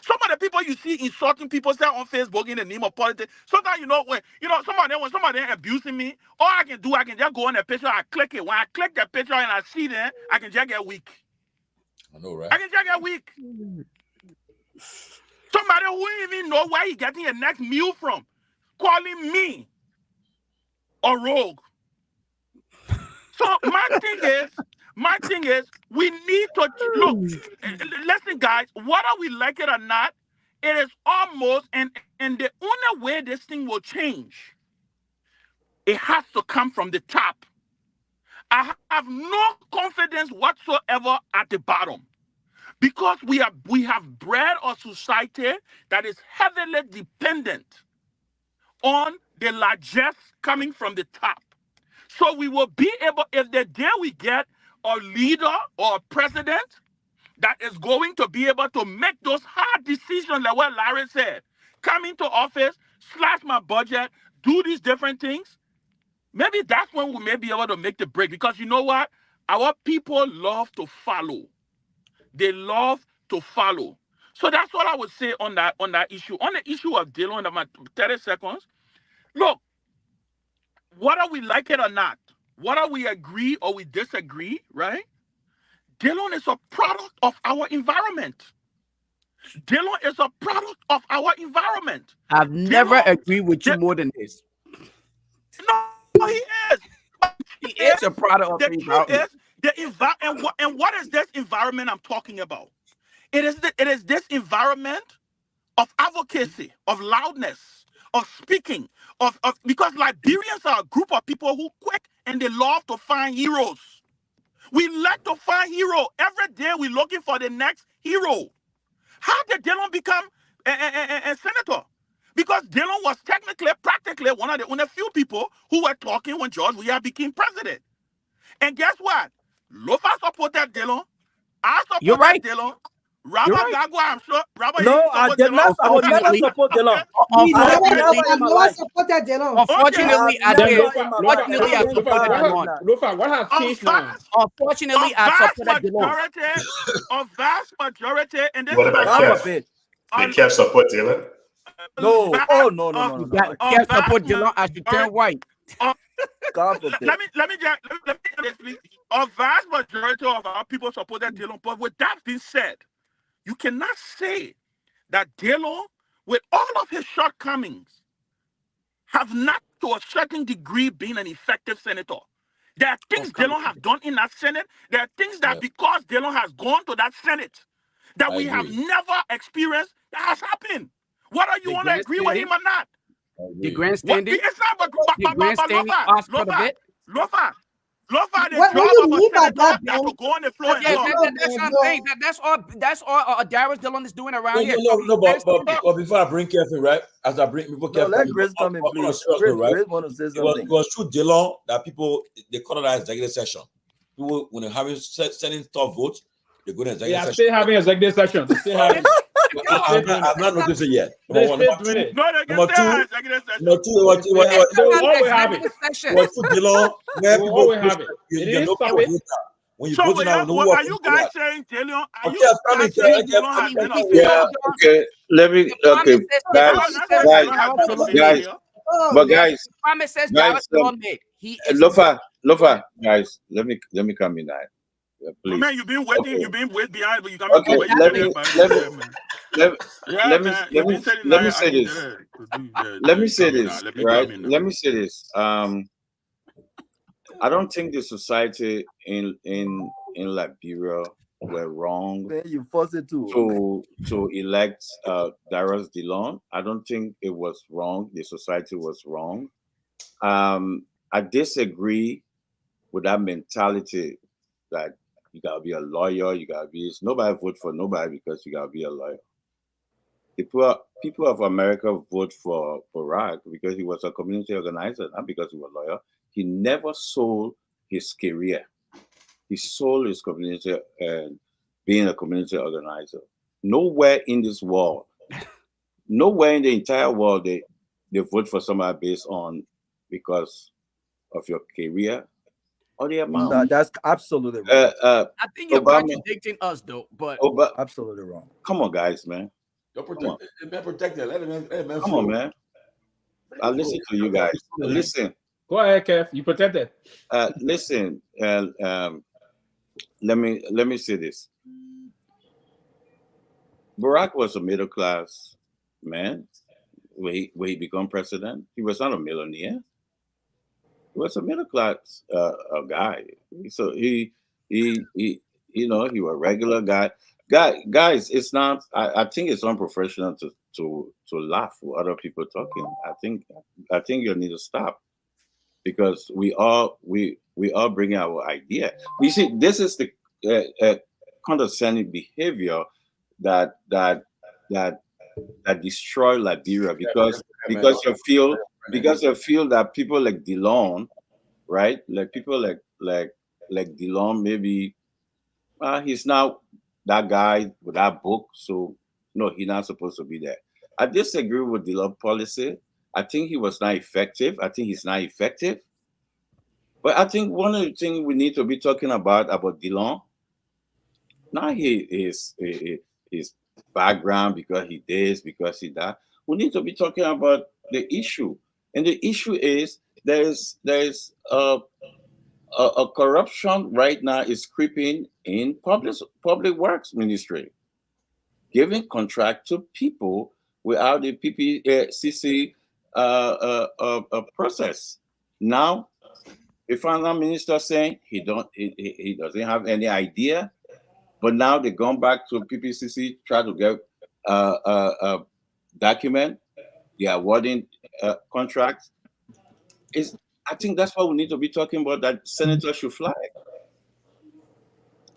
Speaker 13: Some of the people you see insulting people say on Facebook in the name of politics. Sometimes when somebody abusing me, all I can just go on the picture, I click it. When I click the picture and I see them, I can just get weak.
Speaker 2: I know, right?
Speaker 13: I can just get weak. Somebody who didn't even know where he getting the next meal from, calling me a rogue. So my thing is, we need to look. Listen, guys, whether we like it or not, it is almost and the only way this thing will change, it has to come from the top. I have no confidence whatsoever at the bottom because we have bred a society that is heavily dependent on the largesse coming from the top. So we will be able, if the day we get a leader or a president that is going to be able to make those hard decisions like what Larry said, come into office, slash my budget, do these different things, maybe that's when we may be able to make the break. Because you know what? Our people love to follow. They love to follow. So that's what I would say on that issue. On the issue of Dylan, my 30 seconds, look, whether we like it or not, whether we agree or we disagree, right? Dylan is a product of our environment. Dylan is a product of our environment.
Speaker 9: I've never agreed with you more than this.
Speaker 13: No, he is.
Speaker 9: He is a product of
Speaker 13: the
Speaker 9: environment.
Speaker 13: Truth is, and what is this environment I'm talking about? It is this environment of advocacy, of loudness, of speaking, of because Liberians are a group of people who quick and they love to find heroes. We like to find hero. Every day we're looking for the next hero. How did Dylan become a senator? Because Dylan was practically one of the only few people who were talking when George Weah became president. And guess what? Lofa supported Dillon. I
Speaker 9: You're
Speaker 13: supported
Speaker 9: right.
Speaker 13: Dillon.
Speaker 9: You're
Speaker 13: Robert
Speaker 9: right.
Speaker 13: Gagwa, I'm sure. Robert,
Speaker 5: No,
Speaker 13: you
Speaker 5: I
Speaker 13: support
Speaker 5: did
Speaker 13: Dillon.
Speaker 5: not. I would never
Speaker 9: Unfortunately,
Speaker 5: support Dillon.
Speaker 12: We
Speaker 5: I have
Speaker 12: never,
Speaker 5: never in my life.
Speaker 12: supported Dillon.
Speaker 9: Unfortunately, I
Speaker 5: Never
Speaker 9: did.
Speaker 5: in my life.
Speaker 9: Unfortunately, I
Speaker 5: Thank
Speaker 9: supported
Speaker 5: God I did
Speaker 9: Dillon.
Speaker 5: not.
Speaker 1: Lofa, what has changed now?
Speaker 9: Unfortunately, I supported Dillon.
Speaker 13: A vast majority, and this
Speaker 10: What
Speaker 13: is
Speaker 10: about
Speaker 5: God
Speaker 10: Kev?
Speaker 5: forbid.
Speaker 10: Did Kev support Dylan?
Speaker 5: No. Oh no, no, no, no, no.
Speaker 9: Can't support Dillon as you turn white.
Speaker 5: God forbid.
Speaker 13: Let me just please. A vast majority of our people supported Dillon. But with that being said, you cannot say that Dillon, with all of his shortcomings, have not to a certain degree been an effective senator. There are things Dillon has done in that Senate. There are things that because Dillon has gone to that Senate that we have never experienced that has happened. Whether you want to agree with him or not.
Speaker 9: The grandstanding.
Speaker 13: It's not but
Speaker 9: grandstanding aspect of it.
Speaker 13: Lofa, the
Speaker 12: What
Speaker 13: job
Speaker 12: do you
Speaker 13: of a
Speaker 12: mean by
Speaker 13: senator
Speaker 12: that,
Speaker 13: is to go on the floor and
Speaker 9: Yeah,
Speaker 13: talk.
Speaker 9: that's what I'm saying. That's all Darius Dillon is doing around here.
Speaker 2: But before I bring Kev in, right? As I bring people,
Speaker 5: No, let Grace come in, please. Grace want to say something.
Speaker 2: It was through Dillon that people they call it executive session. People when they're having sending tough votes, they go to executive session.
Speaker 1: Still having executive session. They still having.
Speaker 2: I've not noticed it yet.
Speaker 1: They still doing it.
Speaker 2: Number two,
Speaker 1: always have it.
Speaker 2: What through Dillon, where people
Speaker 1: always have it.
Speaker 2: when you vote now,
Speaker 13: are you guys saying Dillon? Are you guys
Speaker 2: okay,
Speaker 13: saying Dillon has been a
Speaker 8: Yeah, okay. Let me guys. But guys, Lofa, guys, let me come in now. Please.
Speaker 13: Man, you've been waiting. Okay. You've been waiting behind, but you come
Speaker 8: okay, let me say this. Let me say this, right? Let me say this. I don't think the society in Liberia were wrong
Speaker 5: you force it to
Speaker 8: elect Darius Dillon. I don't think it was wrong. The society was wrong. I disagree with that mentality that you gotta be a lawyer, nobody vote for nobody because you gotta be a lawyer. People of America vote for Barack because he was a community organizer, not because he was a lawyer. He never sold his career. He sold his community and being a community organizer. Nowhere in this world, nowhere in the entire world, they vote for somebody based on because of your career or the amount.
Speaker 5: That's absolutely wrong.
Speaker 9: I think you're contradicting us, though. But
Speaker 5: absolutely wrong.
Speaker 8: Come on, guys, man.
Speaker 2: Protect it. Let him
Speaker 8: come on, man. I'll listen to you guys. Listen.
Speaker 1: Go ahead, Kev. You protected.
Speaker 8: Listen. Let me say this. Barack was a middle class man. When he became president, he was not a millionaire. He was a middle class guy. So he was a regular guy. Guys, it's not. I think it's unprofessional to laugh with other people talking. I think you need to stop because we all bring our idea. We see this is the condescending behavior that destroy Liberia because you feel that people like Dillon, right? Like people like Dillon, maybe he's now that guy with that book, so no, he's not supposed to be there. I disagree with Dillon policy. I think he was not effective. I think he's not effective. But I think one of the things we need to be talking about Dillon, not his background because he this, because he that. We need to be talking about the issue, and the issue is there's a corruption right now is creeping in public works ministry, giving contract to people without the PPCC process. Now, the finance minister saying he doesn't have any idea, but now they've gone back to PPCC, try to get a document, the awarding contracts. I think that's what we need to be talking about, that senator should fly.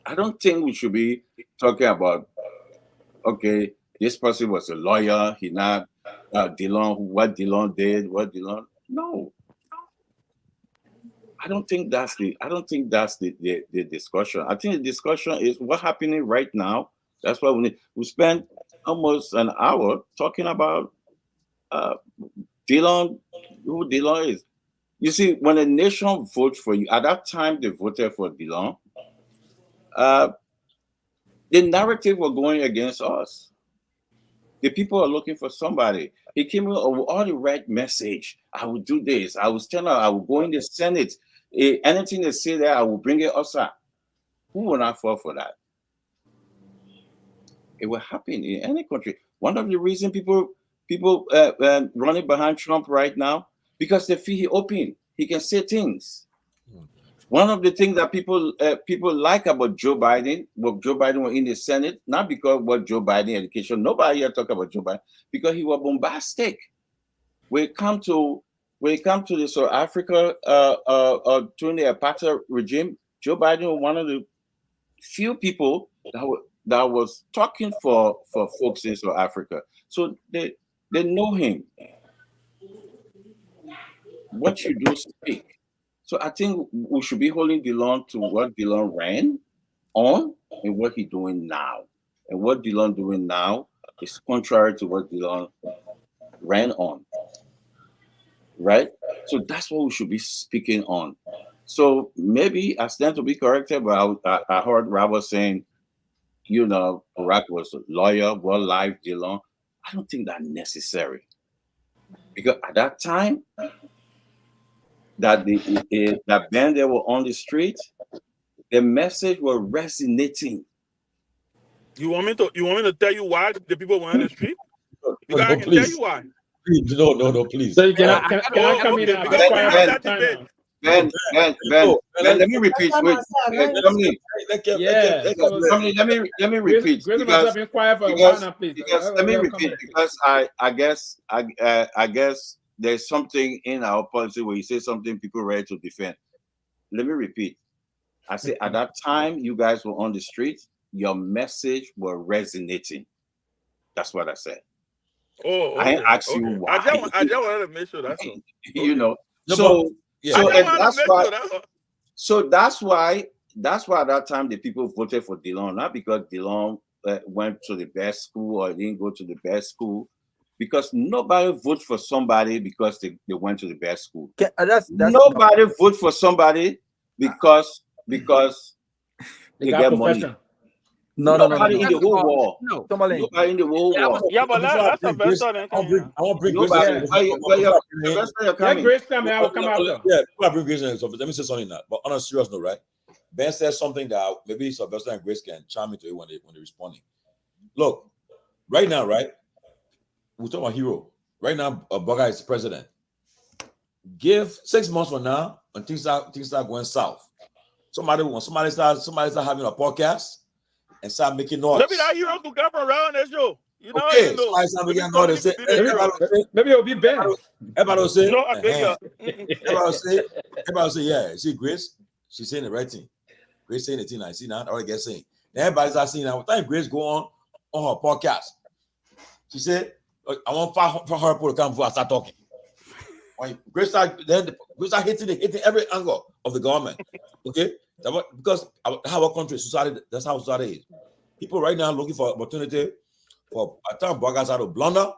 Speaker 8: I don't think we should be talking about, okay, this person was a lawyer, he not Dillon, what Dillon did, no. I don't think that's the discussion. I think the discussion is what's happening right now. That's why we spent almost an hour talking about Dillon, who Dillon is. You see, when a nation votes for you, at that time they voted for Dillon, the narrative was going against us. The people are looking for somebody. He came with all the right message. I will do this. I will stand up. I will go in the Senate. Anything they say there, I will bring it outside. Who will not fall for that? It will happen in any country. One of the reasons people running behind Trump right now, because they feel he open. He can say things. One of the things that people like about Joe Biden, what Joe Biden was in the Senate, not because what Joe Biden education, nobody here talk about Joe Biden, because he was bombastic. When it come to the South Africa during the apartheid regime, Joe Biden was one of the few people that was talking for folks in South Africa. So they know him. What you do speak. So I think we should be holding Dillon to what Dillon ran on and what he's doing now. And what Dillon doing now is contrary to what Dillon ran on. Right? So that's what we should be speaking on. So maybe I stand to be corrected, but I heard Robert saying, Barack was a lawyer, well-life Dillon. I don't think that's necessary. Because at that time, that band they were on the street, the message was resonating.
Speaker 13: You want me to tell you why the people were on the street? Because I can tell you why.
Speaker 2: No, please.
Speaker 11: So can I come in and
Speaker 8: Ben, let me repeat. Wait, let me repeat. Because let me repeat. Because I guess there's something in our policy where you say something people ready to defend. Let me repeat. I say at that time you guys were on the street, your message was resonating. That's what I said.
Speaker 13: Oh, okay,
Speaker 8: I ain't asked you why.
Speaker 13: I just wanted to make sure that's all.
Speaker 8: That's why at that time the people voted for Dillon, not because Dillon went to the best school or didn't go to the best school, because nobody votes for somebody because they went to the best school. Nobody votes for somebody because they get money. Nobody in the whole world. Nobody in the whole world.
Speaker 13: Yeah, but that's a better than
Speaker 2: I want to bring Grace.
Speaker 11: Grace coming. I will come after.
Speaker 2: Yeah, I bring Grace in. So let me say something now. But on a serious note, right? Ben said something that maybe Sylvester and Grace can chime into it when they're responding. Look, right now, right? We're talking about hero. Right now, Boga is president. Give 6 months from now, and things start going south. Somebody start having a podcast and start making noise.
Speaker 13: Maybe that hero could come around that show.
Speaker 2: Okay, somebody start making noise.
Speaker 11: Maybe it'll be Ben.
Speaker 2: Everybody will say,
Speaker 13: everybody
Speaker 2: say, yeah. See, Grace, she's saying the right thing. Grace saying the thing I see now. I already get saying. Then everybody's asking now. What time Grace go on her podcast? She said, I want for her to come before I start talking. When Grace start hitting every angle of the government. Okay, because how our country, society, that's how society is. People right now looking for opportunity for a time bloggers out of blunder,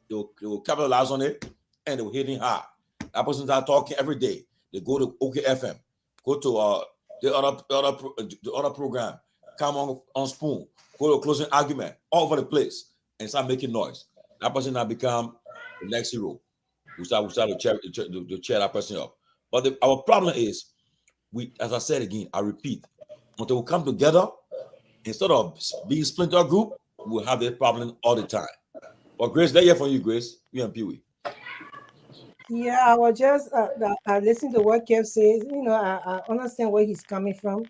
Speaker 2: they will capitalize on it and they will hitting hard. That person start talking every day. They go to OKFM, go to the other program, come on Spoon, go to closing argument, all over the place, and start making noise. That person now become the next hero. We start to cheer that person up. But our problem is, as I said again, I repeat, until we come together, instead of being splinter group, we'll have this problem all the time. But Grace, let's hear from you, Grace. You and Peewee.
Speaker 12: Yeah, I was just I listened to what Kev says. I understand where he's coming from.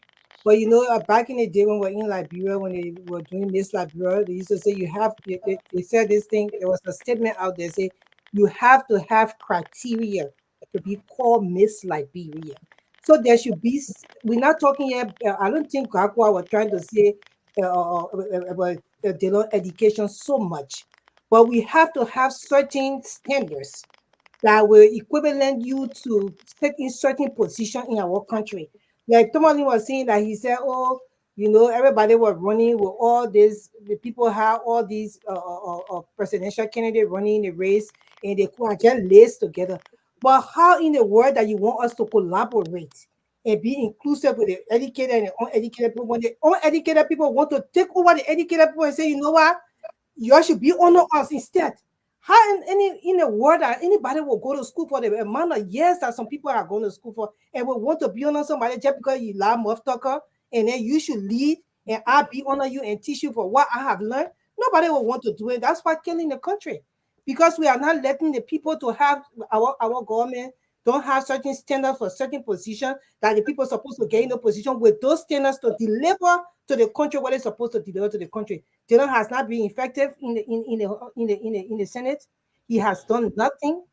Speaker 12: But back in the day when we were in Liberia, when they were doing Miss Liberia, they used to say they said this thing. There was a statement out there say you have to have criteria to be called Miss Liberia. So there should be. We're not talking here. I don't think Kakwa was trying to say about education so much, but we have to have certain standards that will equivalent you to take in certain position in our country. Like Tomalin was saying that he said, oh, everybody was running with all this, the people have all these presidential candidates running in the race, and they could just laced together. But how in the world that you want us to collaborate and be inclusive with the educated and the uneducated people, when the uneducated people want to take over the educated people and say, you know what, you should be under us instead? How in the world that anybody will go to school for the amount of years that some people are going to school for, and will want to be under somebody just because you love Muff Tucker, and then you should lead and I'll be under you and teach you for what I have learned? Nobody will want to do it. That's why killing the country, because we are not letting the people to have our government don't have certain standards for certain positions that the people are supposed to get in a position with those standards to deliver to the country what they're supposed to deliver to the country. Dylan has not been effective in the Senate. He has done nothing.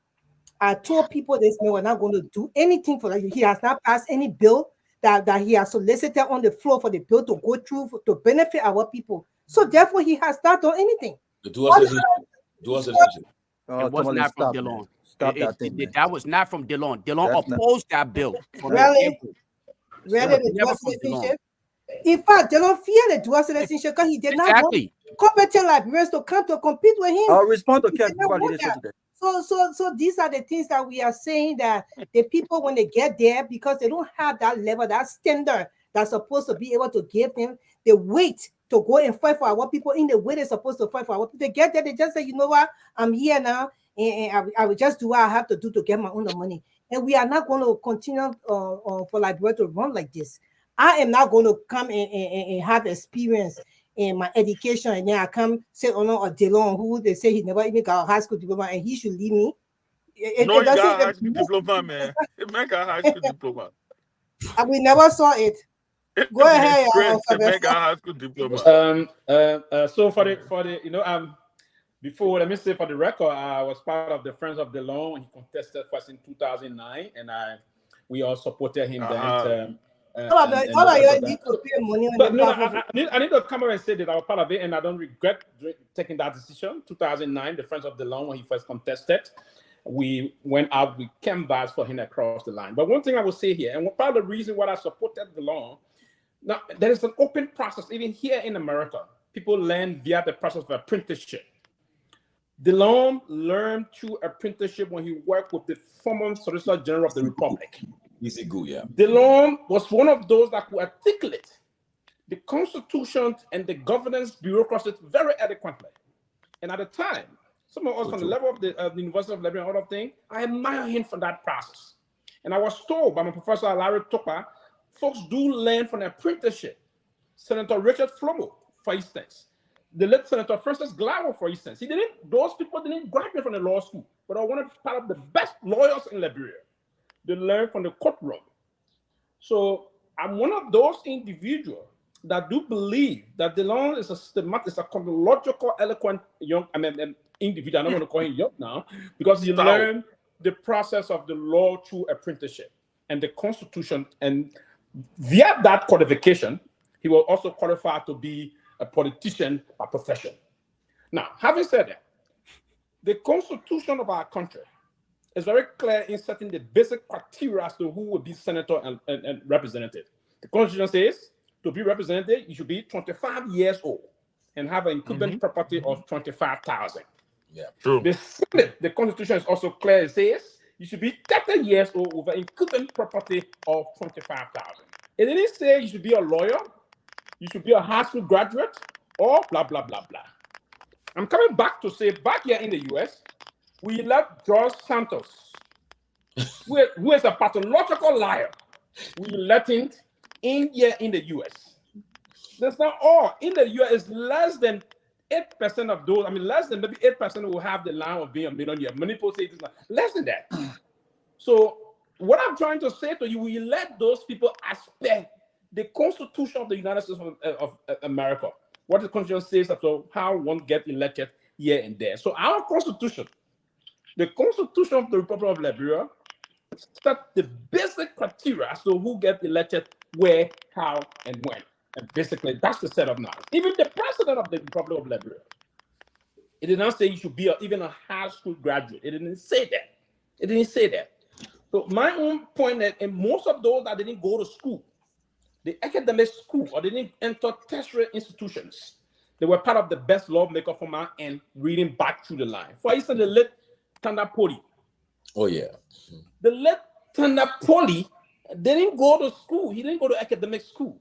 Speaker 12: I told people this man we're not going to do anything for that. He has not passed any bill that he has solicited on the floor for the bill to go through to benefit our people. So therefore, he has not done anything.
Speaker 2: The dual citizenship.
Speaker 9: It was not from Dillon. That was not from Dillon. Dillon
Speaker 5: That's
Speaker 9: opposed that bill.
Speaker 12: Really? The dual citizenship? In fact, Dillon feared the dual citizenship because he did not want competent Liberians to come to compete with him.
Speaker 5: I'll respond to Kev before leadership today.
Speaker 12: So these are the things that we are saying, that the people, when they get there, because they don't have that level, that standard that's supposed to be able to give them the weight to go and fight for our people in the way they're supposed to fight for our people. They get there, they just say, you know what, I'm here now, and I will just do what I have to do to get my own money. And we are not going to continue for Liberia to run like this. I am not going to come and have experience in my education, and then I come sit on a Delon who they say he never even got a high school diploma, and he should leave me.
Speaker 13: He got a high school diploma, man. He make a high school diploma.
Speaker 12: And we never saw it. Go ahead.
Speaker 13: Make a high school diploma.
Speaker 11: So for the before, let me say for the record, I was part of the Friends of Delon. He contested first in 2009, and we all supported him then.
Speaker 12: All of you need to pay money on
Speaker 11: I need to come out and say that I was part of it, and I don't regret taking that decision. 2009, the Friends of Delon, when he first contested, we went out, we canvassed for him across the line. But one thing I will say here, and part of the reason why I supported Delon, now there is an open process even here in America. People learn via the process of apprenticeship. Delon learned through apprenticeship when he worked with the former Solicitor General of the Republic.
Speaker 2: Easy go, yeah.
Speaker 11: Delon was one of those that could articulate the Constitution and the governance bureaucracy very eloquently. And at the time, some of us on the level of the University of Liberia and all of things, I admire him for that process. And I was told by my professor, Larry Tupper, folks do learn from apprenticeship. Senator Richard Flomo, for instance, the late Senator Francis Glower, for instance, those people didn't graduate from the law school, but I wanted to be part of the best lawyers in Liberia. They learn from the courtroom. So I'm one of those individuals that do believe that Delon is a chronological, eloquent individual. I don't want to call him young now, because he learned the process of the law through apprenticeship and the Constitution. And via that qualification, he was also qualified to be a politician by profession. Now, having said that, the Constitution of our country is very clear in setting the basic criteria as to who will be senator and representative. The Constitution says to be represented, you should be 25 years old and have an incumbent property of 25,000.
Speaker 2: Yeah,
Speaker 11: true. The Senate, the Constitution is also clear. It says you should be 30 years old with an incumbent property of 25,000. It didn't say you should be a lawyer, you should be a high school graduate, or blah, blah, blah, blah. I'm coming back to say, back here in the US, we elect George Santos, who is a pathological liar. We elect him in here in the US. That's not all. In the US, it's less than 8% of those, less than maybe 8% who have the line of being a millionaire. Many people say it's less than that. So what I'm trying to say to you, we let those people aspect the Constitution of the United States of America. What the Constitution says about how one gets elected here and there. So our Constitution, the Constitution of the Republic of Liberia, set the basic criteria as to who gets elected, where, how, and when. And basically, that's the setup now. Even the president of the Republic of Liberia, it did not say you should be even a high school graduate. It didn't say that.
Speaker 13: It didn't say that. So my own point that in most of those that didn't go to school, the academic school, or they didn't enter tertiary institutions, they were part of the best lawmaker format and reading back through the line. For instance, the late Tanda Poli.
Speaker 2: Oh yeah.
Speaker 13: The late Tanda Poli didn't go to school. He didn't go to academic school,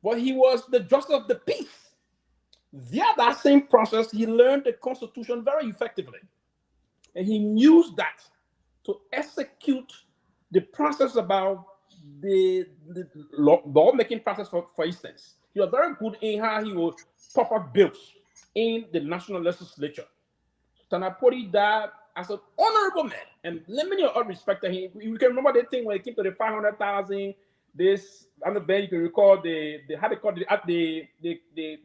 Speaker 13: but he was the justice of the peace. Via that same process, he learned the Constitution very effectively, and he used that to execute the process about the lawmaking process. For instance, he was very good in how he would pop up bills in the national legislature. Tanda Poli died as an honorable man, and let me all respect to him. You can remember the thing when it came to the 500,000. This on the bench, you can recall the how they called the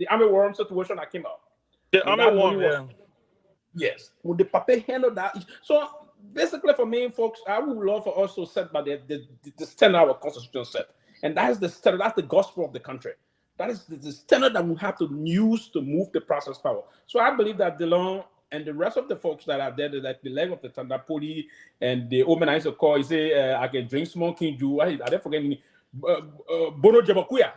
Speaker 13: army worm situation that came out.
Speaker 11: The army worm, yeah.
Speaker 13: Yes, when the Papa handled that. So basically, for me, folks, I would love for us to set by the standard our Constitution set, and that is the standard. That's the gospel of the country. That is the standard that we have to use to move the process forward. So I believe that DeLong and the rest of the folks that are there, like the leg of the Tanda Poli and the woman I used to call, he say, I can drink smoking Jew. I don't forget me. Bono Jabakuya.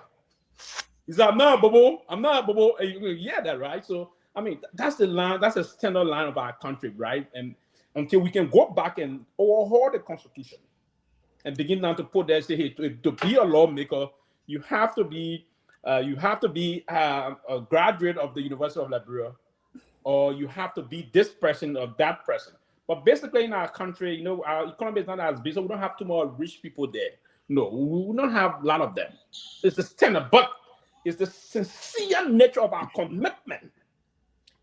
Speaker 13: He's like, I'm not Bobo. Yeah, that right. So I mean, that's the line, that's the standard line of our country, right? And until we can go back and overhaul the Constitution and begin now to put there, say, hey, to be a lawmaker, you have to be a graduate of the University of Liberia, or you have to be this person or that person. But basically, in our country, you know, our economy is not as big, so we don't have too much rich people there. No, we don't have a lot of them. It's the standard, but it's the sincere nature of our commitment.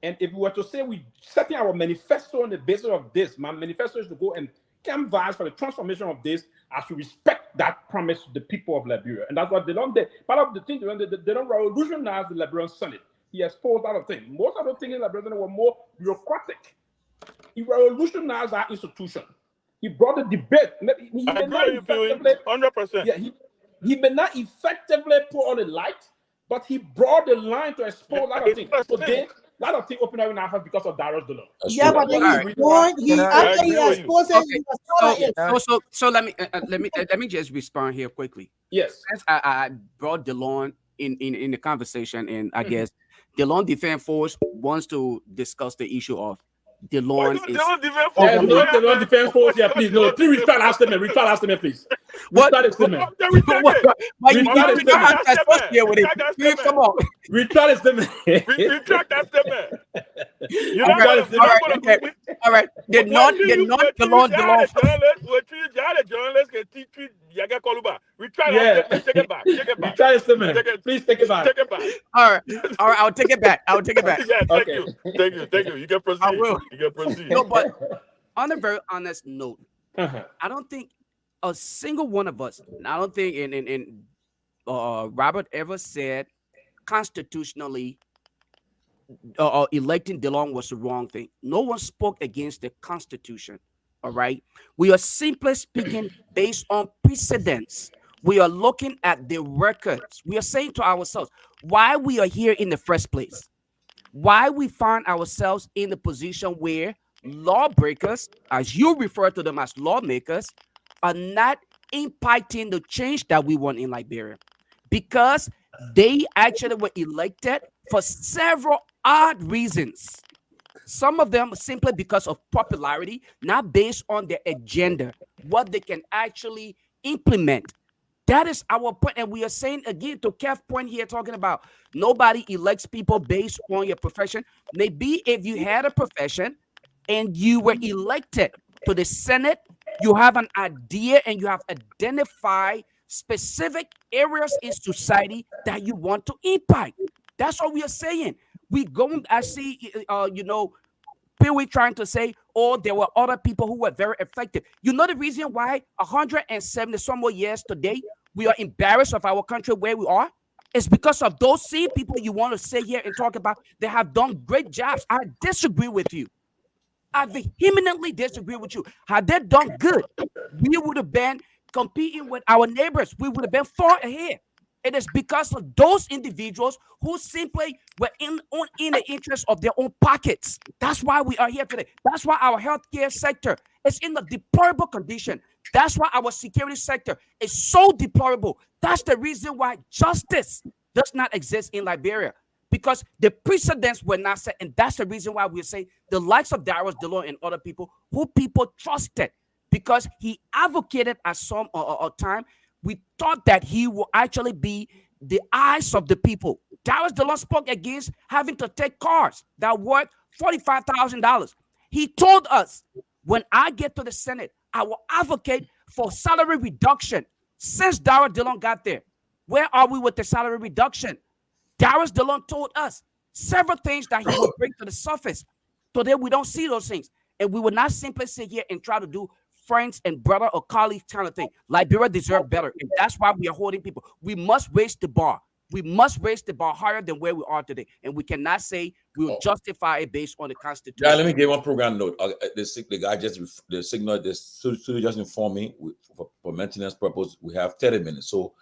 Speaker 13: And if we were to say we setting our manifesto on the basis of this, my manifesto is to go and canvas for the transformation of this as we respect that promise to the people of Liberia. And that's what they don't do. Part of the thing, they don't revolutionize the Liberian Senate. He exposed a lot of things. Most of the things in the Liberian Senate were more bureaucratic. He revolutionized our institution. He brought the debate. He
Speaker 11: I agree with you 100%.
Speaker 13: Yeah, he may not effectively put on the light, but he brought the line to expose a lot of things. Today, a lot of things open up in our house because of Darius DeLong.
Speaker 12: Yeah, but then after he exposed it,
Speaker 9: so let me just respond here quickly.
Speaker 13: Yes.
Speaker 9: Since I brought DeLong in the conversation, and I guess DeLong Defense Force wants to discuss the issue of DeLong is
Speaker 13: DeLong Defense Force. Yeah, please, no, please retry that statement. Retry that statement, please.
Speaker 9: What?
Speaker 13: Retry the statement.
Speaker 9: Why you have that supposed here with it? Please, come on.
Speaker 13: Retry the statement.
Speaker 11: Retract that statement.
Speaker 9: All right. The non DeLong.
Speaker 11: Journalists can teach you. Retry
Speaker 13: that
Speaker 11: statement. Take it back.
Speaker 13: Retry the statement. Please take it back.
Speaker 11: Take it back.
Speaker 9: All right. I'll take it back.
Speaker 11: Yeah, thank you. You can proceed.
Speaker 9: I will.
Speaker 11: You can proceed.
Speaker 9: No, but on a very honest note, I don't think a single one of us, I don't think Robert ever said constitutionally electing DeLong was the wrong thing. No one spoke against the Constitution. All right. We are simply speaking based on precedents. We are looking at the records. We are saying to ourselves why we are here in the first place, why we find ourselves in the position where lawbreakers, as you refer to them as lawmakers, are not impacting the change that we want in Liberia, because they actually were elected for several odd reasons. Some of them simply because of popularity, not based on their agenda, what they can actually implement. That is our point. And we are saying again to Keff's point here, talking about nobody elects people based on your profession. Maybe if you had a profession and you were elected to the Senate, you have an idea and you have identified specific areas in society that you want to impact. That's what we are saying. We go, I see, Peewee trying to say, oh, there were other people who were very effective. You know the reason why 170 some more years today, we are embarrassed of our country where we are? It's because of those same people you want to sit here and talk about. They have done great jobs. I disagree with you. I vehemently disagree with you. Had they done good, we would have been competing with our neighbors. We would have been far ahead. It is because of those individuals who simply were in the interest of their own pockets. That's why we are here today. That's why our healthcare sector is in a deplorable condition. That's why our security sector is so deplorable. That's the reason why justice does not exist in Liberia, because the precedents were not set. And that's the reason why we say the likes of Darius DeLon and other people who people trusted, because he advocated at some time. We thought that he will actually be the eyes of the people. Darius DeLon spoke against having to take cars that worth $45,000. He told us, when I get to the Senate, I will advocate for salary reduction. Since Darius DeLon got there, where are we with the salary reduction? Darius DeLon told us several things that he will bring to the surface. Today, we don't see those things. And we will not simply sit here and try to do friends and brother or colleague kind of thing. Liberia deserves better. And that's why we are holding people. We must raise the bar. We must raise the bar higher than where we are today. And we cannot say we will justify it based on the Constitution.
Speaker 2: Yeah, let me give one program note. The guy the signal, the studio just informed me for maintenance purpose, we have 30 minutes. So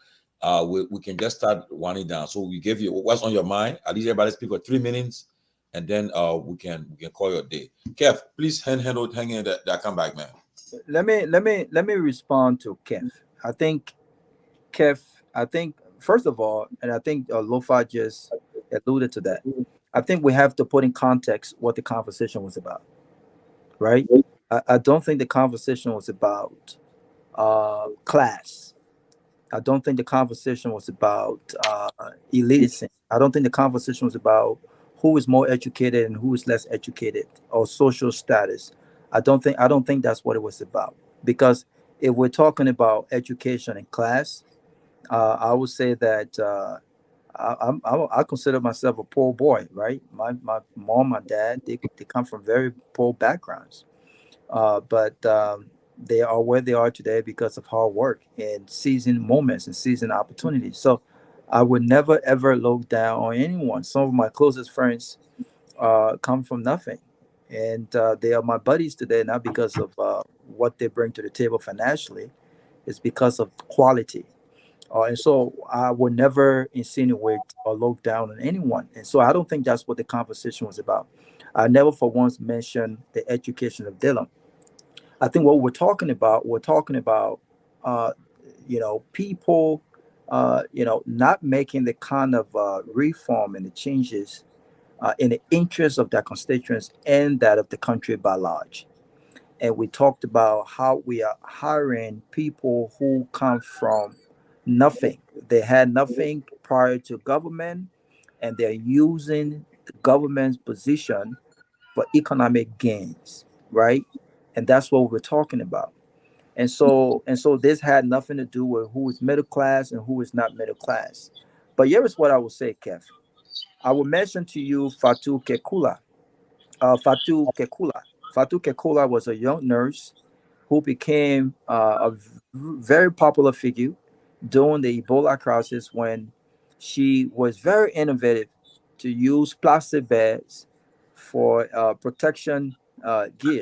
Speaker 2: we can just start winding down. So we give you what's on your mind. At least everybody speak for 3 minutes, and then we can call your day. Kev, please hang in that come back, man.
Speaker 5: Let me respond to Kev. I think first of all, and I think Lofa just alluded to that. I think we have to put in context what the conversation was about, right? I don't think the conversation was about class. I don't think the conversation was about elitism. I don't think the conversation was about who is more educated and who is less educated or social status. I don't think that's what it was about. Because if we're talking about education and class, I would say that I consider myself a poor boy, right? My mom, my dad, they come from very poor backgrounds, but they are where they are today because of hard work and seizing moments and seizing opportunities. So I would never ever look down on anyone. Some of my closest friends come from nothing. And they are my buddies today, not because of what they bring to the table financially. It's because of quality. And so I would never insinuate or look down on anyone. And so I don't think that's what the conversation was about. I never for once mentioned the education of Dylan. I think what we're talking about, people, not making the kind of reform and the changes in the interest of their constituents and that of the country by large. And we talked about how we are hiring people who come from nothing. They had nothing prior to government, and they're using the government's position for economic gains, right? And that's what we're talking about. And so this had nothing to do with who is middle class and who is not middle class. But here is what I will say, Kev. I will mention to you Fatu Kekula. Fatu Kekula was a young nurse who became a very popular figure during the Ebola crisis, when she was very innovative to use plastic bags for protection gear.